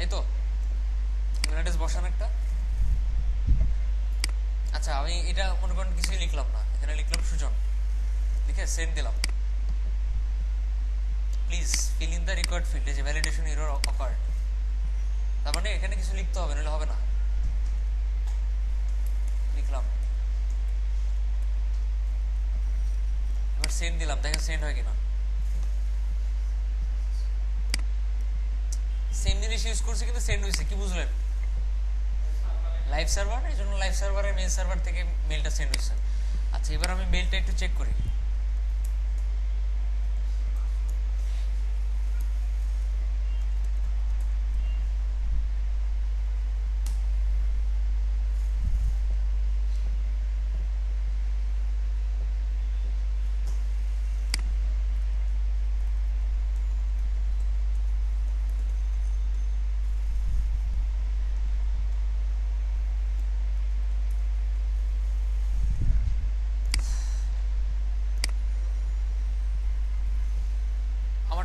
এই তো ইমেল অ্যাড্রেস বসান একটা। আচ্ছা, আমি এটা মনে করেন কিছুই লিখলাম না, এখানে লিখলাম সুজন, লিখে সেন্ড দিলাম। Please fill in the required field, যে ভ্যালিডেশন এরর অকার্ড। তার মানে এখানে কিছু লিখতে হবে, নাহলে হবে না। লিখলাম, এবার সেন্ড দিলাম, দেখেন সেন্ড হয় কিনা। সেম জিনিস ইউজ করছি কিন্তু সেন্ড হয়েছে, কি বুঝলেন? লাইভ সার্ভার, এই জন্য লাইভ সার্ভারের মেইল সার্ভার থেকে মেইলটা সেন্ড হয়েছে। আচ্ছা, এবার আমি মেইলটা একটু চেক করি।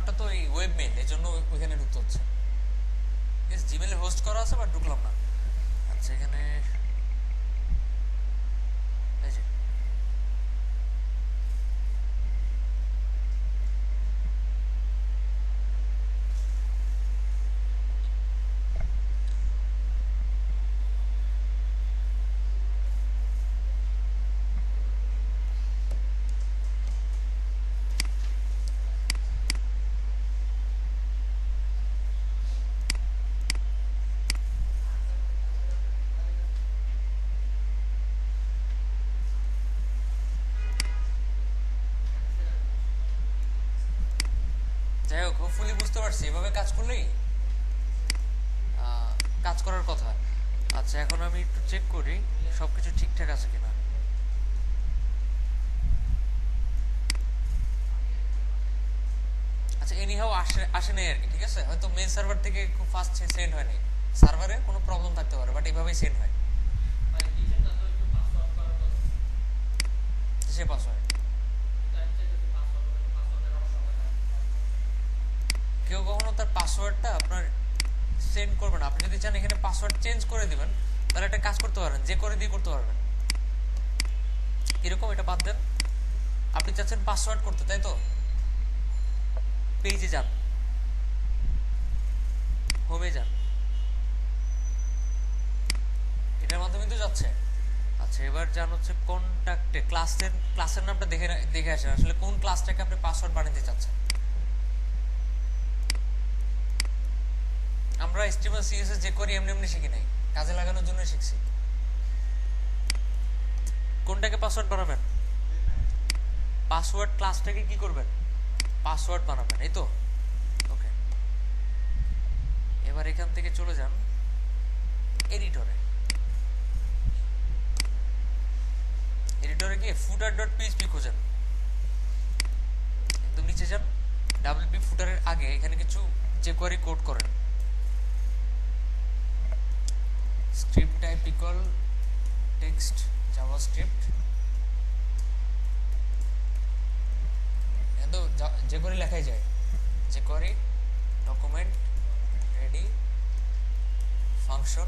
আমারটা তো এই ওয়েব মেইল, এই জন্য ওইখানে ঢুকতে হচ্ছে। জিমেলে হোস্ট করা আছে বাট ঢুকলাম না। আচ্ছা এখানে এই যে যাই হোক, হোপফুলি বুঝতে পারছি এভাবে কাজ করলেই কাজ করার কথা। আচ্ছা এখন আমি একটু চেক করি সবকিছু ঠিকঠাক আছে কিনা। আচ্ছা এনিহাও আসে নাই আর কি, ঠিক আছে। হয়তো মেল সার্ভার থেকে খুব ফাস্ট সেন্ড হয়নি, সার্ভারে কোনো প্রবলেম থাকতে পারে, বাট এভাবেই সেন্ড হয়। সে পাসওয়ার্ড কেউ কখনো তার পাসওয়ার্ডটা আপনার সেন্ড করবে না। আপনি যদি চান এখানে পাসওয়ার্ড চেঞ্জ করে দিবেন, তাহলে একটা কাজ করতে পারেন, যে করে দিয়ে করতে পারবেন। এরকম এটা বাদ দেন, আপনি চাচ্ছেন পাসওয়ার্ড করতে, তাই তো? পেজে যান, হোমে যান, এটার মাধ্যমে তো যাচ্ছে। আচ্ছা এবার যান হচ্ছে কন্টাক্টে, ক্লাসের নামটা দেখে আসেন আসলে কোন ক্লাসটাকে আপনি পাসওয়ার্ড বানাতে চাচ্ছেন। আমরা HTML CSS যে করি এমনি এমনি শিখি নাই, কাজে লাগানোর জন্য শিখছি। কোনটাকে পাসওয়ার্ড বানাবেন? পাসওয়ার্ড ক্লাসটাকে কি করবেন? পাসওয়ার্ড বানাবেন, এই তো। ওকে, এবার এখান থেকে চলে যান এডিটরে। এডিটরে গিয়ে footer.php খোঁজেন, একদম নিচে যান। WP ফুটারের আগে এখানে কিছু jQuery কোড করেন। Script type equal text JavaScript, কিন্তু jQuery লেখাই যায়। jQuery ডকুমেন্ট রেডি ফাংশন,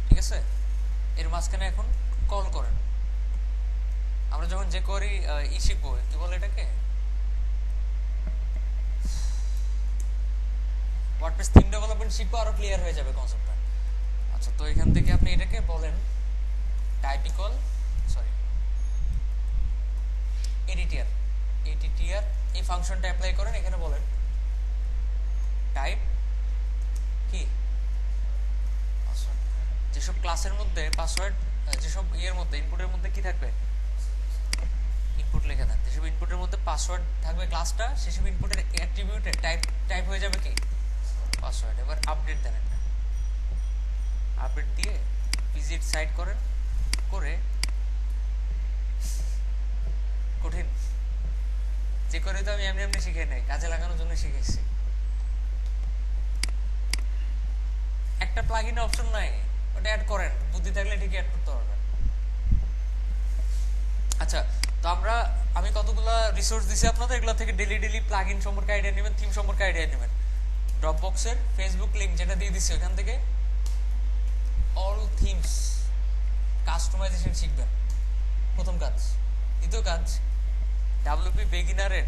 ঠিক আছে। এর মাঝখানে এখন কল করেন। আমরা যখন jQuery শিখবো, কি বলে এটাকে, ওয়ার্ডপ্রেস থিম ডেভেলপমেন্ট শিখবো, আরো ক্লিয়ার হয়ে যাবে কনসেপ্টটা। আচ্ছা তো এখান থেকে আপনি এটাকে বলেন টাইপ ইকুয়াল এডিটিআর, এই ফাংশনটা অ্যাপ্লাই করেন। এখানে বলেন টাইপ কি পাসওয়ার্ড। যেসব ক্লাসের মধ্যে পাসওয়ার্ড, যেসব ইয়ের মধ্যে ইনপুটের মধ্যে কি থাকবে, ইনপুট লিখে দেন। যেসব ইনপুটের মধ্যে পাসওয়ার্ড থাকবে ক্লাসটা, সেসব ইনপুটের অ্যাট্রিবিউটে টাইপ হয়ে যাবে কি পাসওয়ার্ড। এবার আপডেট দেন, একটা আপডেট দিয়ে ভিজিট সাইট করেন, করে কঠিন যে করে তো আমি এমনি এমনি শিখে নাই, কাজে লাগানোর জন্য শিখেছি। একটা প্লাগইন অপশন নাই, ওটা অ্যাড করেন, বুদ্ধি থাকলে ঠিকই অ্যাড করতে পারবেন। আচ্ছা তো আমি কতগুলা রিসোর্স দিছি আপনাদের, এগুলো থেকে ডেলি প্লাগইন সম্পর্কে আইডিয়া নেবেন, থিম সম্পর্কে আইডিয়া নেবেন। ড্রপবক্সের ফেসবুক লিংক যেটা দিয়ে দিচ্ছি, ওখান থেকে অল থিমস কাস্টমাইজেশন শিখবেন, প্রথম কাজ। দ্বিতীয় কাজ WP বেগিনারের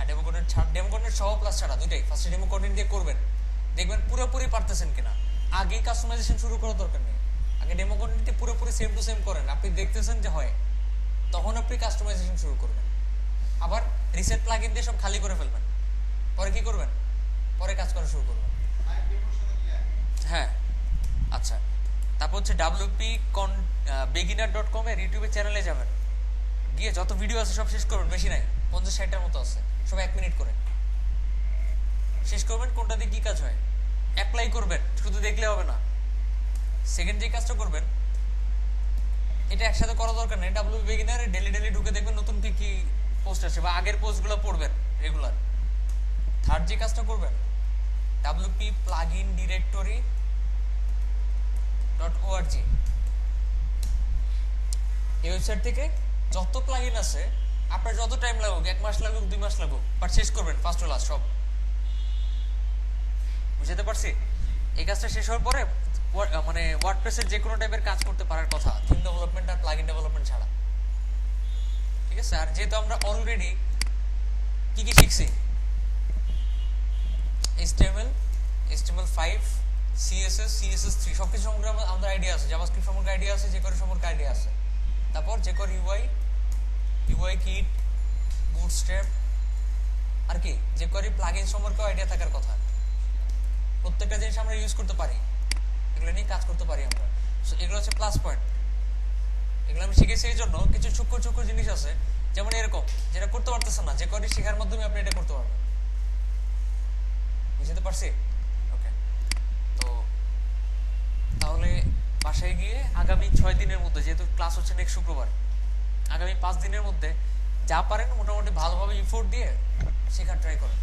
ডেমো কন্টেন্ট সহ প্লাস ছাড়া দুইটাই, ফার্স্টে ডেমো কন্টেন্ট দিয়ে করবেন, দেখবেন পুরোপুরি পারতেছেন কিনা। আগে কাস্টমাইজেশন শুরু করার দরকার নেই, আগে ডেমো কন্টেন্টে পুরোপুরি সেম টু সেম করেন, আপনি দেখতেছেন যে হয়, তখন আপনি কাস্টমাইজেশন শুরু করবেন। আবার রিসেট প্লাগইন দিয়ে সব খালি করে ফেলবেন, পরে কি করবেন, পরে কাজ করা শুরু করবেন। হ্যাঁ আচ্ছা, তারপর হচ্ছে wp-beginner.com এর ইউটিউবের চ্যানেলে যাবেন, গিয়ে যত ভিডিও আছে সব শেষ করবেন, বেশি নাই 50-60টার মতো আছে, সব 1 মিনিট করে শেষ করবেন। কোনটা দিয়ে কি কাজ হয় অ্যাপ্লাই করবেন, শুধু দেখলে হবে না। সেকেন্ড যে কাজটা করবেন, এটা একসাথে করা দরকার নেই, WP বেগিনারে ডেলি ঢুকে দেখবেন নতুন কি কি পোস্ট আসে, বা আগের পোস্টগুলো পড়বেন রেগুলার। থার্ড যে কাজটা করবেন, WP plugin directory.org এই ওয়েবসাইট থেকে যত প্লাগইন আছে আপনার যত টাইম লাগুক 1 মাস লাগুক 2 মাস লাগুক পারচেজ করবেন ফার্স্ট টু লাস্ট সব। বুঝতে পারছি? এই কাজটা শেষ হওয়ার পরে মানে ওয়ার্ডপ্রেসের যে কোনো টাইপের কাজ করতে পারার কথা, থিম ডেভেলপমেন্ট আর প্লাগইন ডেভেলপমেন্ট ছাড়া। ঠিক আছে? আর যেহেতু আমরা অলরেডি কি কি শিখছি, HTML, HTML5, CSS, CSS3 সবকিছু সম্পর্কে আমাদের আইডিয়া আছে, জাভাস্ক্রিপ্ট সম্পর্কে আইডিয়া আছে, jQuery সম্পর্কে আইডিয়া আছে। তারপর jQuery UI কিট, বুটস্ট্র্যাপ, আর কি jQuery প্লাগইন সম্পর্কে আইডিয়া থাকার কথা। প্রত্যেকটা জিনিস আমরা ইউজ করতে পারি, এগুলো নিয়ে কাজ করতে পারি আমরা। সো এগুলো হচ্ছে প্লাস পয়েন্ট। এগুলো আমি শিখেছি এই জন্য কিছু সূক্ষ্ম সূক্ষ্ম জিনিস আছে যেমন এরকম যেটা করতে পারতেছেন না, jQuery শেখার মাধ্যমে আপনি এটা করতে পারবেন। বুঝতে পারছি? ওকে, তো তাহলে বাসায় গিয়ে আগামী 6 দিনের মধ্যে, যেহেতু ক্লাস হচ্ছে নেক্সট শুক্রবার, আগামী 5 দিনের মধ্যে যা পারেন মোটামুটি ভালোভাবে ইফোর্ট দিয়ে শেখার ট্রাই করেন।